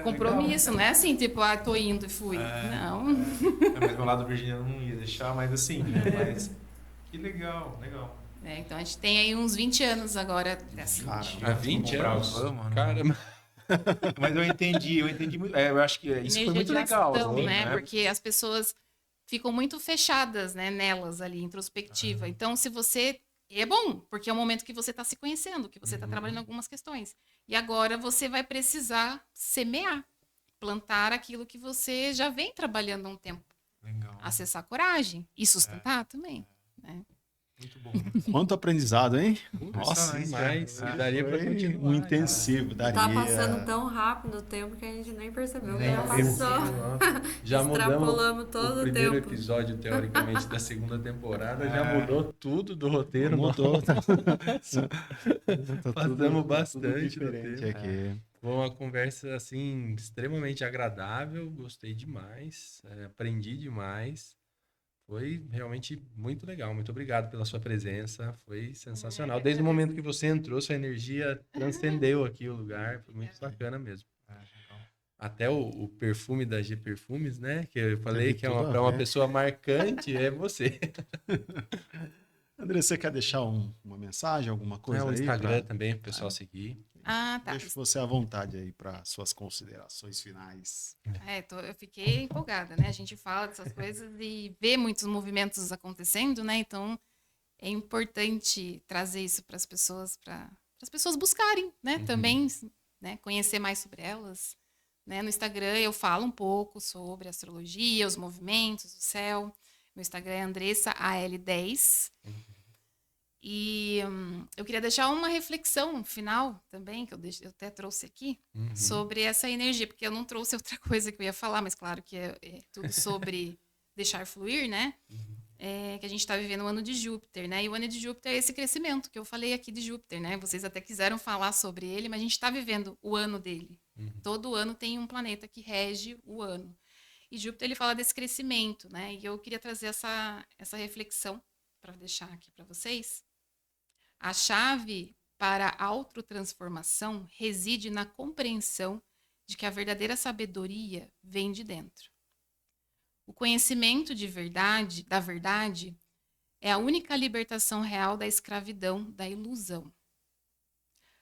Compromisso, não é assim, tipo, tô indo e fui. Não. Mas meu lado virginiano não ia deixar, mas assim, né? Mas que legal. Então a gente tem aí uns 20 anos agora. Assim, Há 20 comprar anos? van, mano. Caramba. Mas eu entendi muito. Eu acho que isso foi muito legal. Ação, Assim, né? Porque as pessoas ficam muito fechadas, né, nelas ali, introspectiva. Então, se você... É bom, porque é o momento que você está se conhecendo, que você está trabalhando algumas questões. E agora você vai precisar semear, plantar aquilo que você já vem trabalhando há um tempo. Legal. Acessar coragem e sustentar também, né? Muito bom. Quanto aprendizado, hein? Nossa, Demais. é. Daria pra Foi continuar. um intensivo, daria. Tá passando tão rápido o tempo que a gente nem percebeu que Nem já viu. passou. Já mudamos Extrapolamos todo o o primeiro tempo. episódio, teoricamente, da segunda temporada. Já mudou tudo do roteiro. Mudou. Passamos bastante do diferente tempo. aqui. Foi uma conversa, assim, extremamente agradável. Gostei demais. Aprendi demais. Foi realmente muito legal. Muito obrigado pela sua presença. Foi sensacional. Desde o momento que você entrou, sua energia transcendeu aqui o lugar. Foi muito bacana mesmo. Até o perfume da G Perfumes, né? Que eu falei que é para uma pessoa marcante, é você. André, você quer deixar uma mensagem, alguma coisa O aí? Instagram também, para o pessoal seguir. Ah, tá. Deixa você à vontade aí para suas considerações finais. Eu fiquei empolgada, né? A gente fala dessas coisas e vê muitos movimentos acontecendo, né? Então, é importante trazer isso para as pessoas buscarem, né? Também, né? Conhecer mais sobre elas. Né? No Instagram eu falo um pouco sobre astrologia, os movimentos, o céu. Meu Instagram é AndressaAL10. E eu queria deixar uma reflexão final também, que eu até trouxe aqui, sobre essa energia, porque eu não trouxe outra coisa que eu ia falar, mas claro que é tudo sobre deixar fluir, né? Que a gente está vivendo o ano de Júpiter, né? E o ano de Júpiter é esse crescimento que eu falei aqui de Júpiter, né? Vocês até quiseram falar sobre ele, mas a gente está vivendo o ano dele. Todo ano tem um planeta que rege o ano. E Júpiter, ele fala desse crescimento, né? E eu queria trazer essa reflexão para deixar aqui para vocês. A chave para a autotransformação reside na compreensão de que a verdadeira sabedoria vem de dentro. O conhecimento da verdade, é a única libertação real da escravidão, da ilusão.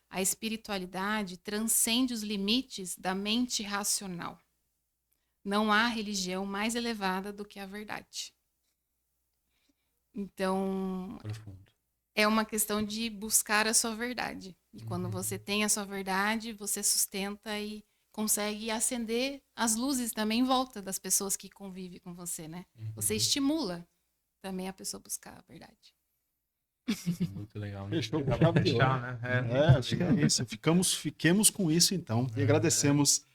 A espiritualidade transcende os limites da mente racional. Não há religião mais elevada do que a verdade. Então, é uma questão de buscar a sua verdade. E quando você tem a sua verdade, você sustenta e consegue acender as luzes também em volta das pessoas que convivem com você, né? Você estimula também a pessoa a buscar a verdade. Muito legal. Fechou. Fechar, né? Acho que é isso. Fiquemos com isso, então. E agradecemos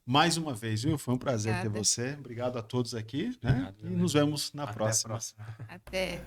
mais uma vez, viu? Foi um prazer ter você. Obrigado a todos aqui, né? Obrigado, e nos vemos na Até a próxima. próxima. Até.